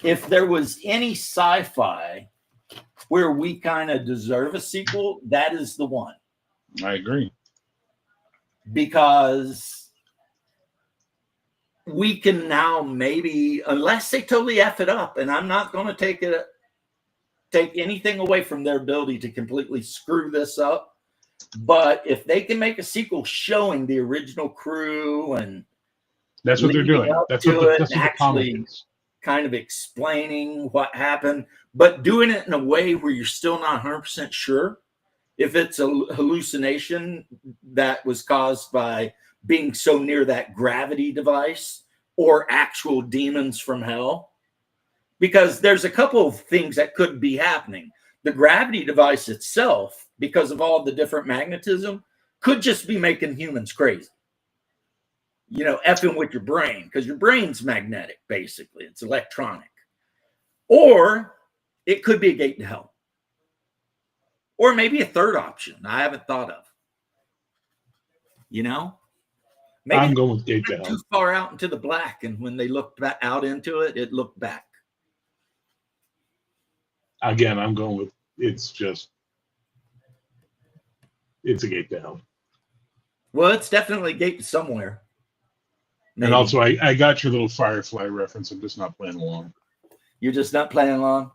S1: If there was any sci-fi where we kind of deserve a sequel, that is the one.
S4: I agree.
S1: Because we can now maybe, unless they totally F it up, and I'm not going to take anything away from their ability to completely screw this up, but if they can make a sequel showing the original crew and
S4: that's what they're doing. That's what the comic is.
S1: Kind of explaining what happened, but doing it in a way where you're still not 100% sure if it's a hallucination that was caused by being so near that gravity device or actual demons from hell. Because there's a couple of things that could be happening. The gravity device itself, because of all the different magnetism, could just be making humans crazy. Effing with your brain, because your brain's magnetic, basically. It's electronic. Or it could be a gate to hell. Or maybe a third option I haven't thought of. Maybe
S4: I'm going with gate to hell.
S1: Too far out into the black, and when they looked back out into it, it looked back.
S4: Again, I'm going with it's a gate to hell.
S1: Well, it's definitely a gate to somewhere. Maybe.
S4: And also, I got your little Firefly reference. I'm just not playing along.
S1: You're just not playing along?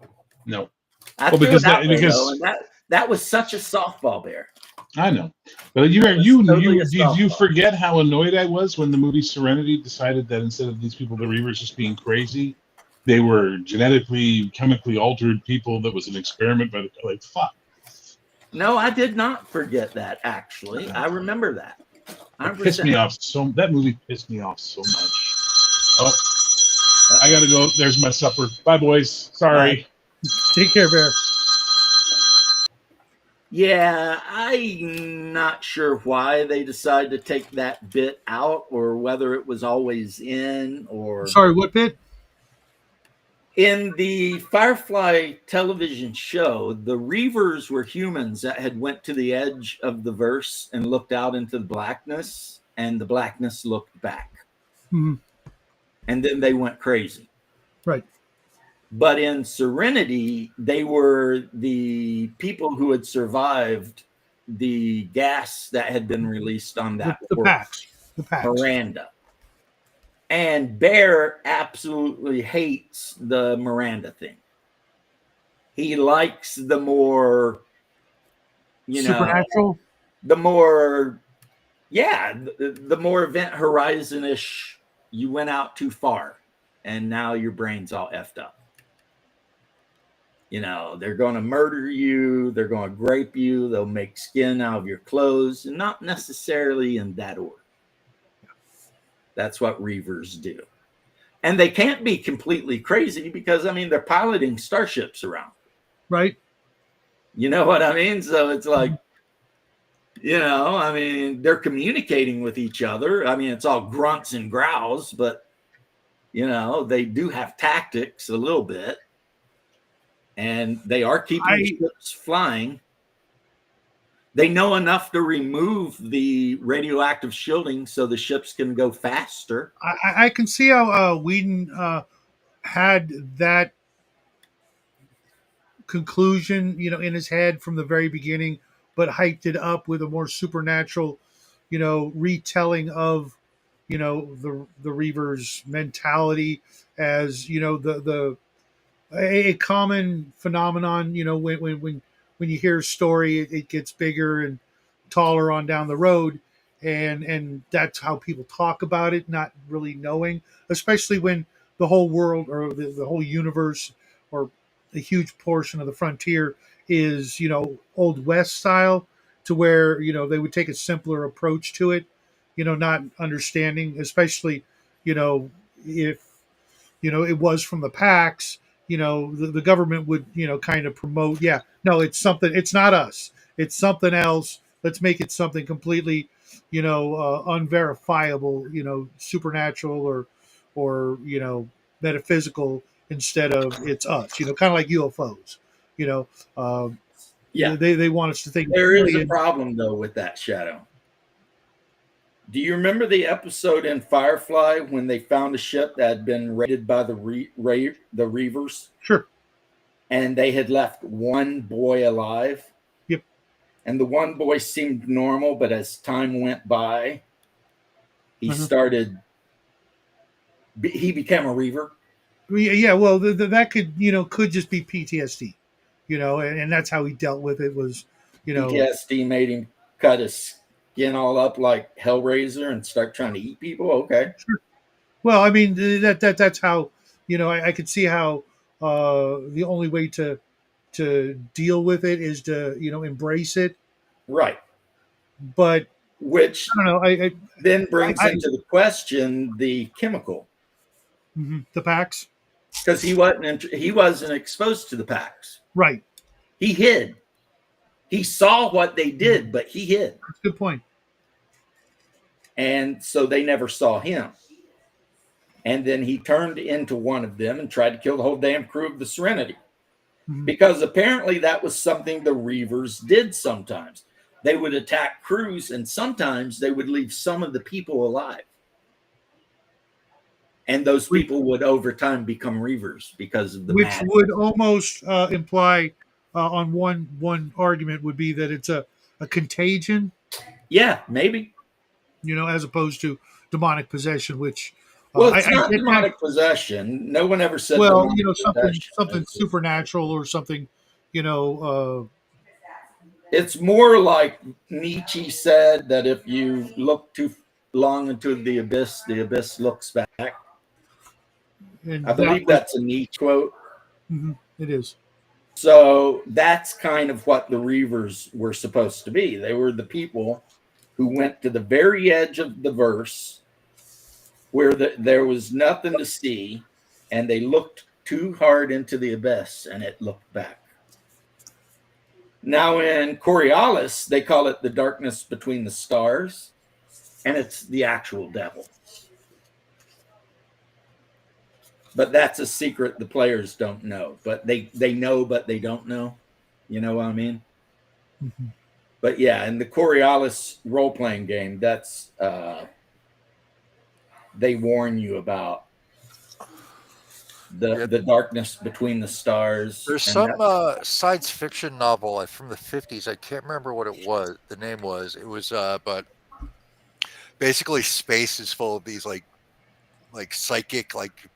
S4: No.
S1: I feel that way, though, and that was such a softball, Bear.
S4: I know. But you forget how annoyed I was when the movie Serenity decided that instead of these people, the Reavers just being crazy, they were genetically, chemically altered people that was an experiment by the fuck.
S1: No, I did not forget that, actually. I remember that.
S4: It pissed me off that movie pissed me off so much. Oh, I gotta go. There's my supper. Bye, boys. Sorry.
S8: Bye. Take care, Bear.
S1: Yeah, I'm not sure why they decided to take that bit out, or whether it was always in, or
S8: Sorry, what bit?
S1: in the Firefly television show. The Reavers were humans that had went to the edge of the verse and looked out into the blackness, and the blackness looked back.
S8: Mm-hmm.
S1: And then they went crazy.
S8: Right.
S1: But in Serenity, they were the people who had survived the gas that had been released on that
S8: The
S1: horse,
S8: packs. The packs.
S1: Miranda. And Bear absolutely hates the Miranda thing. He likes the more,
S8: Supernatural.
S1: the more, the more Event Horizon-ish. You went out too far, and now your brain's all effed up. They're going to murder you. They're going to grape you. They'll make skin out of your clothes, and not necessarily in that order. That's what Reavers do. And they can't be completely crazy because, they're piloting starships around.
S8: Right.
S1: You know what I mean? So it's like, they're communicating with each other. It's all grunts and growls, but, they do have tactics a little bit. And they are keeping ships flying. They know enough to remove the radioactive shielding so the ships can go faster.
S8: I can see how Whedon had that conclusion, in his head from the very beginning, but hyped it up with a more supernatural, retelling of, the Reavers' mentality as, a common phenomenon. When you hear a story, it gets bigger and taller on down the road, and that's how people talk about it, not really knowing, especially when the whole world or the whole universe or a huge portion of the frontier is, Old West style, to where, they would take a simpler approach to it, not understanding, especially, if, it was from the packs, the government would, kind of promote, it's something, it's not us, it's something else. Let's make it something completely, unverifiable, supernatural or, metaphysical, instead of it's us, kind of like UFOs, they want us to think.
S1: There is a problem though with that, Shadow. Do you remember the episode in Firefly when they found a ship that had been raided by the Reavers?
S8: Sure.
S1: And they had left one boy alive?
S8: Yep.
S1: And the one boy seemed normal, but as time went by, he he became a Reaver.
S8: Yeah, well, that could just be PTSD, and that's how he dealt with it was,
S1: PTSD made him cut his skin all up like Hellraiser and start trying to eat people. Okay.
S8: Sure. Well, that's how, I could see how the only way to deal with it is to, embrace it.
S1: Right.
S8: But
S1: which
S8: I don't know. I
S1: then brings into the question the chemical.
S8: The packs.
S1: Because he wasn't exposed to the packs.
S8: Right.
S1: He hid. He saw what they did, but he hid.
S8: That's a good point.
S1: And so they never saw him. And then he turned into one of them and tried to kill the whole damn crew of the Serenity. Because apparently that was something the Reavers did sometimes. They would attack crews, and sometimes they would leave some of the people alive. And those people would over time become Reavers because of the
S8: which
S1: madness.
S8: Would almost imply on one argument would be that it's a contagion.
S1: Yeah, maybe.
S8: As opposed to demonic possession, which
S1: it's not demonic possession. No one ever said.
S8: Well, something supernatural or something.
S1: It's more like Nietzsche said that if you look too long into the abyss looks back.
S8: And
S1: I believe that's a Nietzsche quote.
S8: It is.
S1: So that's kind of what the Reavers were supposed to be. They were the people who went to the very edge of the verse where there was nothing to see, and they looked too hard into the abyss, and it looked back. Now in Coriolis, they call it the darkness between the stars, and it's the actual devil. But that's a secret the players don't know. But they know, but they don't know. You know what I mean? But yeah, in the Coriolis role-playing game, that's they warn you about the darkness between the stars.
S11: There's
S1: and
S11: some
S1: that-
S11: science fiction novel from the 50s. I can't remember what it was. The name was. It was, but basically, space is full of these like psychic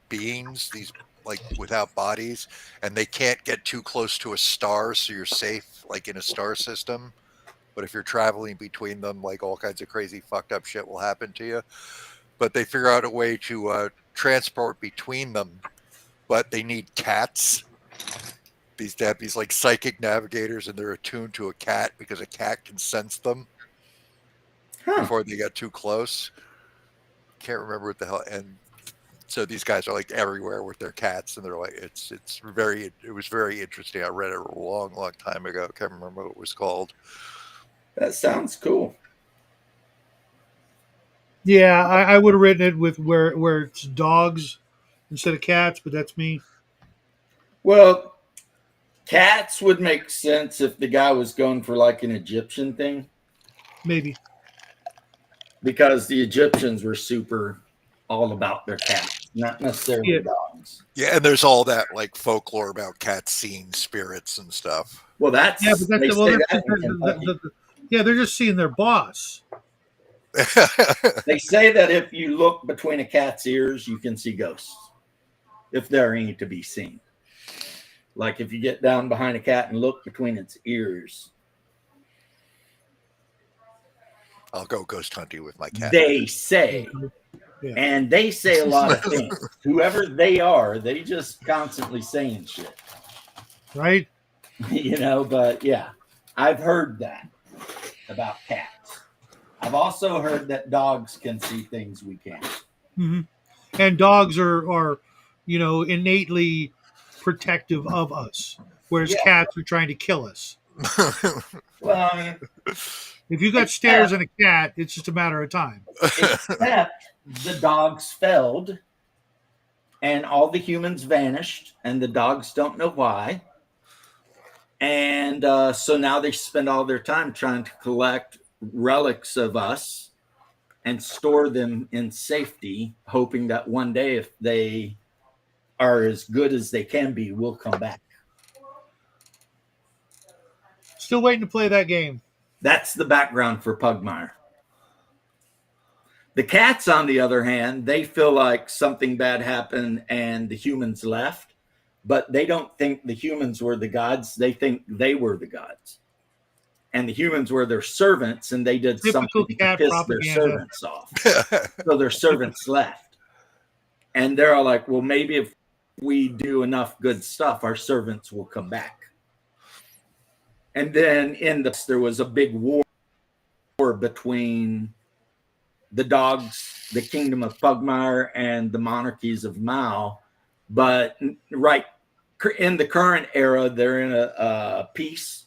S11: beings, these like without bodies, and they can't get too close to a star, so you're safe like in a star system. But if you're traveling between them, like all kinds of crazy fucked up shit will happen to you. But they figure out a way to transport between them, but they need cats. They have these like psychic navigators, and they're attuned to a cat because a cat can sense them before they get too close. Can't remember what the hell. And so these guys are like everywhere with their cats, and they're like, it was very interesting. I read it a long time ago. Can't remember what it was called.
S1: That sounds cool.
S8: Yeah, I would have written it with where it's dogs instead of cats, but that's me.
S1: Well, cats would make sense if the guy was going for like an Egyptian thing,
S8: Maybe.
S1: because the Egyptians were super all about their cats, not necessarily
S8: Yeah.
S1: dogs.
S11: Yeah, and there's all that like folklore about cats seeing spirits and stuff.
S1: Well, that's
S8: Yeah, but
S1: they
S8: that's
S1: say
S8: well,
S1: that in Kentucky.
S8: yeah, they're just seeing their boss.
S1: They say that if you look between a cat's ears, you can see ghosts, if there are any to be seen. Like if you get down behind a cat and look between its ears,
S11: I'll go ghost hunting with my cat.
S1: they say.
S8: Yeah.
S1: And they say a lot of things. Whoever they are, they just constantly saying shit.
S8: Right?
S1: But yeah, I've heard that about cats. I've also heard that dogs can see things we can't.
S8: hmm And dogs are innately protective of us, whereas
S1: Yeah.
S8: cats are trying to kill us.
S1: Well, I mean,
S8: If you got stairs and a cat, it's just a matter of time.
S1: except the dogs failed and all the humans vanished and the dogs don't know why. And so now they spend all their time trying to collect relics of us and store them in safety, hoping that one day, if they are as good as they can be, we'll come back.
S8: Still waiting to play that game.
S1: That's the background for Pugmire. The cats, on the other hand, they feel like something bad happened and the humans left, but they don't think the humans were the gods. They think they were the gods. And the humans were their servants, and they did
S8: Typical
S1: something to
S8: cat
S1: piss their
S8: propaganda.
S1: servants off. So their servants left. And they're all like, well, maybe if we do enough good stuff, our servants will come back. And then there was a big war between the dogs, the kingdom of Pugmire, and the monarchies of Mao. But right in the current era, they're in a peace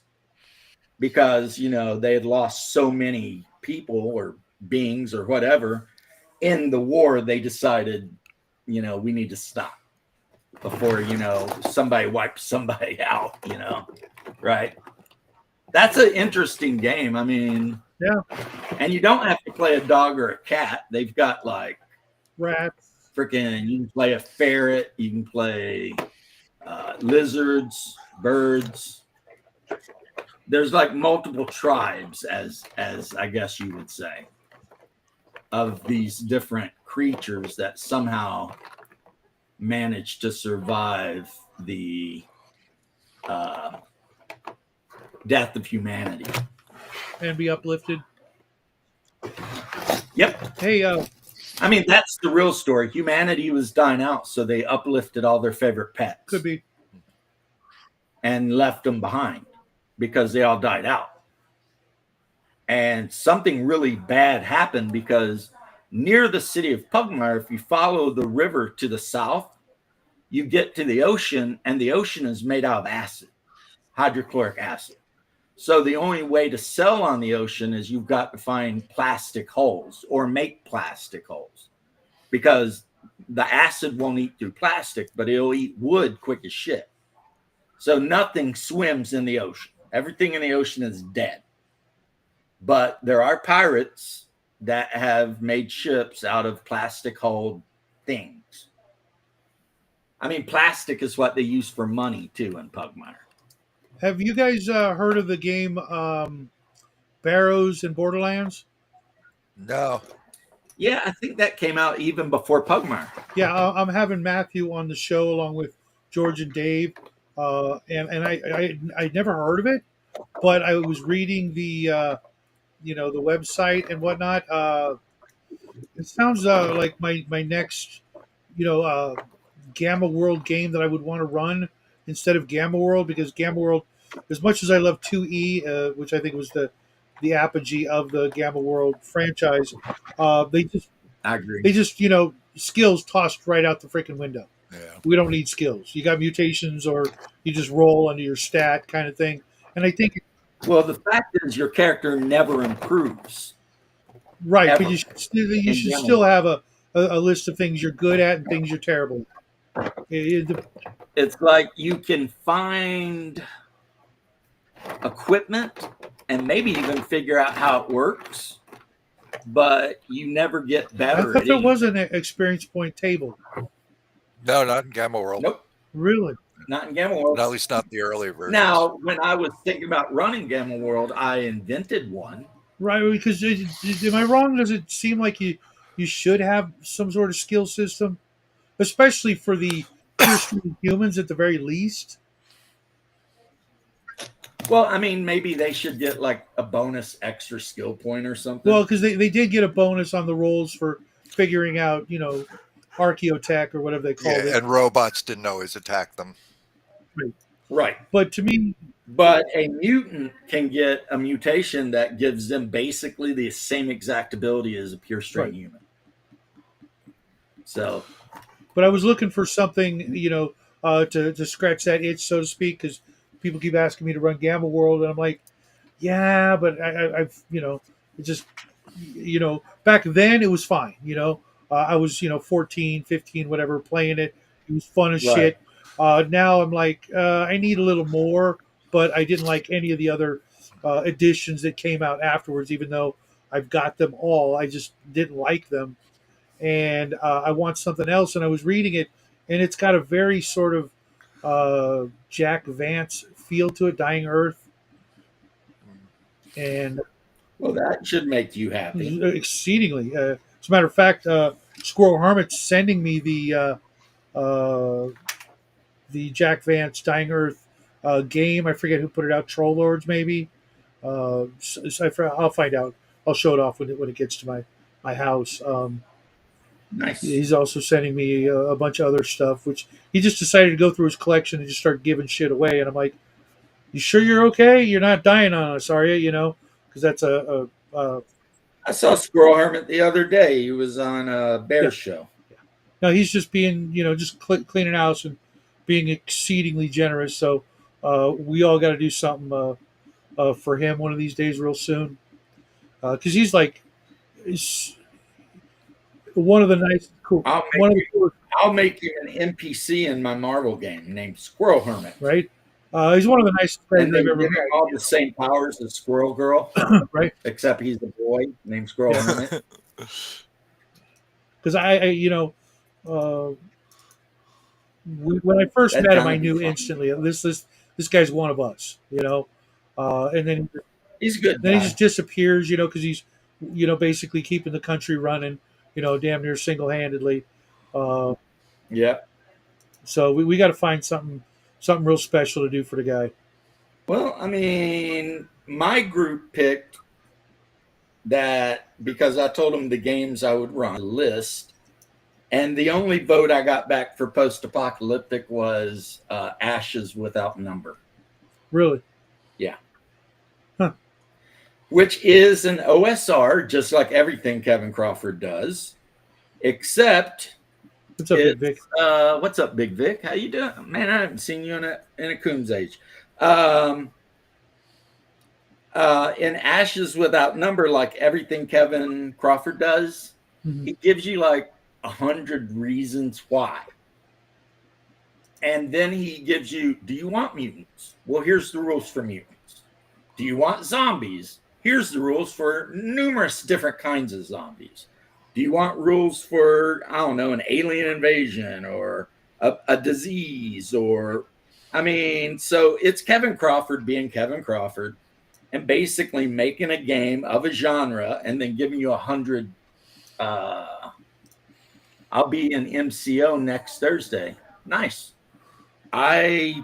S1: because, they had lost so many people or beings or whatever. In the war, they decided, we need to stop before, somebody wipes somebody out, right? That's an interesting game. I mean,
S8: Yeah.
S1: and you don't have to play a dog or a cat. They've got like
S8: Rats.
S1: freaking, you can play a ferret, you can play lizards, birds. There's like multiple tribes, as I guess you would say, of these different creatures that somehow manage to survive the death of humanity.
S8: And be uplifted.
S1: Yep.
S8: Hey,
S1: I mean, that's the real story. Humanity was dying out, so they uplifted all their favorite pets
S8: could be.
S1: and left them behind because they all died out. And something really bad happened because near the city of Pugmire, if you follow the river to the south, you get to the ocean, and the ocean is made out of acid, hydrochloric acid. So the only way to sell on the ocean is you've got to find plastic holes or make plastic holes, because the acid won't eat through plastic, but it'll eat wood quick as shit. So nothing swims in the ocean. Everything in the ocean is dead. But there are pirates that have made ships out of plastic hulled things. I mean, plastic is what they use for money too in Pugmire.
S8: Have you guys heard of the game Barrows in Borderlands?
S11: No.
S1: Yeah, I think that came out even before Pugmire.
S8: Yeah, I'm having Matthew on the show along with George and Dave, and I never heard of it, but I was reading the the website and whatnot. It sounds like my next Gamma World game that I would want to run instead of Gamma World, because Gamma World, as much as I love 2E, which I think was the apogee of the Gamma World franchise, they just
S1: I agree.
S8: Skills tossed right out the freaking window.
S11: Yeah.
S8: We don't need skills. You got mutations, or you just roll under your stat kind of thing. And I think
S1: Well, the fact is, your character never improves.
S8: right,
S1: Ever.
S8: but you
S1: In
S8: should
S1: Gamma
S8: still
S1: World.
S8: have a list of things you're good at and things you're terrible at.
S1: It's like you can find equipment and maybe even figure out how it works, but you never get
S8: I
S1: better
S8: thought
S1: at
S8: there
S1: it.
S8: was an experience point table.
S11: No, not in Gamma World.
S1: Nope,
S8: Really?
S1: not in Gamma World.
S11: Not, at least not the early version.
S1: Now, when I was thinking about running Gamma World, I invented one.
S8: Right, because am I wrong? Does it seem like you should have some sort of skill system, especially for the pure stream humans at the very least?
S1: Well, I mean, maybe they should get like a bonus extra skill point or something.
S8: Well, because they did get a bonus on the rolls for figuring out, archaeotech or whatever they called
S11: Yeah,
S8: it.
S11: and robots didn't always attack them.
S1: right.
S8: But to me,
S1: But a mutant can get a mutation that gives them basically the same exact ability as a pure strain
S8: Right.
S1: human. So,
S8: but I was looking for something, to scratch that itch, so to speak, because people keep asking me to run Gamma World, and I'm like, yeah, but I've, it just, back then it was fine, I was, 14, 15, whatever, playing it. It was fun as
S1: Right.
S8: shit. Now I'm like, I need a little more, but I didn't like any of the other editions that came out afterwards, even though I've got them all. I just didn't like them. And I want something else. And I was reading it, and it's got a very sort of Jack Vance feel to it, Dying Earth. And
S1: well, that should make you happy.
S8: exceedingly. As a matter of fact, Squirrel Hermit's sending me the Jack Vance Dying Earth game. I forget who put it out. Troll Lords, maybe. I'll find out. I'll show it off when it gets to my house.
S1: Nice.
S8: He's also sending me a bunch of other stuff, which he just decided to go through his collection and just start giving shit away. And I'm like, "You sure you're okay? You're not dying on us, are you? Because that's
S1: I saw Squirrel Hermit the other day. He was on a bear
S8: Yeah.
S1: show.
S8: no. He's just being, just cleaning house and being exceedingly generous. So we all got to do something for him one of these days, real soon, because he's like, he's one of the nice, cool,
S1: I'll make
S8: one of the coolest,
S1: I'll make you an NPC in my Marvel game named Squirrel Hermit.
S8: right? He's one of the nicest guys
S1: And they
S8: I've
S1: give
S8: ever
S1: him
S8: met.
S1: all the same powers as Squirrel Girl,
S8: Right?
S1: except he's a boy named Squirrel Hermit.
S8: Because when I first
S1: That'd
S8: met him,
S1: kinda
S8: I
S1: be
S8: knew
S1: fun.
S8: instantly this guy's one of us, and then
S1: He's a good.
S8: he
S1: guy.
S8: just disappears, because he's basically keeping the country running, damn near single handedly.
S1: Yeah.
S8: So we got to find something real special to do for the guy.
S1: Well, I mean, my group picked that because I told them the games I would run a list, and the only vote I got back for post-apocalyptic was Ashes Without Number,
S8: Really?
S1: which is an OSR, just like everything Kevin Crawford does, except
S8: What's up, Big Vic?
S1: what's up, Big Vic? How you doing, man? I haven't seen you in a coon's age. In Ashes Without Number, like everything Kevin Crawford does,
S8: Mhm.
S1: he gives you like 100 reasons why. And then he gives you, do you want mutants? Well, here's the rules for mutants. Do you want zombies? Here's the rules for numerous different kinds of zombies. Do you want rules for, I don't know, an alien invasion or a disease, or I mean, so it's Kevin Crawford being Kevin Crawford and basically making a game of a genre and then giving you 100. I'll be in MCO next Thursday. Nice. I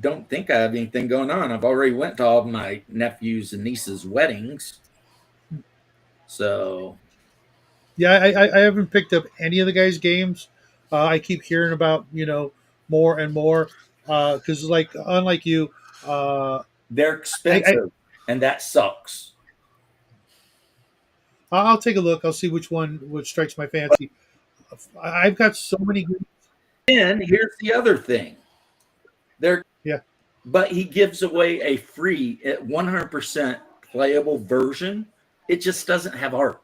S1: don't think I have anything going on. I've already went to all my nephews and nieces' weddings. So
S8: Yeah, I haven't picked up any of the guys' games. I keep hearing about more and more because like unlike you,
S1: they're expensive, and that sucks.
S8: I'll take a look. I'll see which strikes my fancy. I've got so many.
S1: And here's the other thing. But he gives away a free 100% playable version. It just doesn't have art.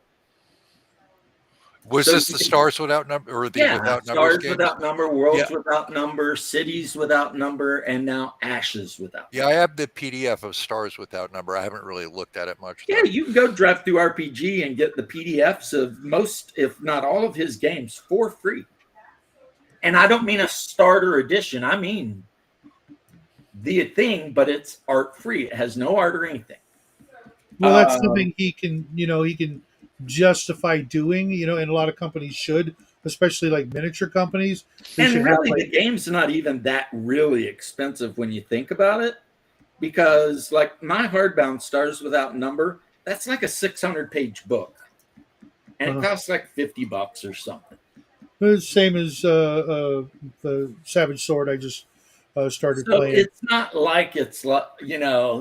S11: Was this the Stars Without Number or the Without Numbers
S1: Stars
S11: games?
S1: Without Number, Worlds Without Number, Cities Without Number, and now Ashes Without Number.
S11: Yeah, I have the PDF of Stars Without Number. I haven't really looked at it much.
S1: Yeah, you can go drive through RPG and get the PDFs of most, if not all, of his games for free. And I don't mean a starter edition. I mean the thing, but it's art free. It has no art or anything.
S8: Well, that's something he can justify doing, and a lot of companies should, especially like miniature companies.
S1: And really, the game's not even that really expensive when you think about it, because like my hardbound Stars Without Number, that's like a 600-page book, and it costs like $50 or something.
S8: The same as the Savage Sword I just started playing.
S1: It's not like it's like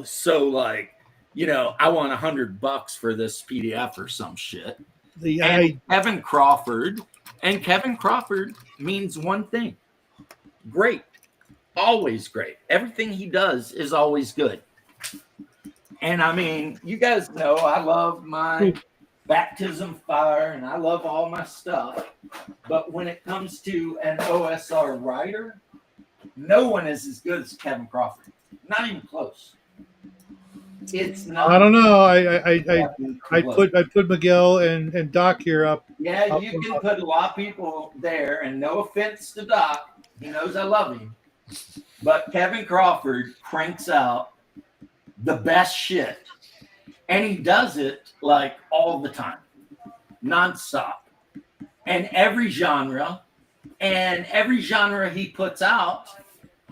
S1: so like. I want $100 for this PDF or some shit. Kevin Crawford means one thing: great, always great. Everything he does is always good. And I mean, you guys know I love my baptism fire and I love all my stuff. But when it comes to an OSR writer, no one is as good as Kevin Crawford. Not even close. It's not.
S8: I don't know. I put Miguel and Doc here up.
S1: Yeah, you can put a lot of people there, and no offense to Doc, he knows I love him, but Kevin Crawford cranks out the best shit, and he does it like all the time, nonstop, and every genre he puts out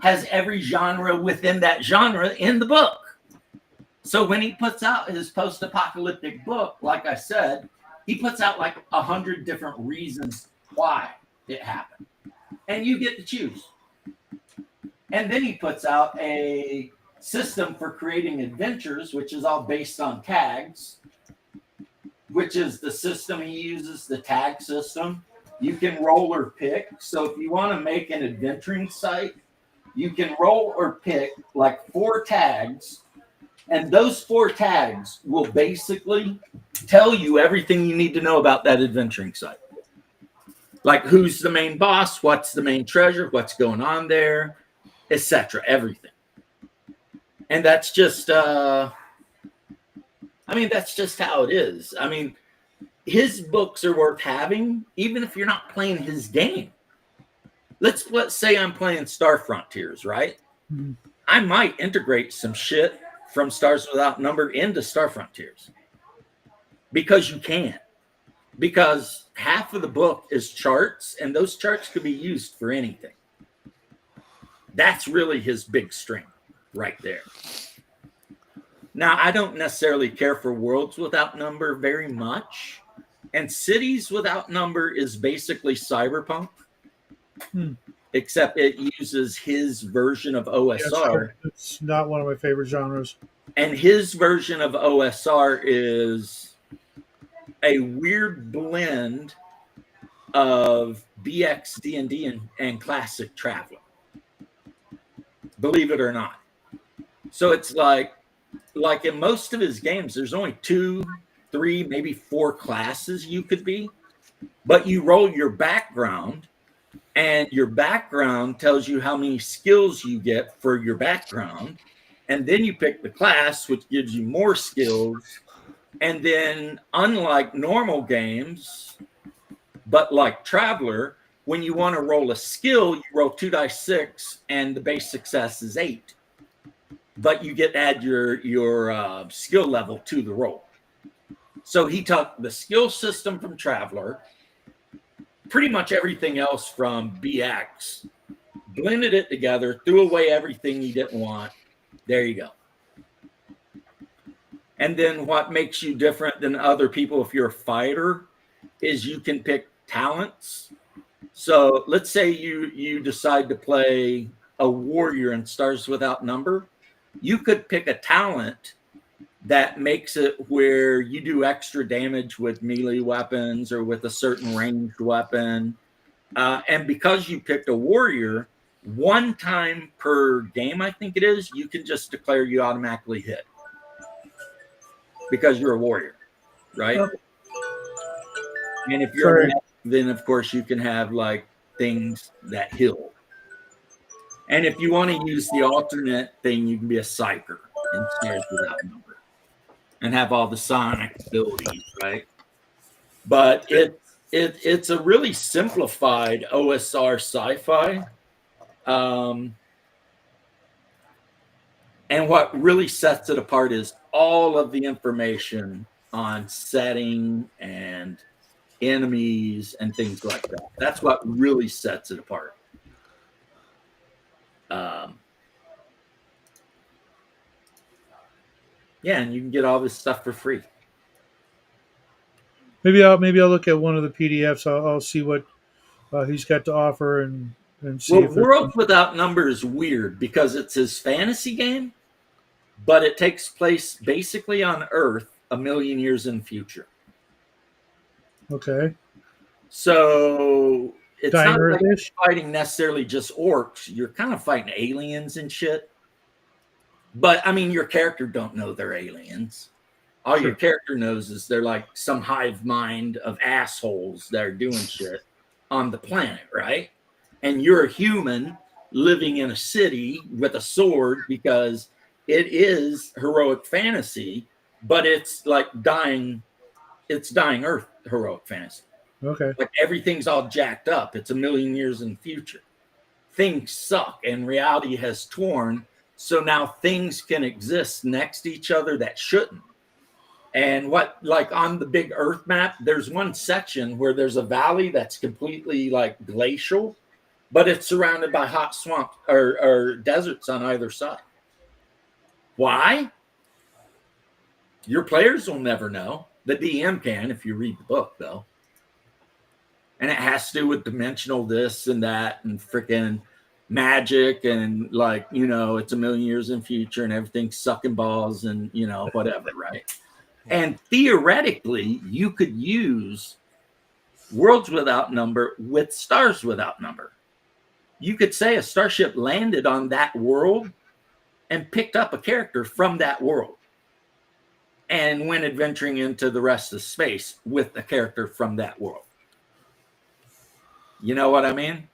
S1: has every genre within that genre in the book. So when he puts out his post-apocalyptic book, like I said, he puts out like 100 different reasons why it happened. And you get to choose. And then he puts out a system for creating adventures, which is all based on tags, which is the system he uses, the tag system. You can roll or pick. So if you want to make an adventuring site, you can roll or pick like 4 tags. And those 4 tags will basically tell you everything you need to know about that adventuring site. Like who's the main boss, what's the main treasure, what's going on there, etc. Everything. And that's just, that's just how it is. I mean, his books are worth having, even if you're not playing his game. Let's say I'm playing Star Frontiers, right? Mm-hmm. I might integrate some shit from Stars Without Number into Star Frontiers because you can. Because half of the book is charts, and those charts could be used for anything. That's really his big strength right there. Now, I don't necessarily care for Worlds Without Number very much, and Cities Without Number is basically Cyberpunk, except it uses his version of OSR.
S8: It's not one of my favorite genres.
S1: And his version of OSR is a weird blend of BX, D&D, and classic Traveler. Believe it or not. So it's like in most of his games, there's only 2, 3, maybe 4 classes you could be. But you roll your background, and your background tells you how many skills you get for your background. And then you pick the class, which gives you more skills. And then, unlike normal games, but like Traveler, When you want to roll a skill, you roll 2 dice 6, and the base success is 8. But you get to add your skill level to the roll. So he took the skill system from Traveler, pretty much everything else from BX, blended it together, threw away everything he didn't want. There you go. And then what makes you different than other people if you're a fighter is you can pick talents. So let's say you decide to play a warrior in Stars Without Number. You could pick a talent that makes it where you do extra damage with melee weapons or with a certain ranged weapon. And because you picked a warrior, one time per game, I think it is, you can just declare you automatically hit because you're a warrior, right?
S8: Oh.
S1: And if you're then of course you can have like things that heal. And if you want to use the alternate thing, you can be a psyker in Stars Without Number and have all the sonic abilities, right? But it's a really simplified OSR sci-fi. And what really sets it apart is all of the information on setting and enemies and things like that. That's what really sets it apart. Yeah, and you can get all this stuff for free.
S8: Maybe I'll look at one of the PDFs. I'll see what he's got to offer and see.
S1: Well,
S8: if there's
S1: World Without Number is weird because it's his fantasy game, but it takes place basically on Earth a million years in the future.
S8: Okay.
S1: So it's
S8: Dying
S1: not like you're
S8: Earth-ish?
S1: fighting necessarily just orcs. You're kind of fighting aliens and shit. But I mean, your character don't know they're aliens. All your character knows is they're like some hive mind of assholes that are doing shit on the planet, right? And you're a human living in a city with a sword because it is heroic fantasy, but it's like dying Earth heroic fantasy.
S8: Okay.
S1: Like everything's all jacked up. It's a million years in the future. Things suck and reality has torn. So now things can exist next to each other that shouldn't. And what, like on the big Earth map, there's one section where there's a valley that's completely like glacial, but it's surrounded by hot swamps or deserts on either side. Why? Your players will never know. The DM can if you read the book, though. And it has to do with dimensional this and that and freaking magic and like, you know, it's a million years in the future and everything's sucking balls and, you know, whatever, right? And theoretically, you could use Worlds Without Number with Stars Without Number. You could say a starship landed on that world and picked up a character from that world and went adventuring into the rest of space with a character from that world. You know what I mean?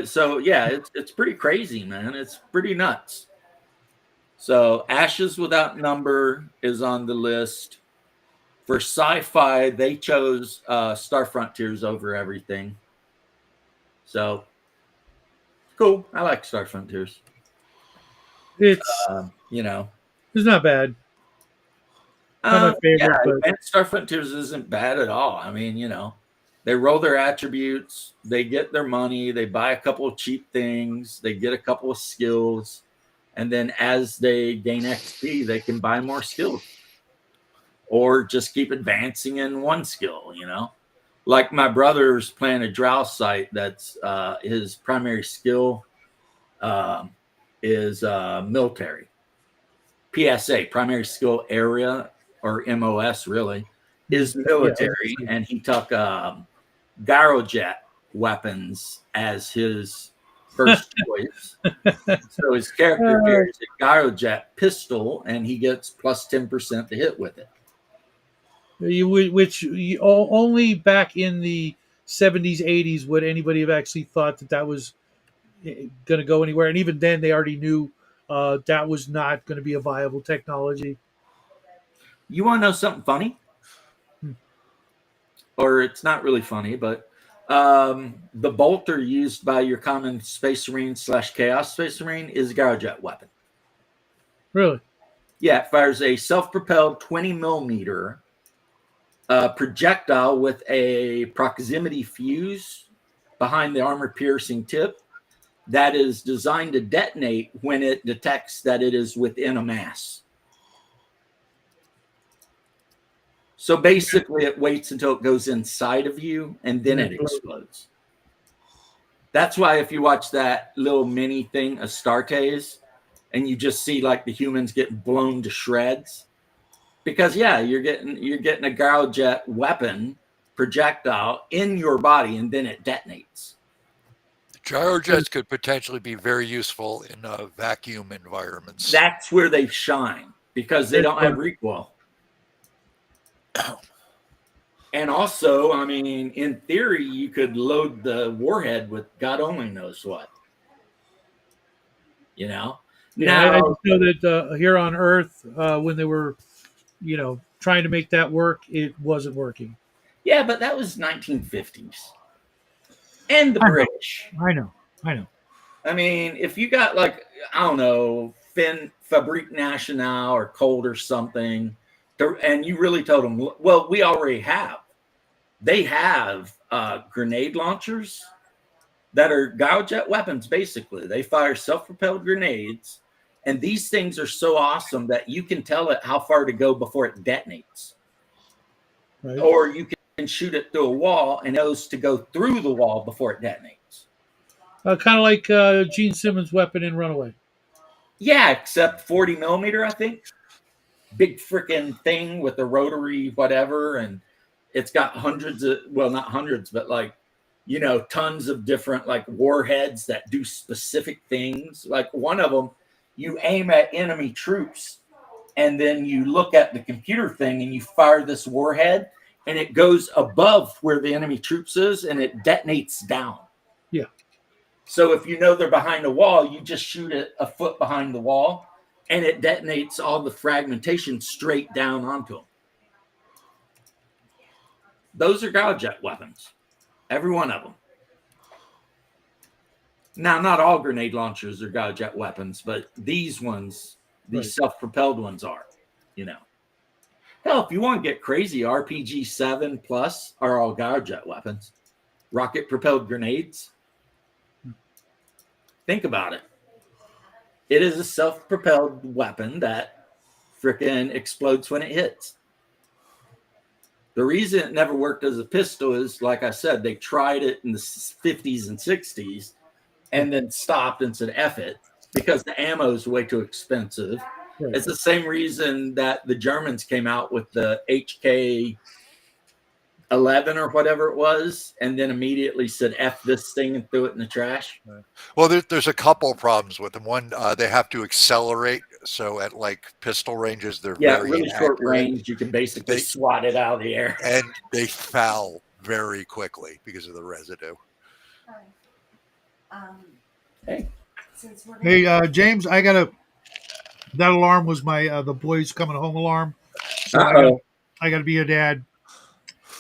S1: So, yeah, it's pretty crazy, man. It's pretty nuts. So Ashes Without Number is on the list. For sci-fi, they chose Star Frontiers over everything. So, cool. I like Star Frontiers.
S8: It's
S1: you know,
S8: it's not bad. Not my favorite,
S1: yeah,
S8: but
S1: and Star Frontiers isn't bad at all. I mean, you know, they roll their attributes, they get their money, they buy a couple of cheap things, they get a couple of skills, and then as they gain XP, they can buy more skills or just keep advancing in one skill, you know. Like my brother's playing a Drow site that's his primary skill is military. PSA, primary skill area, or MOS really, is military, and he took Gyrojet weapons as his first choice. So his character carries a Gyrojet pistol, and he gets plus 10% to hit with it.
S8: which only back in the 70s, 80s would anybody have actually thought that was going to go anywhere. And even then, they already knew that was not going to be a viable technology.
S1: You want to know something funny? Or it's not really funny, but The bolter used by your common Space Marine / Chaos Space Marine is a Garajet weapon.
S8: Really?
S1: Yeah, it fires a self-propelled 20 millimeter projectile with a proximity fuse behind the armor-piercing tip that is designed to detonate when it detects that it is within a mass. So basically, it waits until it goes inside of you, and then it explodes. That's why if you watch that little mini thing, Astartes, and you just see like the humans getting blown to shreds, because you're getting a Garajet weapon projectile in your body, and then it detonates.
S11: Gyrojets could potentially be very useful in vacuum environments.
S1: That's where they shine because they don't have recoil. And also, I mean, in theory, you could load the warhead with God only knows what. You know?
S8: Yeah, I
S1: Now,
S8: just know that here on Earth, when they were, trying to make that work, it wasn't working.
S1: yeah, but that was 1950s. And the
S8: I know.
S1: British.
S8: I know.
S1: I mean, if you got like, I don't know, Fabrique Nationale or Colt or something, and you really told them, well, we already have. They have grenade launchers that are Garajet weapons, basically. They fire self-propelled grenades, and these things are so awesome that you can tell it how far to go before it detonates.
S8: Right.
S1: Or you can shoot it through a wall and it knows to go through the wall before it detonates.
S8: Kind of like Gene Simmons' weapon in Runaway.
S1: Yeah, except 40 millimeter, I think. Big freaking thing with the rotary whatever, and it's got hundreds of, well, not hundreds, but like, tons of different like warheads that do specific things. Like one of them, you aim at enemy troops, and then you look at the computer thing and you fire this warhead, and it goes above where the enemy troops is, and it detonates down.
S8: Yeah.
S1: So if you know they're behind a wall, you just shoot it a foot behind the wall, and it detonates all the fragmentation straight down onto them. Those are Garajet weapons. Every one of them. Now, not all grenade launchers are Garajet weapons, but these ones, these self-propelled ones are, Hell, if you want to get crazy, RPG 7 plus are all Garajet weapons. Rocket-propelled grenades. Think about it. It is a self-propelled weapon that frickin' explodes when it hits. The reason it never worked as a pistol is, like I said, they tried it in the 50s and 60s and then stopped and said, F it, because the ammo is way too expensive.
S8: Right.
S1: It's the same reason that the Germans came out with the HK 11 or whatever it was, and then immediately said F this thing and threw it in the trash.
S11: Well, there's a couple of problems with them. One, they have to accelerate, so at like pistol ranges, they're very
S1: really short
S11: inaccurate.
S1: range. You can basically swat it out of the air.
S11: And they foul very quickly because of the residue.
S1: Hey.
S8: Hey, James, that alarm was my the boys coming home alarm. So I got to be a dad.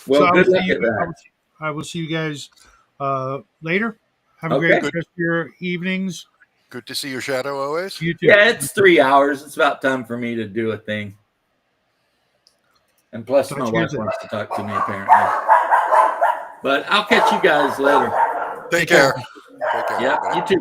S1: Well,
S8: so
S1: good luck at that.
S8: I will see you guys later. Have a great rest of your evenings.
S11: Good to see your shadow always.
S8: You too.
S1: Yeah, it's 3 hours. It's about time for me to do a thing. And plus, my wife wants to talk to me, apparently. But I'll catch you guys later.
S11: Take care. Take care.
S1: Yeah,
S11: everybody.
S1: you too.